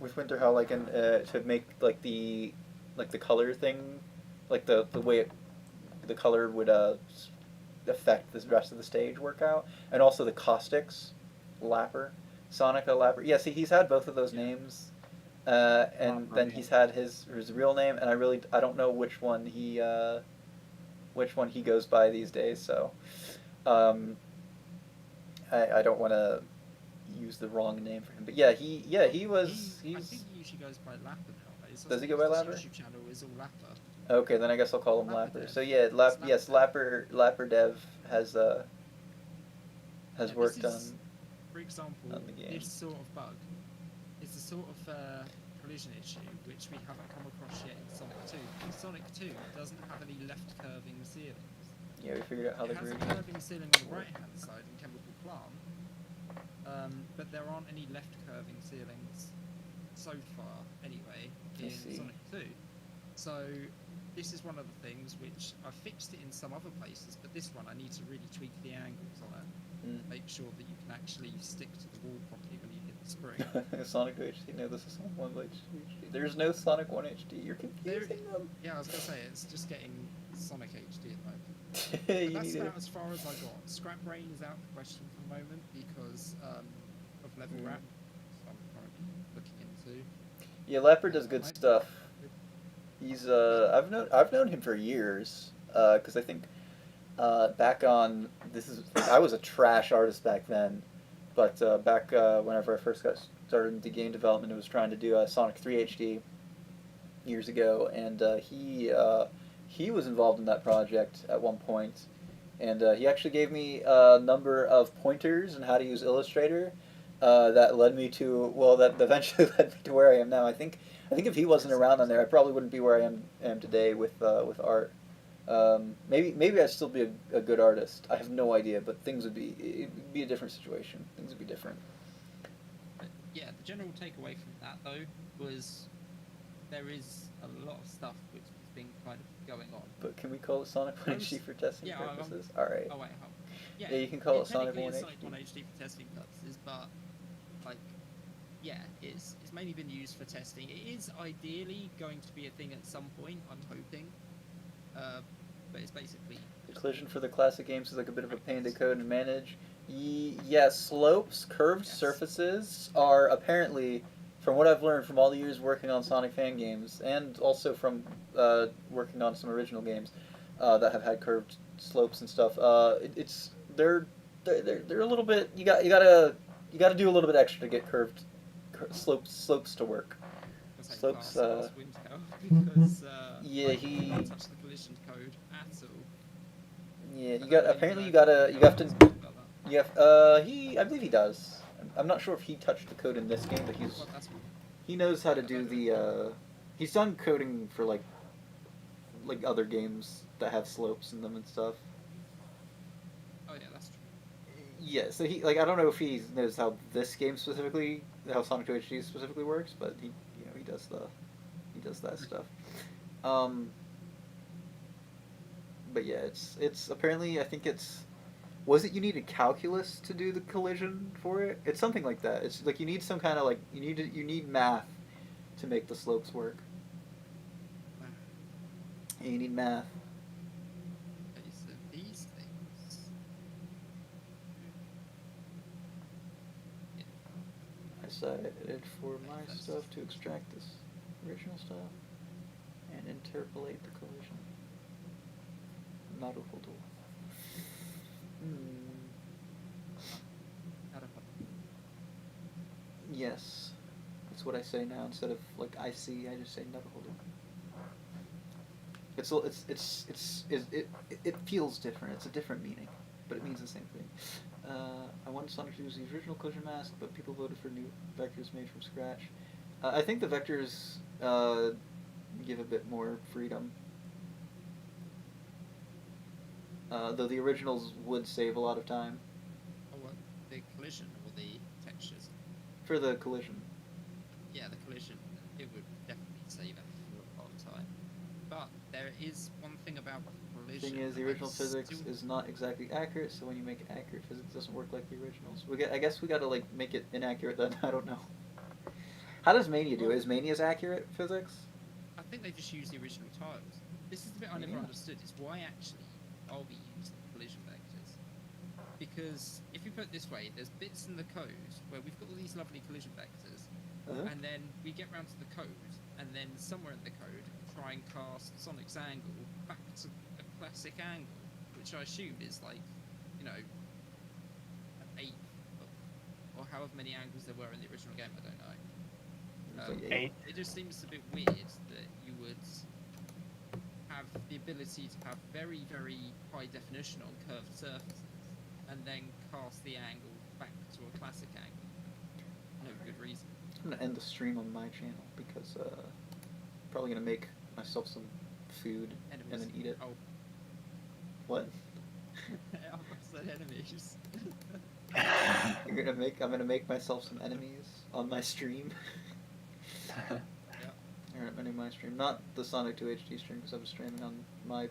Winterhell like in to make like the color thing, like the way the color would affect the rest of the stage work out, and also the caustics, Lapper, Sonica Lapper. Yeah, see, he's had both of those names, and then he's had his real name, and I don't know which one he goes by these days. So, um, I don't want to use the wrong name for him, but yeah, he was I he's. think he usually goes by Lapper nowadays. Does he go by His Lapper? YouTube channel is all Lapper. Okay, then I guess I'll call him Lapper Lapper. Dev. So yeah, It's yes, Lapper Lapper Dev has Yeah, worked this on. is, for example, on the game. this sort of bug is the sort of collision issue which we haven't come across yet in Sonic 2. Because Sonic 2 doesn't have any left curving ceilings. Yeah, we figured out how It the has a groove. curving ceiling on the right hand side in Chemical Plant, but there aren't any left curving ceilings so far, anyway, in see. Sonic 2. So this is one of the things which I fixed it in some other places, but this one I need to really tweak the angles on it. Make sure that you can actually stick to the wall properly when you hit the spring. Sonic HD. No, this is Sonic 1 HD. There's no Sonic 1 HD. You're confusing them. Yeah, I was gonna say it's just getting Sonic HD at the moment. You But that's need about it. as far as I got. Scrap Brain is out of the question for the moment because of level wrap. So I'm currently looking into. Yeah, Leopard does good Might- stuff. He's I've known him for years. Because I think back on I was a trash artist back then, but back whenever I first got started into game development, I was trying to do Sonic 3 HD years ago, and he was involved in that project at one point, and he actually gave me a number of pointers on how to use Illustrator. That led me to that eventually led me to where I am now. I think if he wasn't around on there, I probably wouldn't be where I am today with art. Maybe I'd still be a good artist. I have no idea, but it'd be a different situation. Things would be different. But yeah, the general takeaway from that though was there is a lot of stuff which has been kind of going on. But can we call it Sonic 1 HD for testing Yeah, purposes? All right. Oh wait, hold on. Yeah, you can call it Sonic 1 technically HD. it's Sonic 1 HD for testing purposes, but like, yeah, it's mainly been used for testing. It is ideally going to be a thing at some point, I'm hoping, but it's basically Collision for the classic games is like a bit of a pain to code and manage. Yes, slopes, curved surfaces are apparently, from what I've learned from all the years working on Sonic fan games, and also from working on some original games that have had curved slopes and stuff. They're a little bit. You gotta do a little bit extra to get curved slopes to work. Slopes, because yeah, like, he- you can't touch the collision code at all. Yeah, I don't really you know have to. about that. I believe he does. I'm not sure if he touched the code in this game, but Well, that's he knows how to do the. He's done coding for like other games that have slopes in them and stuff. oh yeah, that's true. Yeah, so he I don't know if he knows how this game specifically, how Sonic 2 HD specifically works, but he does that stuff. But yeah, it's apparently I think was it you needed calculus to do the collision for it? It's something like that. It's like you need some kind of like you need math to make the slopes work. And you need math. Okay, so these things. Yeah. I decided for my stuff to extract this original style and interpolate the collision. Naruhodo. Yes. That's what I say now. Instead of like I see, I just say naruhodo. It feels different. It's a different meaning, but it means the same thing. I wanted Sonic to use the original collision mask, but people voted for new vectors made from scratch. I think the vectors give a bit more freedom. Though the originals would save a lot of time. Oh, what? The collision or the textures? For the collision. Yeah, the collision. It would definitely save a lot of time. But there is one thing about collision. Thing is, the original physics is not exactly accurate, so when you make accurate physics, it doesn't work like the originals. I guess we gotta like make it inaccurate then. I don't know. How does Mania do? Is Mania's accurate physics? I think they just use the original tiles. This is the bit I never understood, is why actually are we using collision vectors? Because if you put it this way, there's bits in the code where we've got all these lovely collision vectors, and then we get round to the code, and then somewhere in the code try and cast Sonic's angle back to a classic angle, which I assume is like, you know, an eighth or however many angles there were in the original game, I don't know. Eight. It just seems a bit weird that you would have the ability to have very, very high definition on curved surfaces and then cast the angle back to a classic angle. No good reason. I'm gonna end the stream on my channel because probably gonna make myself some food Enemies. and then eat it. Oh. What? I said enemies. I'm gonna make myself some enemies on my stream. Yeah. Or my stream, not the Sonic 2HD stream, because I'm streaming on my